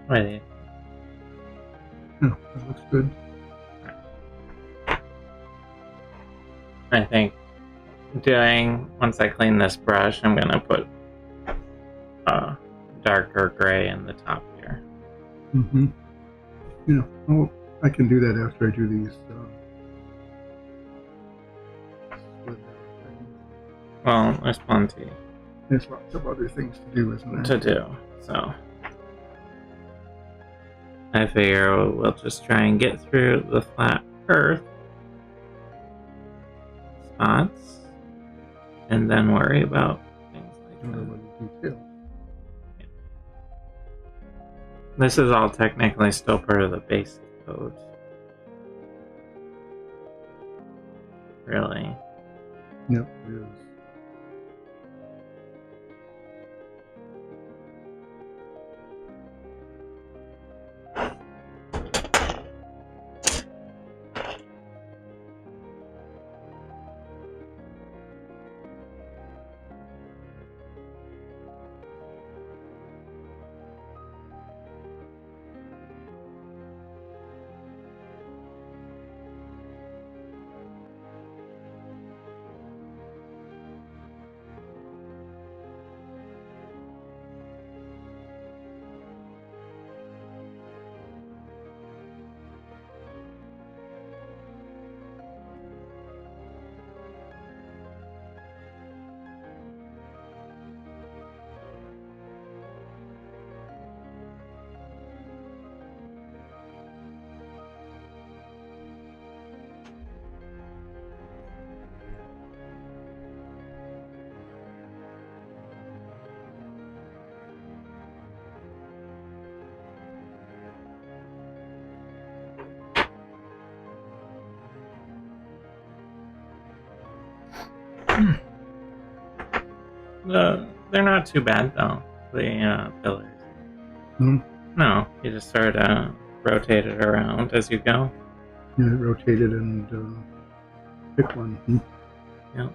Ready? No, that looks good. I think once I clean this brush, I'm gonna put darker gray in the top here. Mm-hmm. Yeah. Oh, I can do that after I do these. Split things. Well, there's plenty There's lots of other things to do, isn't there? to do, so I figure we'll just try and get through the flat earth spots and then worry about things like Don't know that. about the details. This is all technically still part of the basic code. Really. Yep, it is. They're not too bad though, the pillars. Hmm? No, you just sort of rotate it around as you go. Yeah, rotate it and pick one. Hmm? Yeah.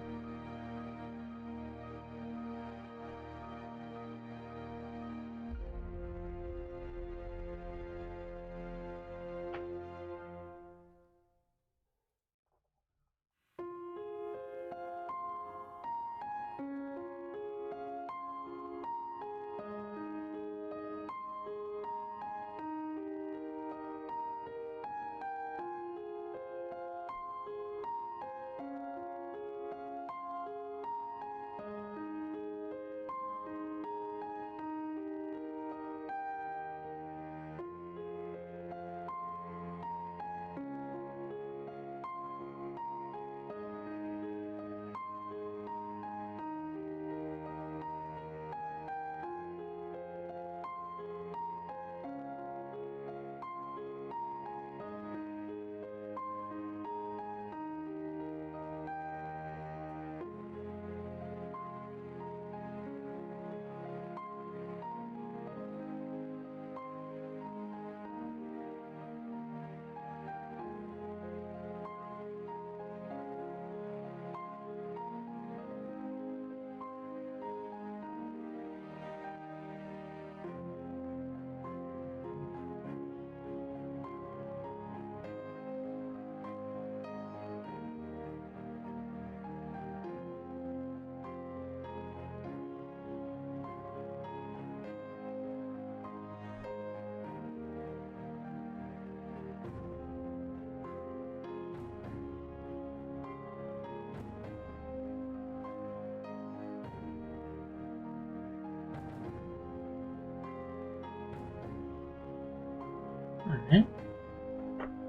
Alright.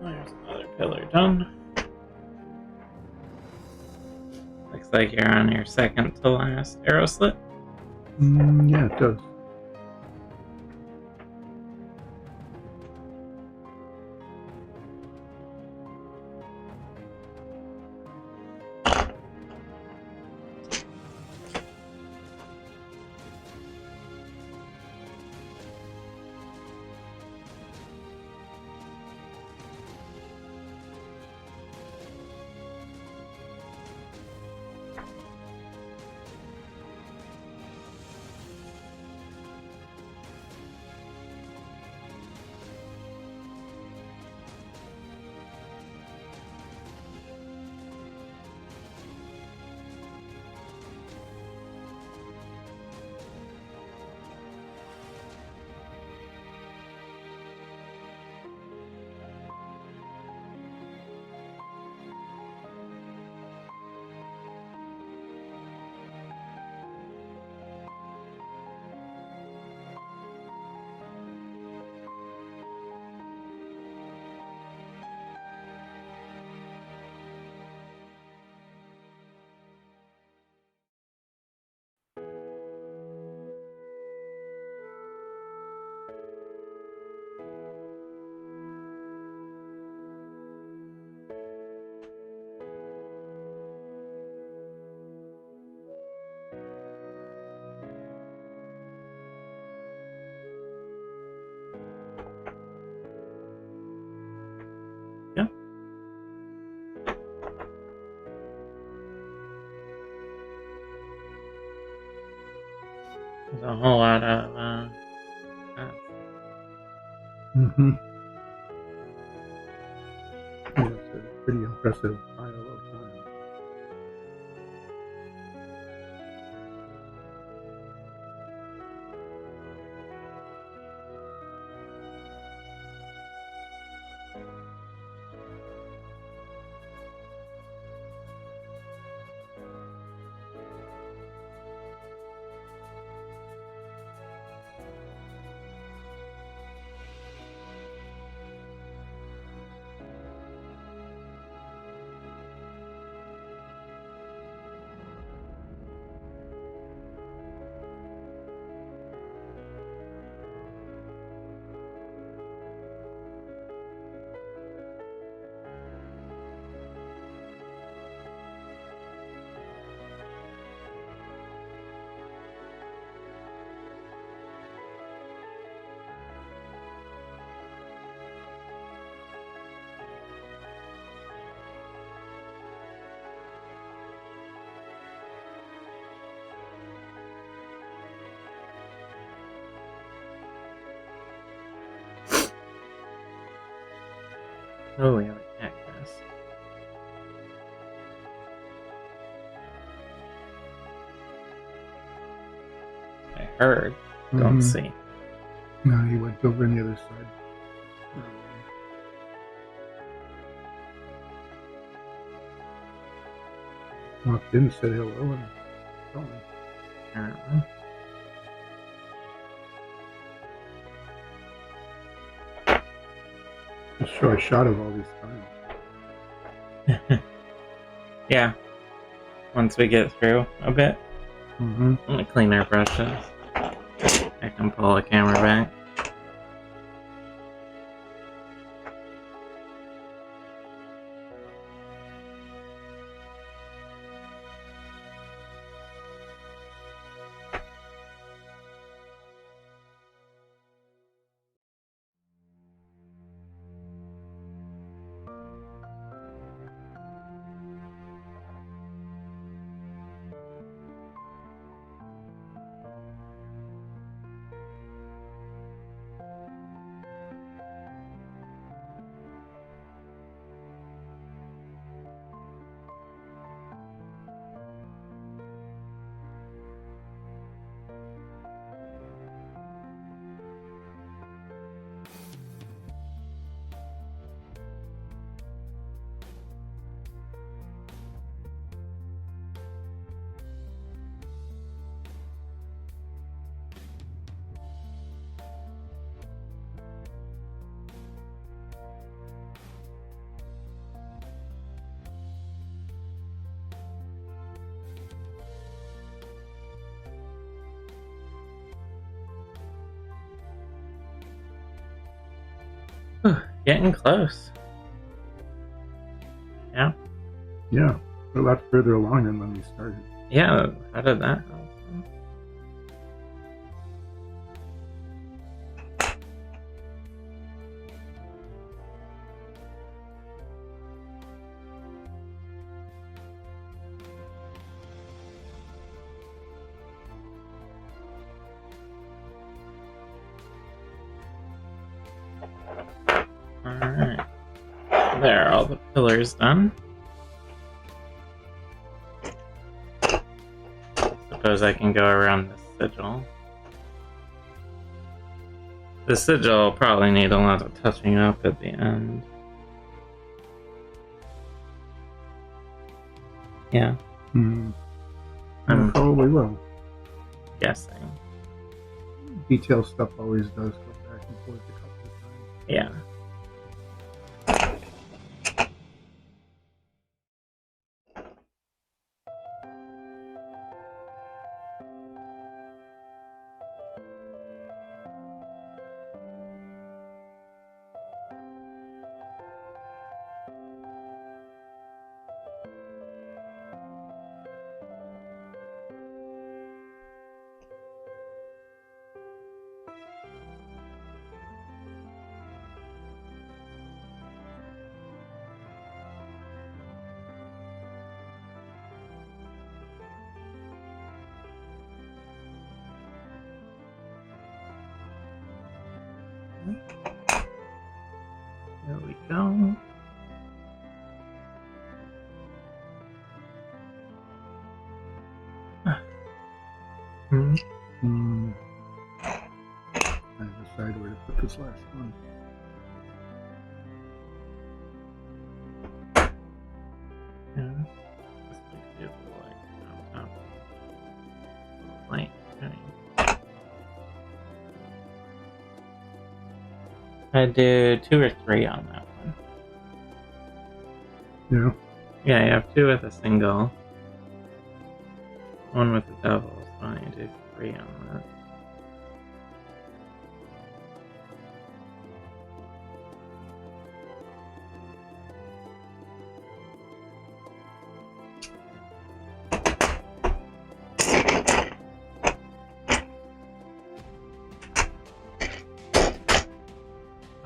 There's another pillar done. Looks like you're on your second to last arrow slit. Yeah, it does. There's a whole lot of Mm-hmm. Yeah, it's a pretty impressive pile of time. Oh, we have a cactus. I heard. Don't Mhm. see. No, he went over on the other side. Walked in, said hello, and gone. Apparently. Just show a shot of all these times. Yeah. Once we get through a bit, Mm-hmm. I'm gonna clean our brushes. I can pull the camera back. Whew, getting close. Yeah. Yeah, we're a lot further along than when we started. Yeah, how did that help? Alright. There are all the pillars done. Suppose I can go around the sigil. The sigil will probably need a lot of touching up at the end. Yeah, Mm-hmm. I'm Probably will. guessing. Detail stuff always does go back and forth a couple of times. Yeah. There we go. I decide where to put this last one. Yeah. This makes it like on top. Light. I do 2 or 3 on that one. Yeah. Yeah, you have 2 with a single. 1 with the double, so I do 3 on that.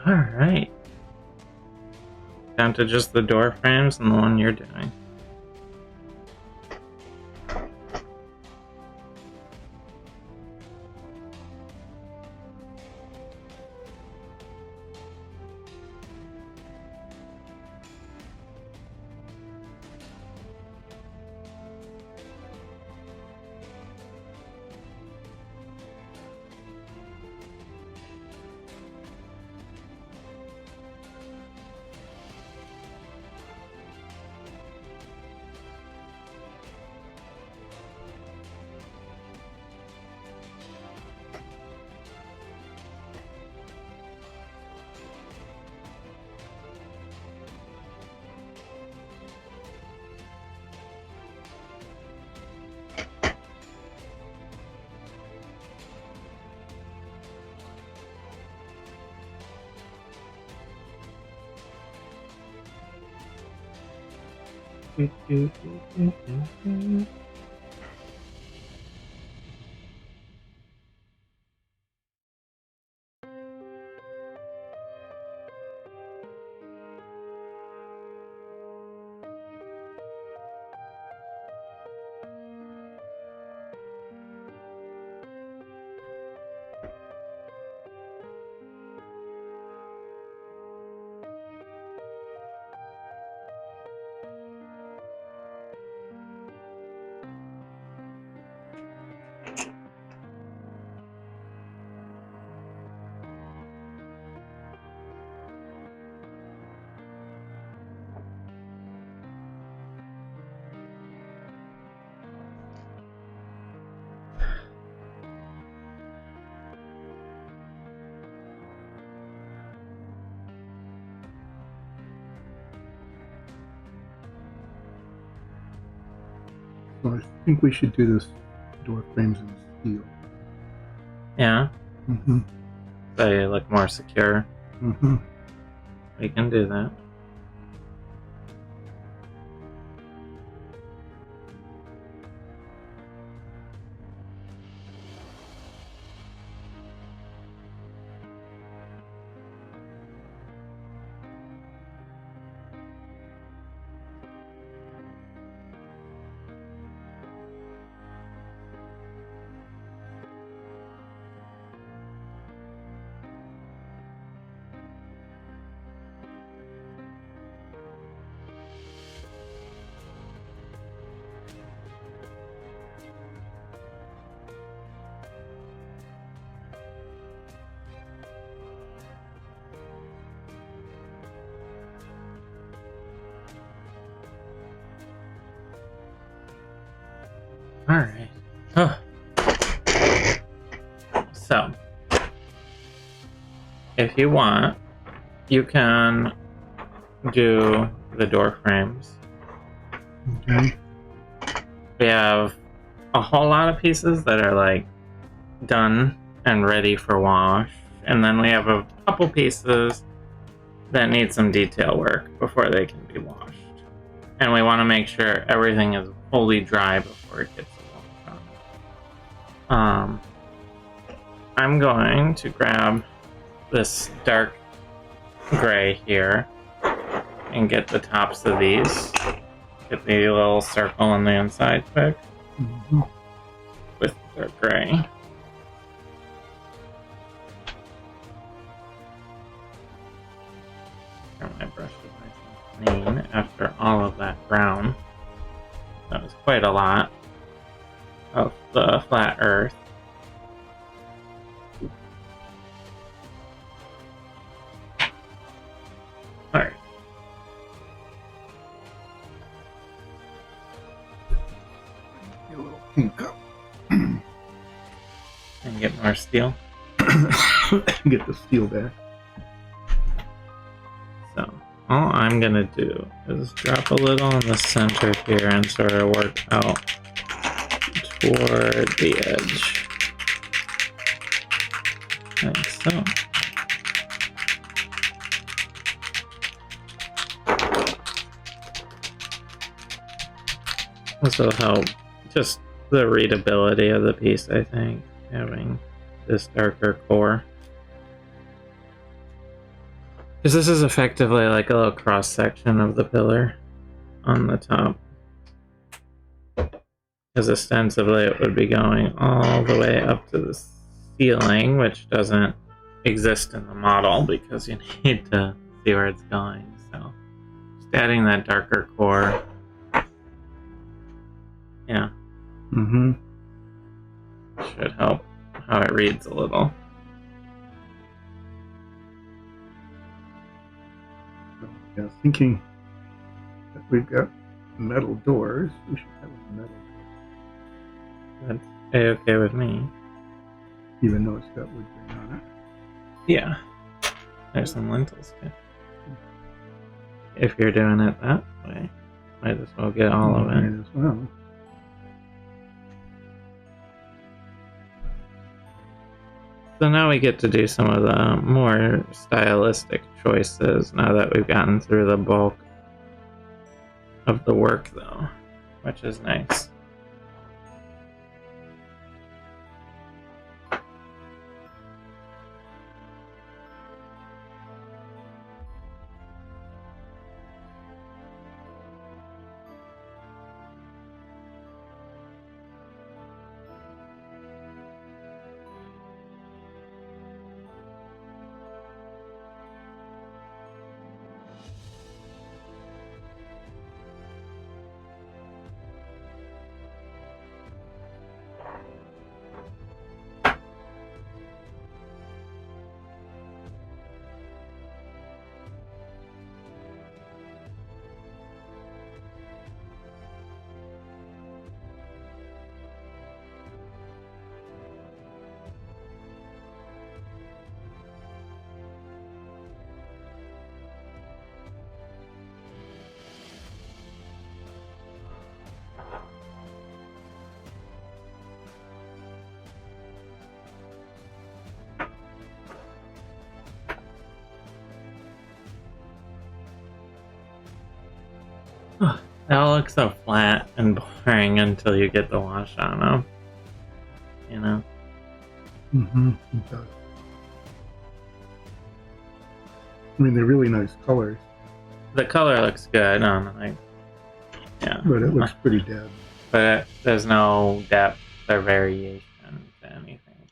Alright. Down to just the door frames and the one you're doing. So I think we should do this door frames in steel. Yeah, Mm-hmm. so you look more secure. Mm-hmm. We can do that. Alright. Oh. So, if you want, you can do the door frames. Okay. We have a whole lot of pieces that are like done and ready for wash, and then we have a couple pieces that need some detail work before they can be washed. And we want to make sure everything is fully dry before it gets washed. I'm going to grab this dark gray here and get the tops of these. Get the little circle on the inside quick with the gray. Sure, my brush is nice and clean after all of that brown. That was quite a lot of the flat earth. Alright. A little pink up. And get more steel. Get the steel back. So, all I'm gonna do is drop a little in the center here and sort of work out toward the edge. Like so. This will help just the readability of the piece, I think, having this darker core. Because this is effectively like a little cross section of the pillar on the top. Because ostensibly it would be going all the way up to the ceiling, which doesn't exist in the model because you need to see where it's going. So just adding that darker core. Yeah. Mm-hmm. Should help how it reads a little. Yeah, thinking that we've got metal doors, we should have a metal door. That's A-okay with me. Even though it's got wood grain on it. Yeah. There's some lentils too. If you're doing it that way, might as well get all of it. Might as well. So now we get to do some of the more stylistic choices now that we've gotten through the bulk of the work though, which is nice. That'll look so flat and boring until you get the wash on them. You know? Mm-hmm. It does. I mean, they're really nice colors. The color looks good on like, yeah. But it looks pretty dead. But there's no depth or variation to anything.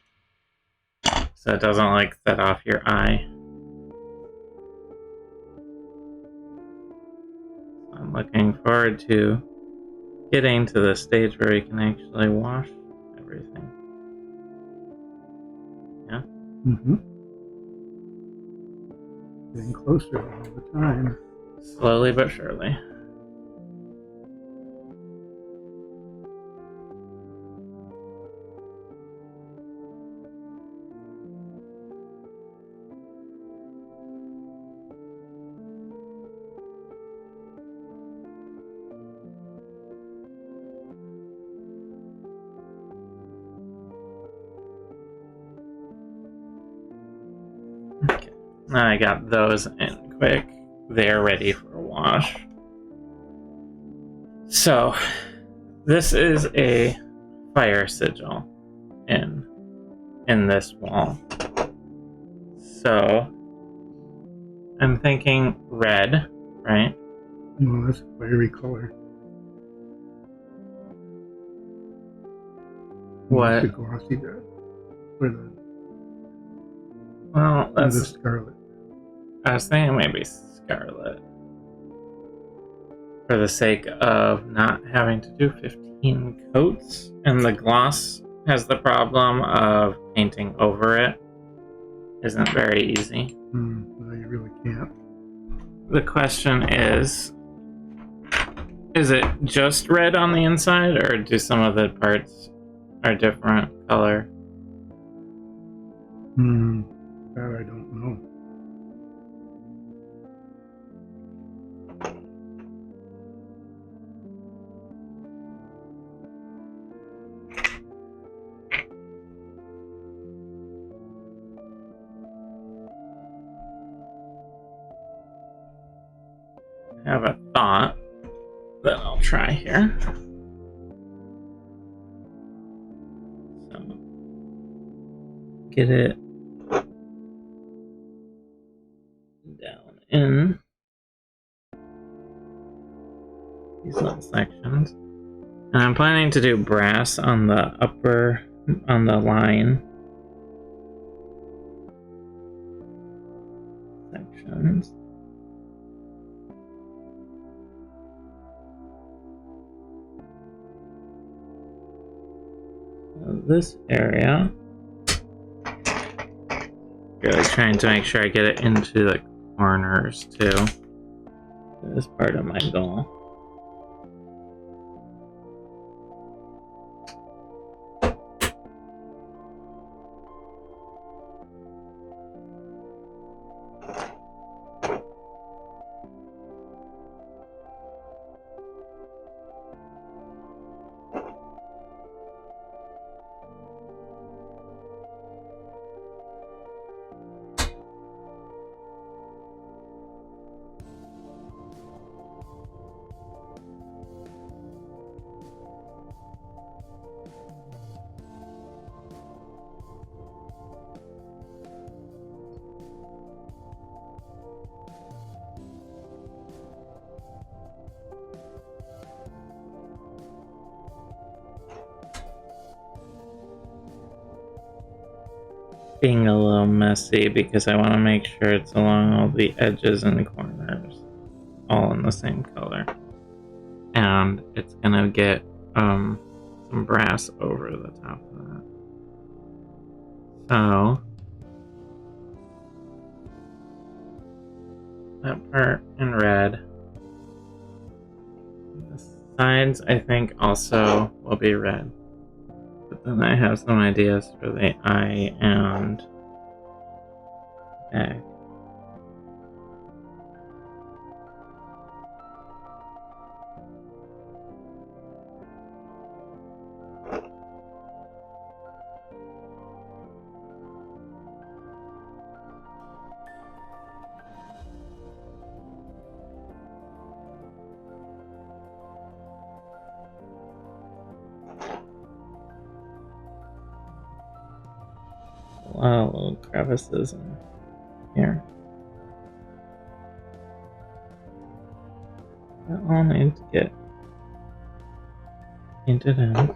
So it doesn't like set off your eye. I'm looking forward to getting to the stage where we can actually wash everything. Yeah? Mm-hmm. Getting closer all the time. Slowly but surely. Okay. Now I got those in quick. They're ready for a wash. So, this is a fire sigil in this wall. So, I'm thinking red, right? Well, that's a fiery color. What? The glossy red. Or the, Well, or the that's. scarlet. I was thinking maybe scarlet. For the sake of not having to do 15 coats. And the gloss has the problem of painting over it. Isn't very easy. No, you really can't. The question is it just red on the inside, or do some of the parts are different color? That I don't know. I have a thought that I'll try here. So, get it down in these little sections. And I'm planning to do brass on the line sections. So this area, really trying to make sure I get it into the corners too. That is part of my goal. Being a little messy because I want to make sure it's along all the edges and corners, all in the same color. And it's gonna get some brass over the top of that. So that part in red. The sides I think also will be red. But then I have some ideas for the eye and back. A lot of little crevices in here. That all need to get painted in.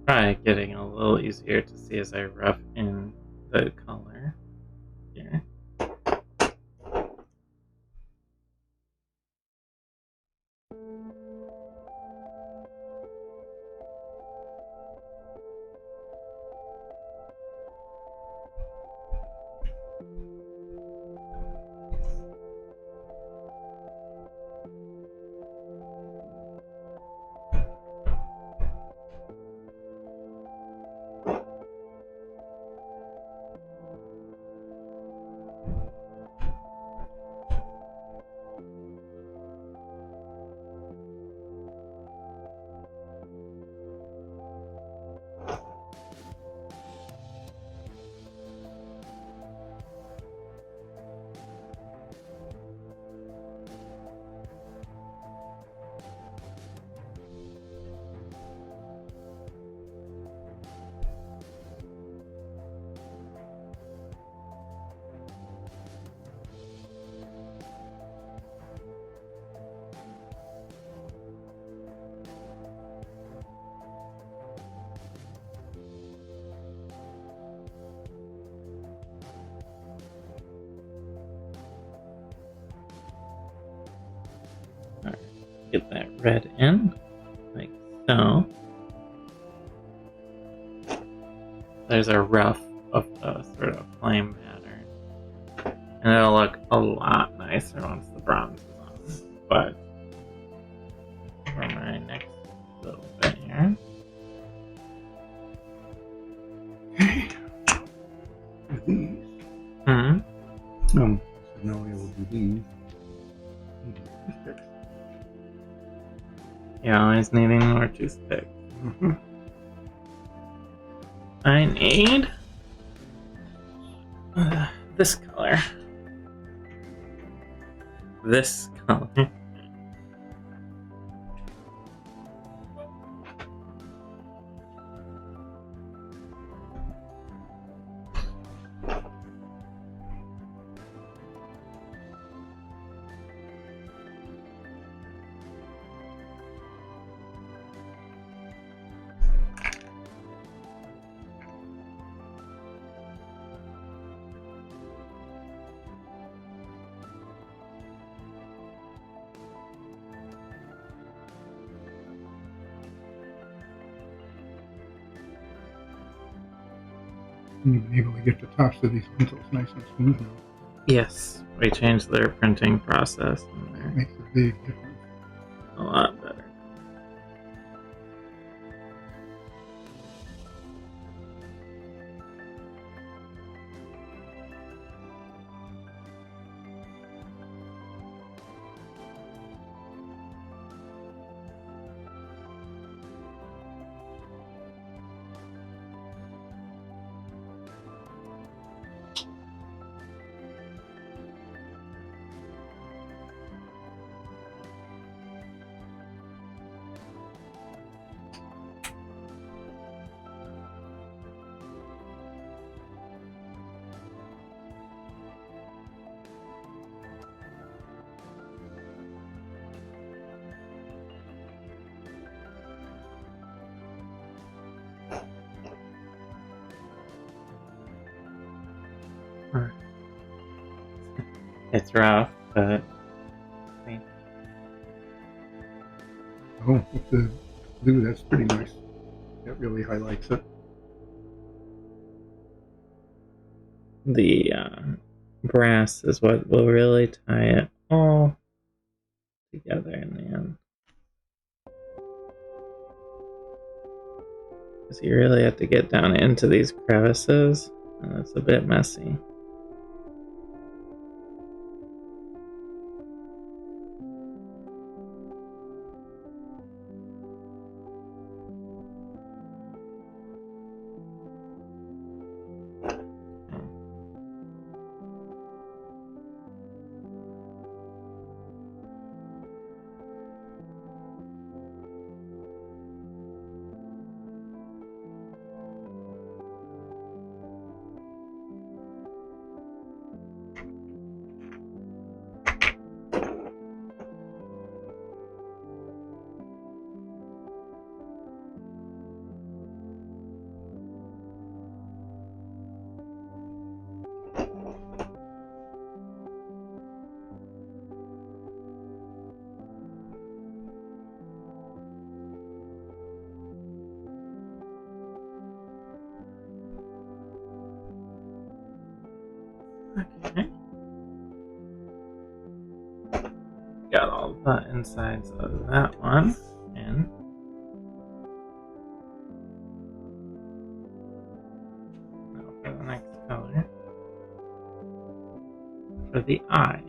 Probably getting a little easier to see as I rough in the color here. get that red in, like so. There's a rough of the sort of flame pattern. And it'll look a lot nicer once the bronze is on. But for my next little bit here. Okay. With these. Hmm. So now we will do these. Toothpicks. You're always needing more toothpicks. Mm-hmm. I need this color. This color. You've been able to get the tops of these pencils nice and smooth now. Yes, we changed their printing process and It they're makes a big difference. a lot better. It's rough, but Oh, with the blue, that's pretty nice. That really highlights it. the brass is what will really tie it all together in the end. Because you really have to get down into these crevices, and it's a bit messy. Okay. Got all the insides of that one in. Now for the next color. For the eye.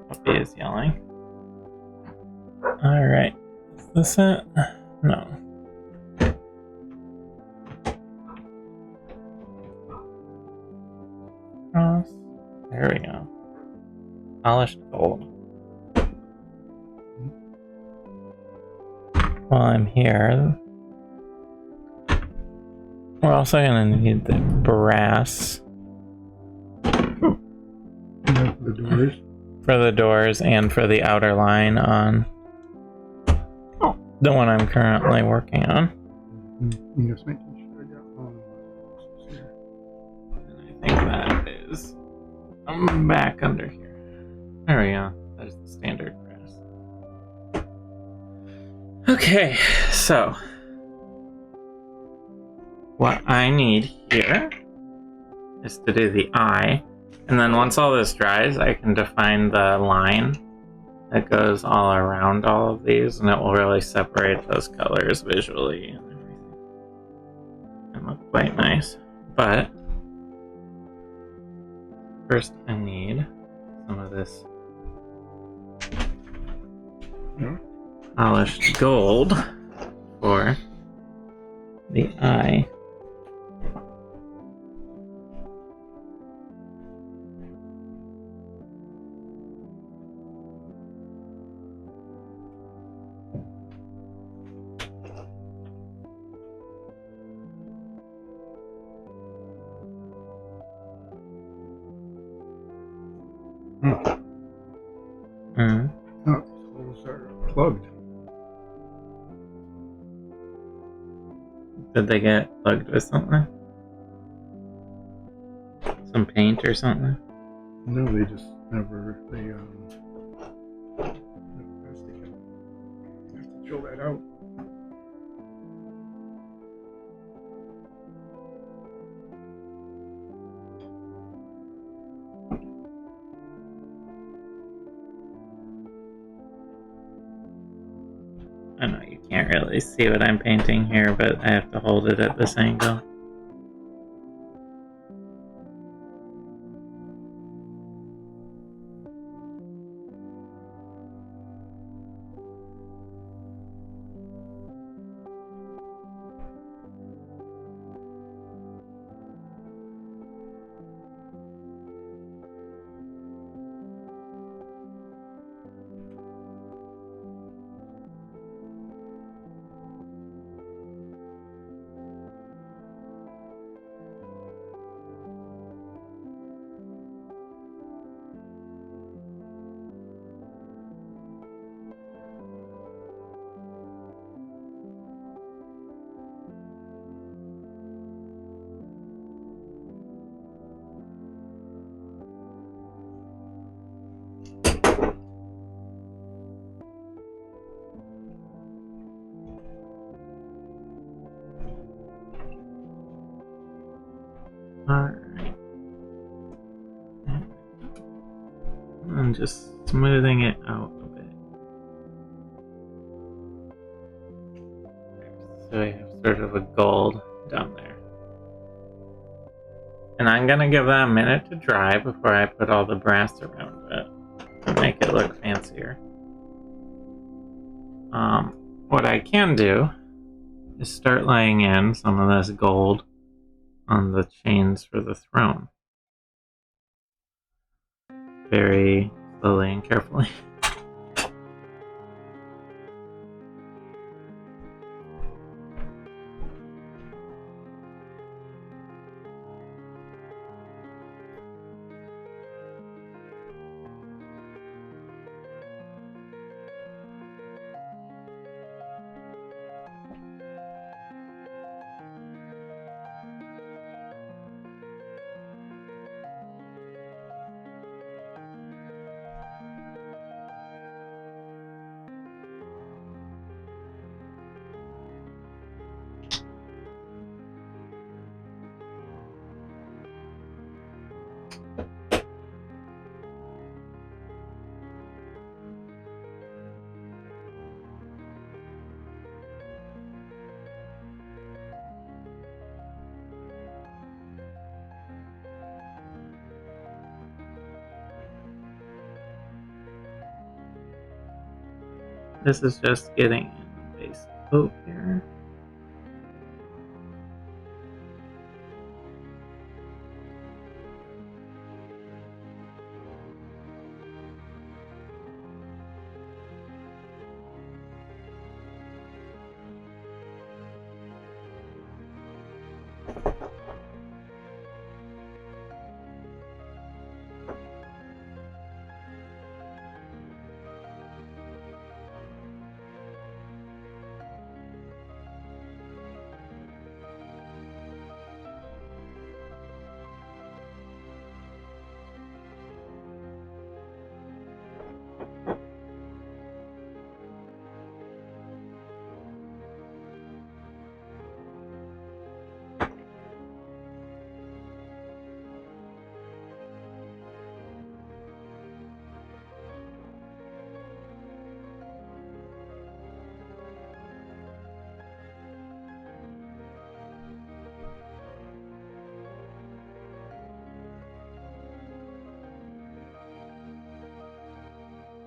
Puppy is yelling. Alright. Is this it? No. Cross. There we go. Polished gold. While I'm here, we're also going to need the brass doors? For the doors and for the outer line on the one I'm currently working on. Just making sure I got all the boxes here. And I think that is back under here. There we go. That is the standard grass. Okay, so what I need here is to do the eye, and then once all this dries, I can define the line that goes all around all of these, and it will really separate those colors visually and everything. And look quite nice. But first I need some of this polished gold for the eye. Oh, these holes are plugged. Did they get plugged with something? Some paint or something? No, they just never, never plastic it. I have to drill that out. I know you can't really see what I'm painting here, but I have to hold it at this angle. Alright. I'm just smoothing it out a bit. So we have sort of a gold down there. And I'm gonna give that a minute to dry before I put all the brass around it to make it look fancier. What I can do is start laying in some of this gold on the chains for the throne. Very slowly and carefully. This is just getting in the base coat here.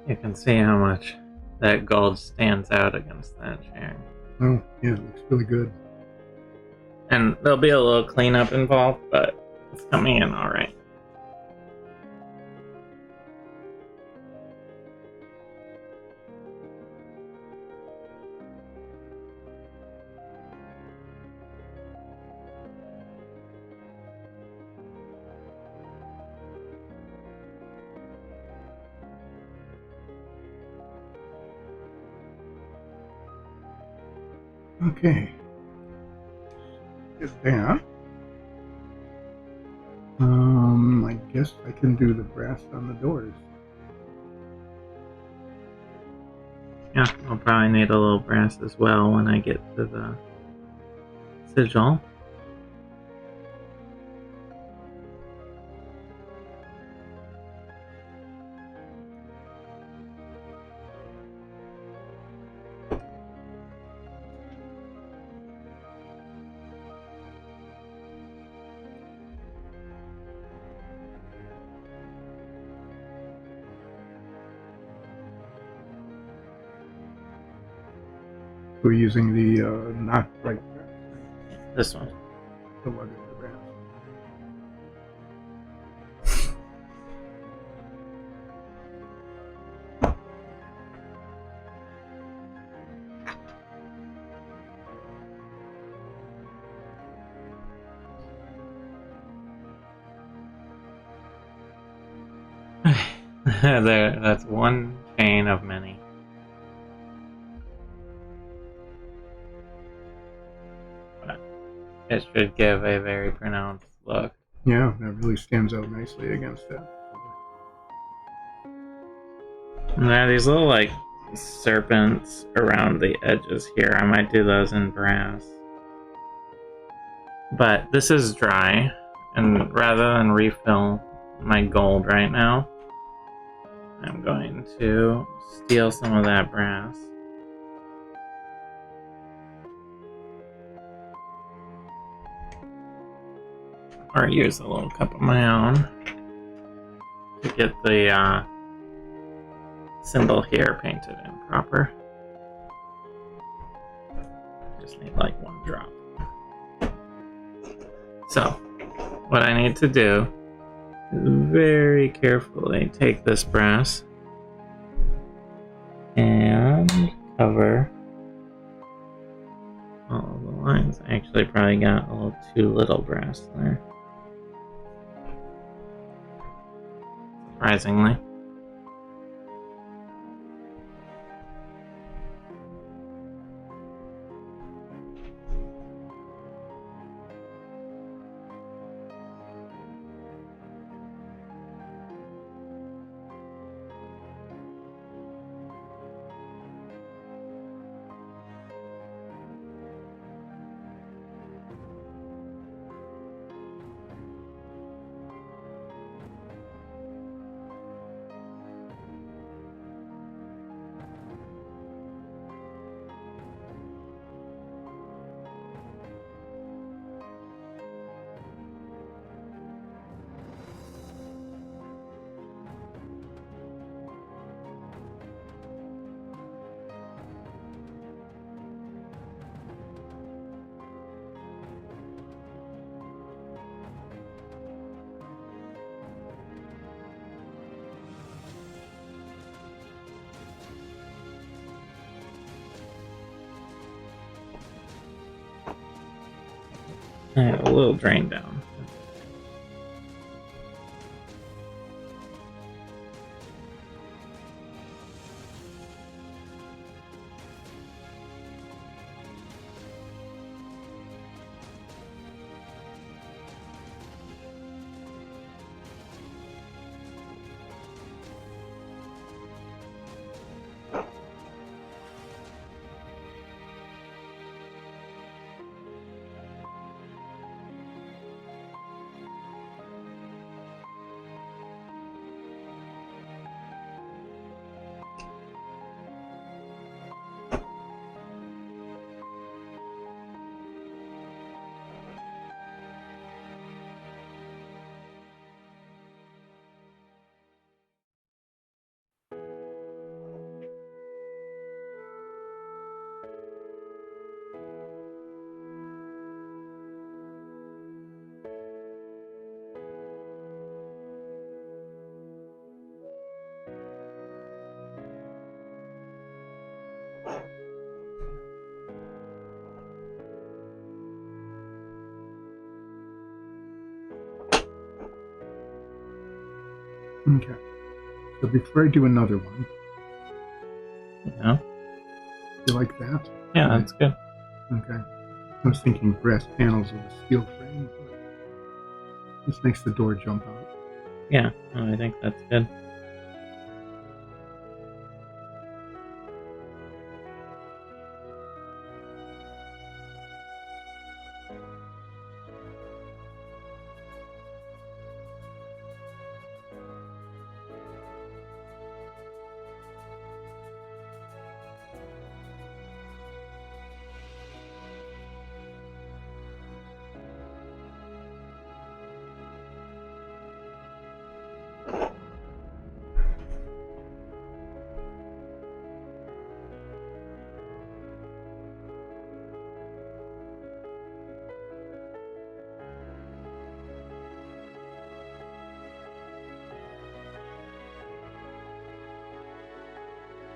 You can see how much that gold stands out against that chair. Oh, yeah, it looks really good. And there'll be a little cleanup involved, but it's coming in alright. Okay. Get that. I guess I can do the brass on the doors. Yeah, I'll probably need a little brass as well when I get to the sigil. We're using the not bright brass, This one. the luggage brass. That's one chain of many. But it should give a very pronounced look. Yeah, that really stands out nicely against that. And there are these little like serpents around the edges here. I might do those in brass. But this is dry, and rather than refill my gold right now, I'm going to steal some of that brass. Or use a little cup of my own to get the symbol here painted in proper. Just need like one drop. So, what I need to do is very carefully take this brass and cover all of the lines. I actually probably got a little too little brass there. Surprisingly. A little drain down. Okay. So before I do another one, Yeah. you like that? Yeah, that's good. Okay. I was thinking brass panels with a steel frame. This makes the door jump out. Yeah, I think that's good.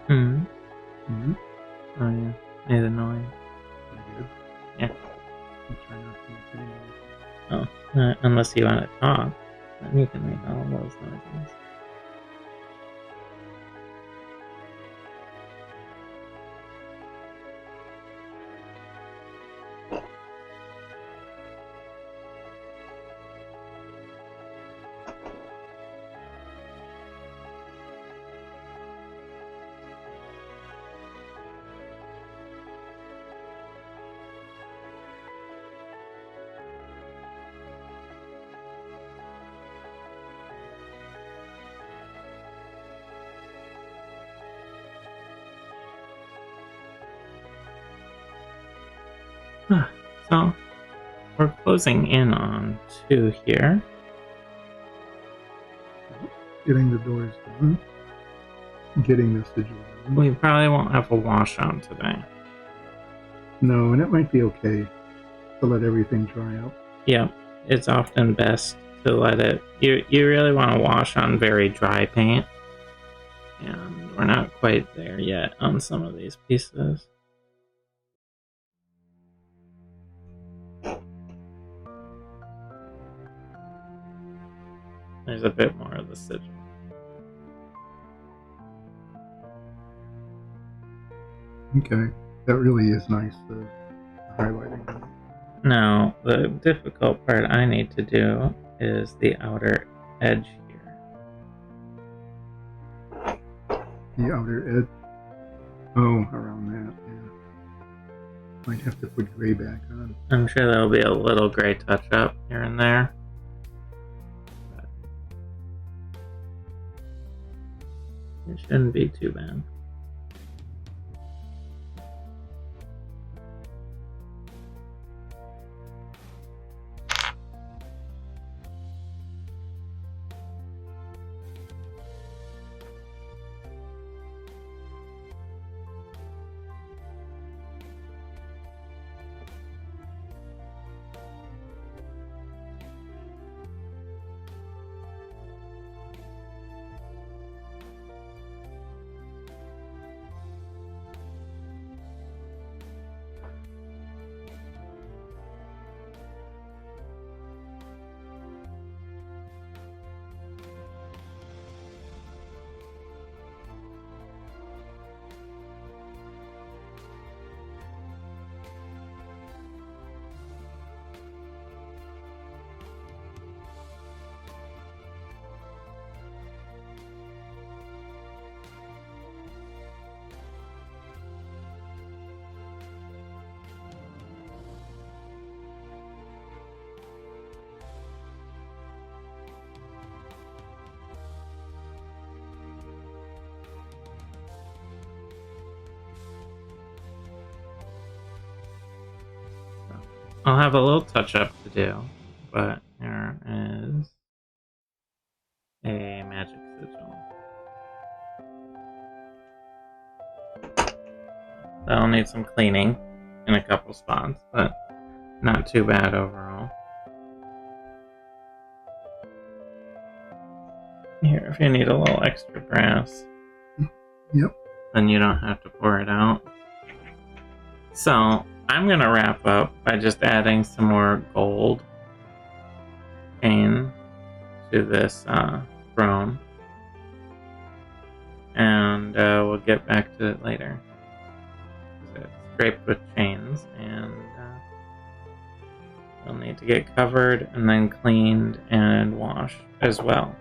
Hmm. Mm-hmm. Oh yeah, made a noise. Very good. Yeah. I'm trying not to make any noise. Oh, unless you want to talk, then you can make all those noises. So, we're closing in on 2 here. Getting the doors done. Getting the sigil done. We probably won't have a wash on today. No, and it might be okay to let everything dry out. Yeah, it's often best to let it... You really want to wash on very dry paint. And we're not quite there yet on some of these pieces. There's a bit more of the sigil. Okay. That really is nice, the highlighting. Now, the difficult part I need to do is the outer edge here. The outer edge. Oh, around that, yeah. Might have to put gray back on. I'm sure there'll be a little gray touch-up here and there. But it shouldn't be too bad. I'll have a little touch-up to do, but here is a magic sigil. That'll need some cleaning in a couple spots, but not too bad overall. Here, if you need a little extra brass, Yep. then you don't have to pour it out. So, I'm going to wrap up by just adding some more gold paint to this throne. and we'll get back to it later. It's draped with chains, and you'll need to get covered and then cleaned and washed as well.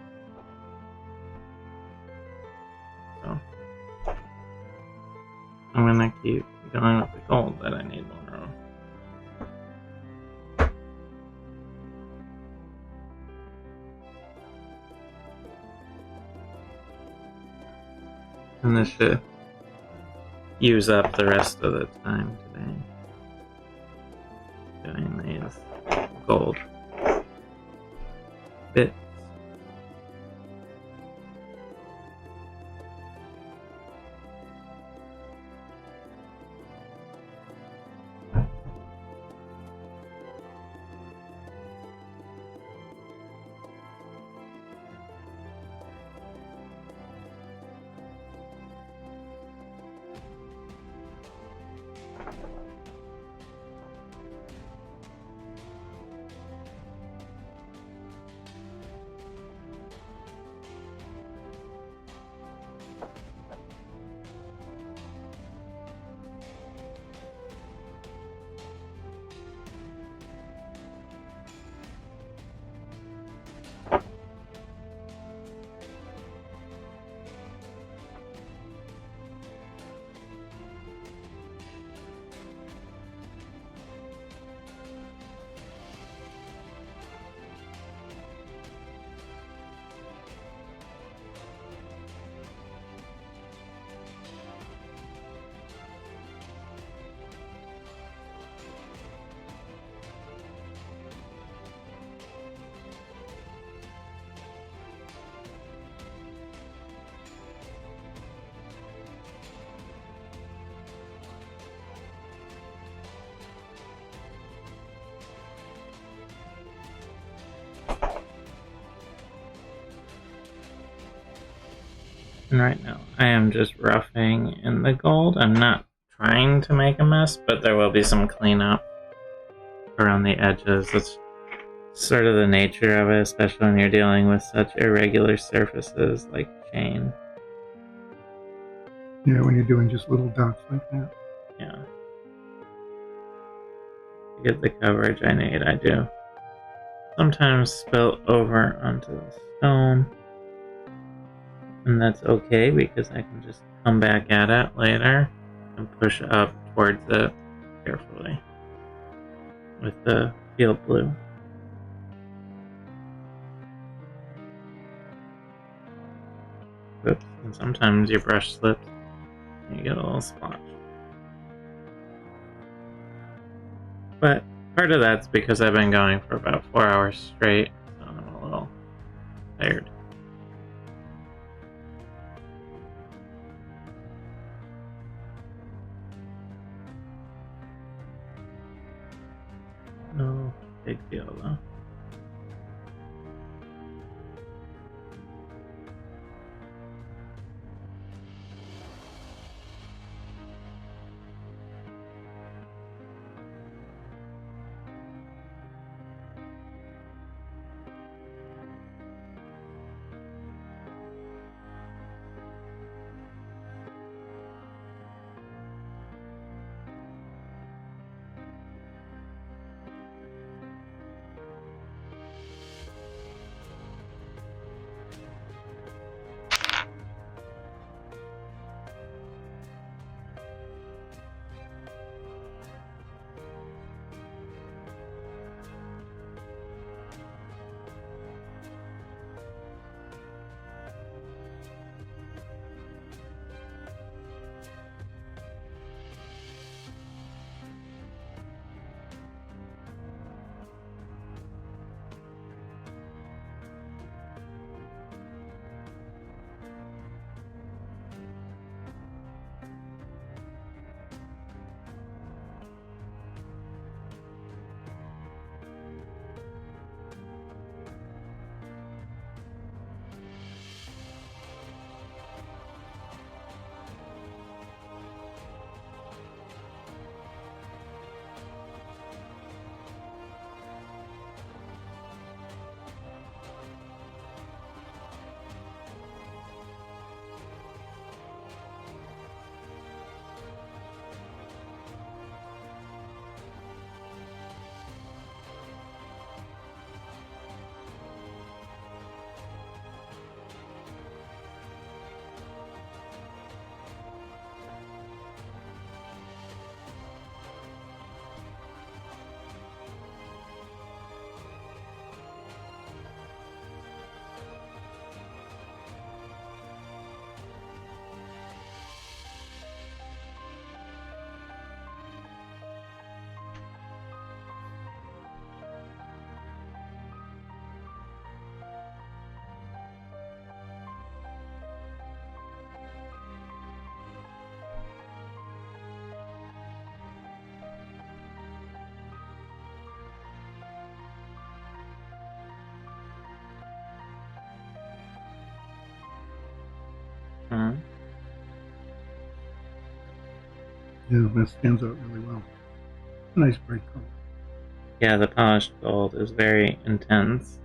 So I'm gonna keep going with the gold that I need one row. And this should use up the rest of the time today. Doing these gold bits. And right now, I am just roughing in the gold. I'm not trying to make a mess, but there will be some cleanup around the edges. That's sort of the nature of it, especially when you're dealing with such irregular surfaces like chain. Yeah, when you're doing just little dots like that. Yeah. To get the coverage I need, I do sometimes spill over onto the stone. And that's okay because I can just come back at it later and push up towards it carefully with the field blue. Oops, and sometimes your brush slips and you get a little splotch. But part of that's because I've been going for about 4 hours straight, so I'm a little tired. No big deal though. Yeah, that stands out really well. Nice bright color. Yeah, the polished gold is very intense.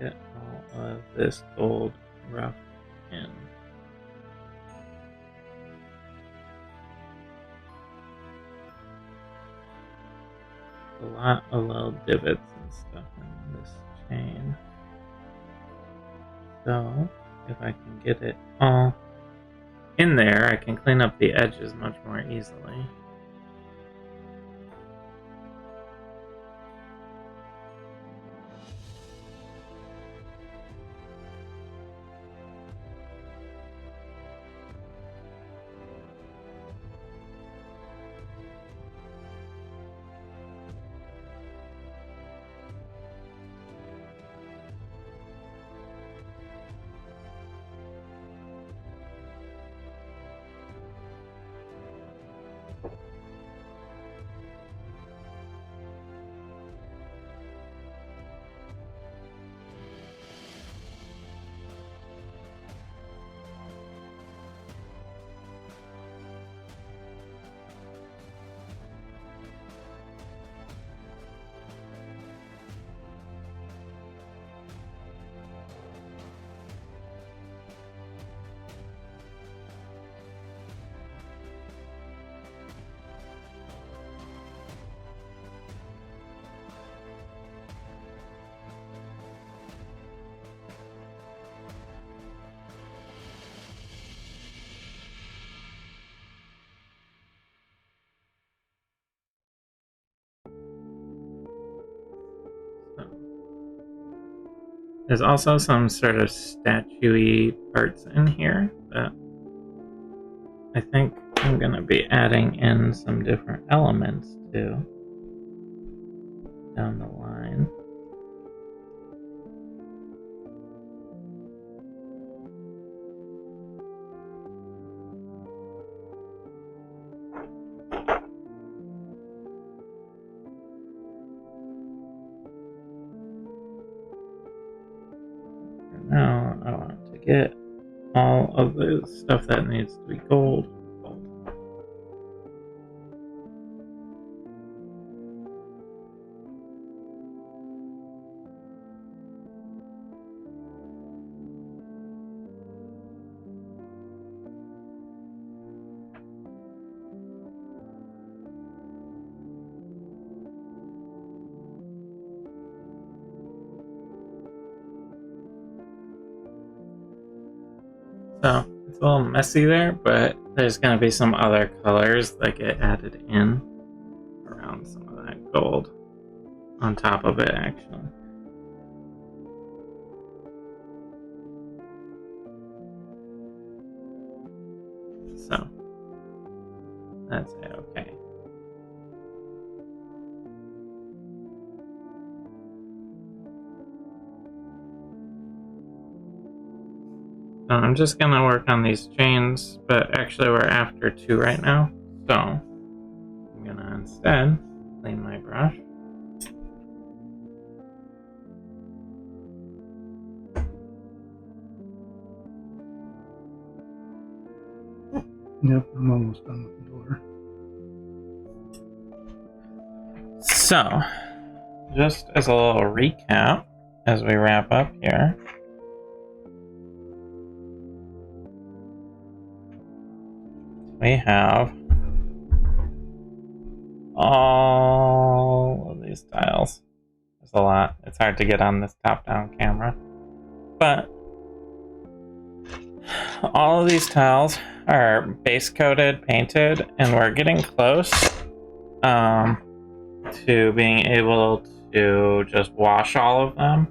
Get all of this gold rough in. A lot of little divots and stuff in this chain. So, if I can get it all in there, I can clean up the edges much more easily. There's also some sort of statue-y parts in here that I think I'm going to be adding in some different elements to down the line. For now, I want to get all of the stuff that needs to be gold. So it's a little messy there, but there's going to be some other colors that get added in around some of that gold on top of it, actually. So that's it, okay. So I'm just gonna work on these chains, but actually we're after 2 right now. So I'm gonna instead clean my brush. Yep, I'm almost done with the door. So, just as a little recap as we wrap up here. We have all of these tiles. There's a lot. It's hard to get on this top-down camera. But all of these tiles are base coated, painted, and we're getting close to being able to just wash all of them.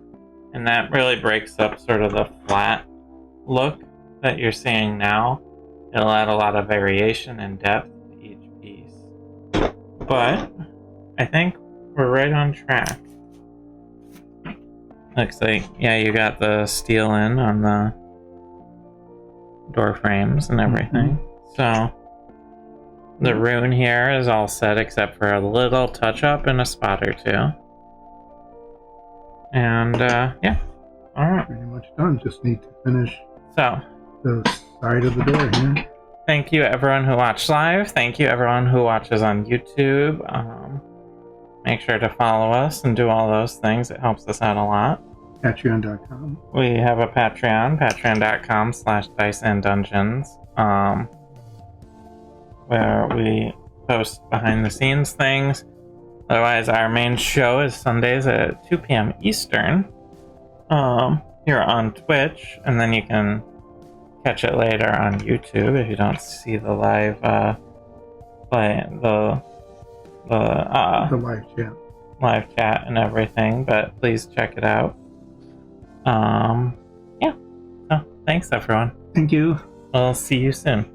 And that really breaks up sort of the flat look that you're seeing now. It'll add a lot of variation and depth to each piece. But I think we're right on track. Looks like, yeah, you got the steel in on the door frames and everything. So the rune here is all set except for a little touch up and a spot or two. And yeah, all right. Pretty much done. Just need to finish So the side of the door here. thank you everyone who watched live. Thank you everyone who watches on YouTube. Make sure to follow us and do all those things. It helps us out a lot. Patreon.com. We have a Patreon, patreon.com/diceanddungeons, where we post behind the scenes things. Otherwise, our main show is Sundays at 2 p.m. Eastern here on Twitch, and then you can catch it later on YouTube if you don't see the live The live chat. live chat and everything, but please check it out. Yeah. So thanks everyone. Thank you. We'll see you soon.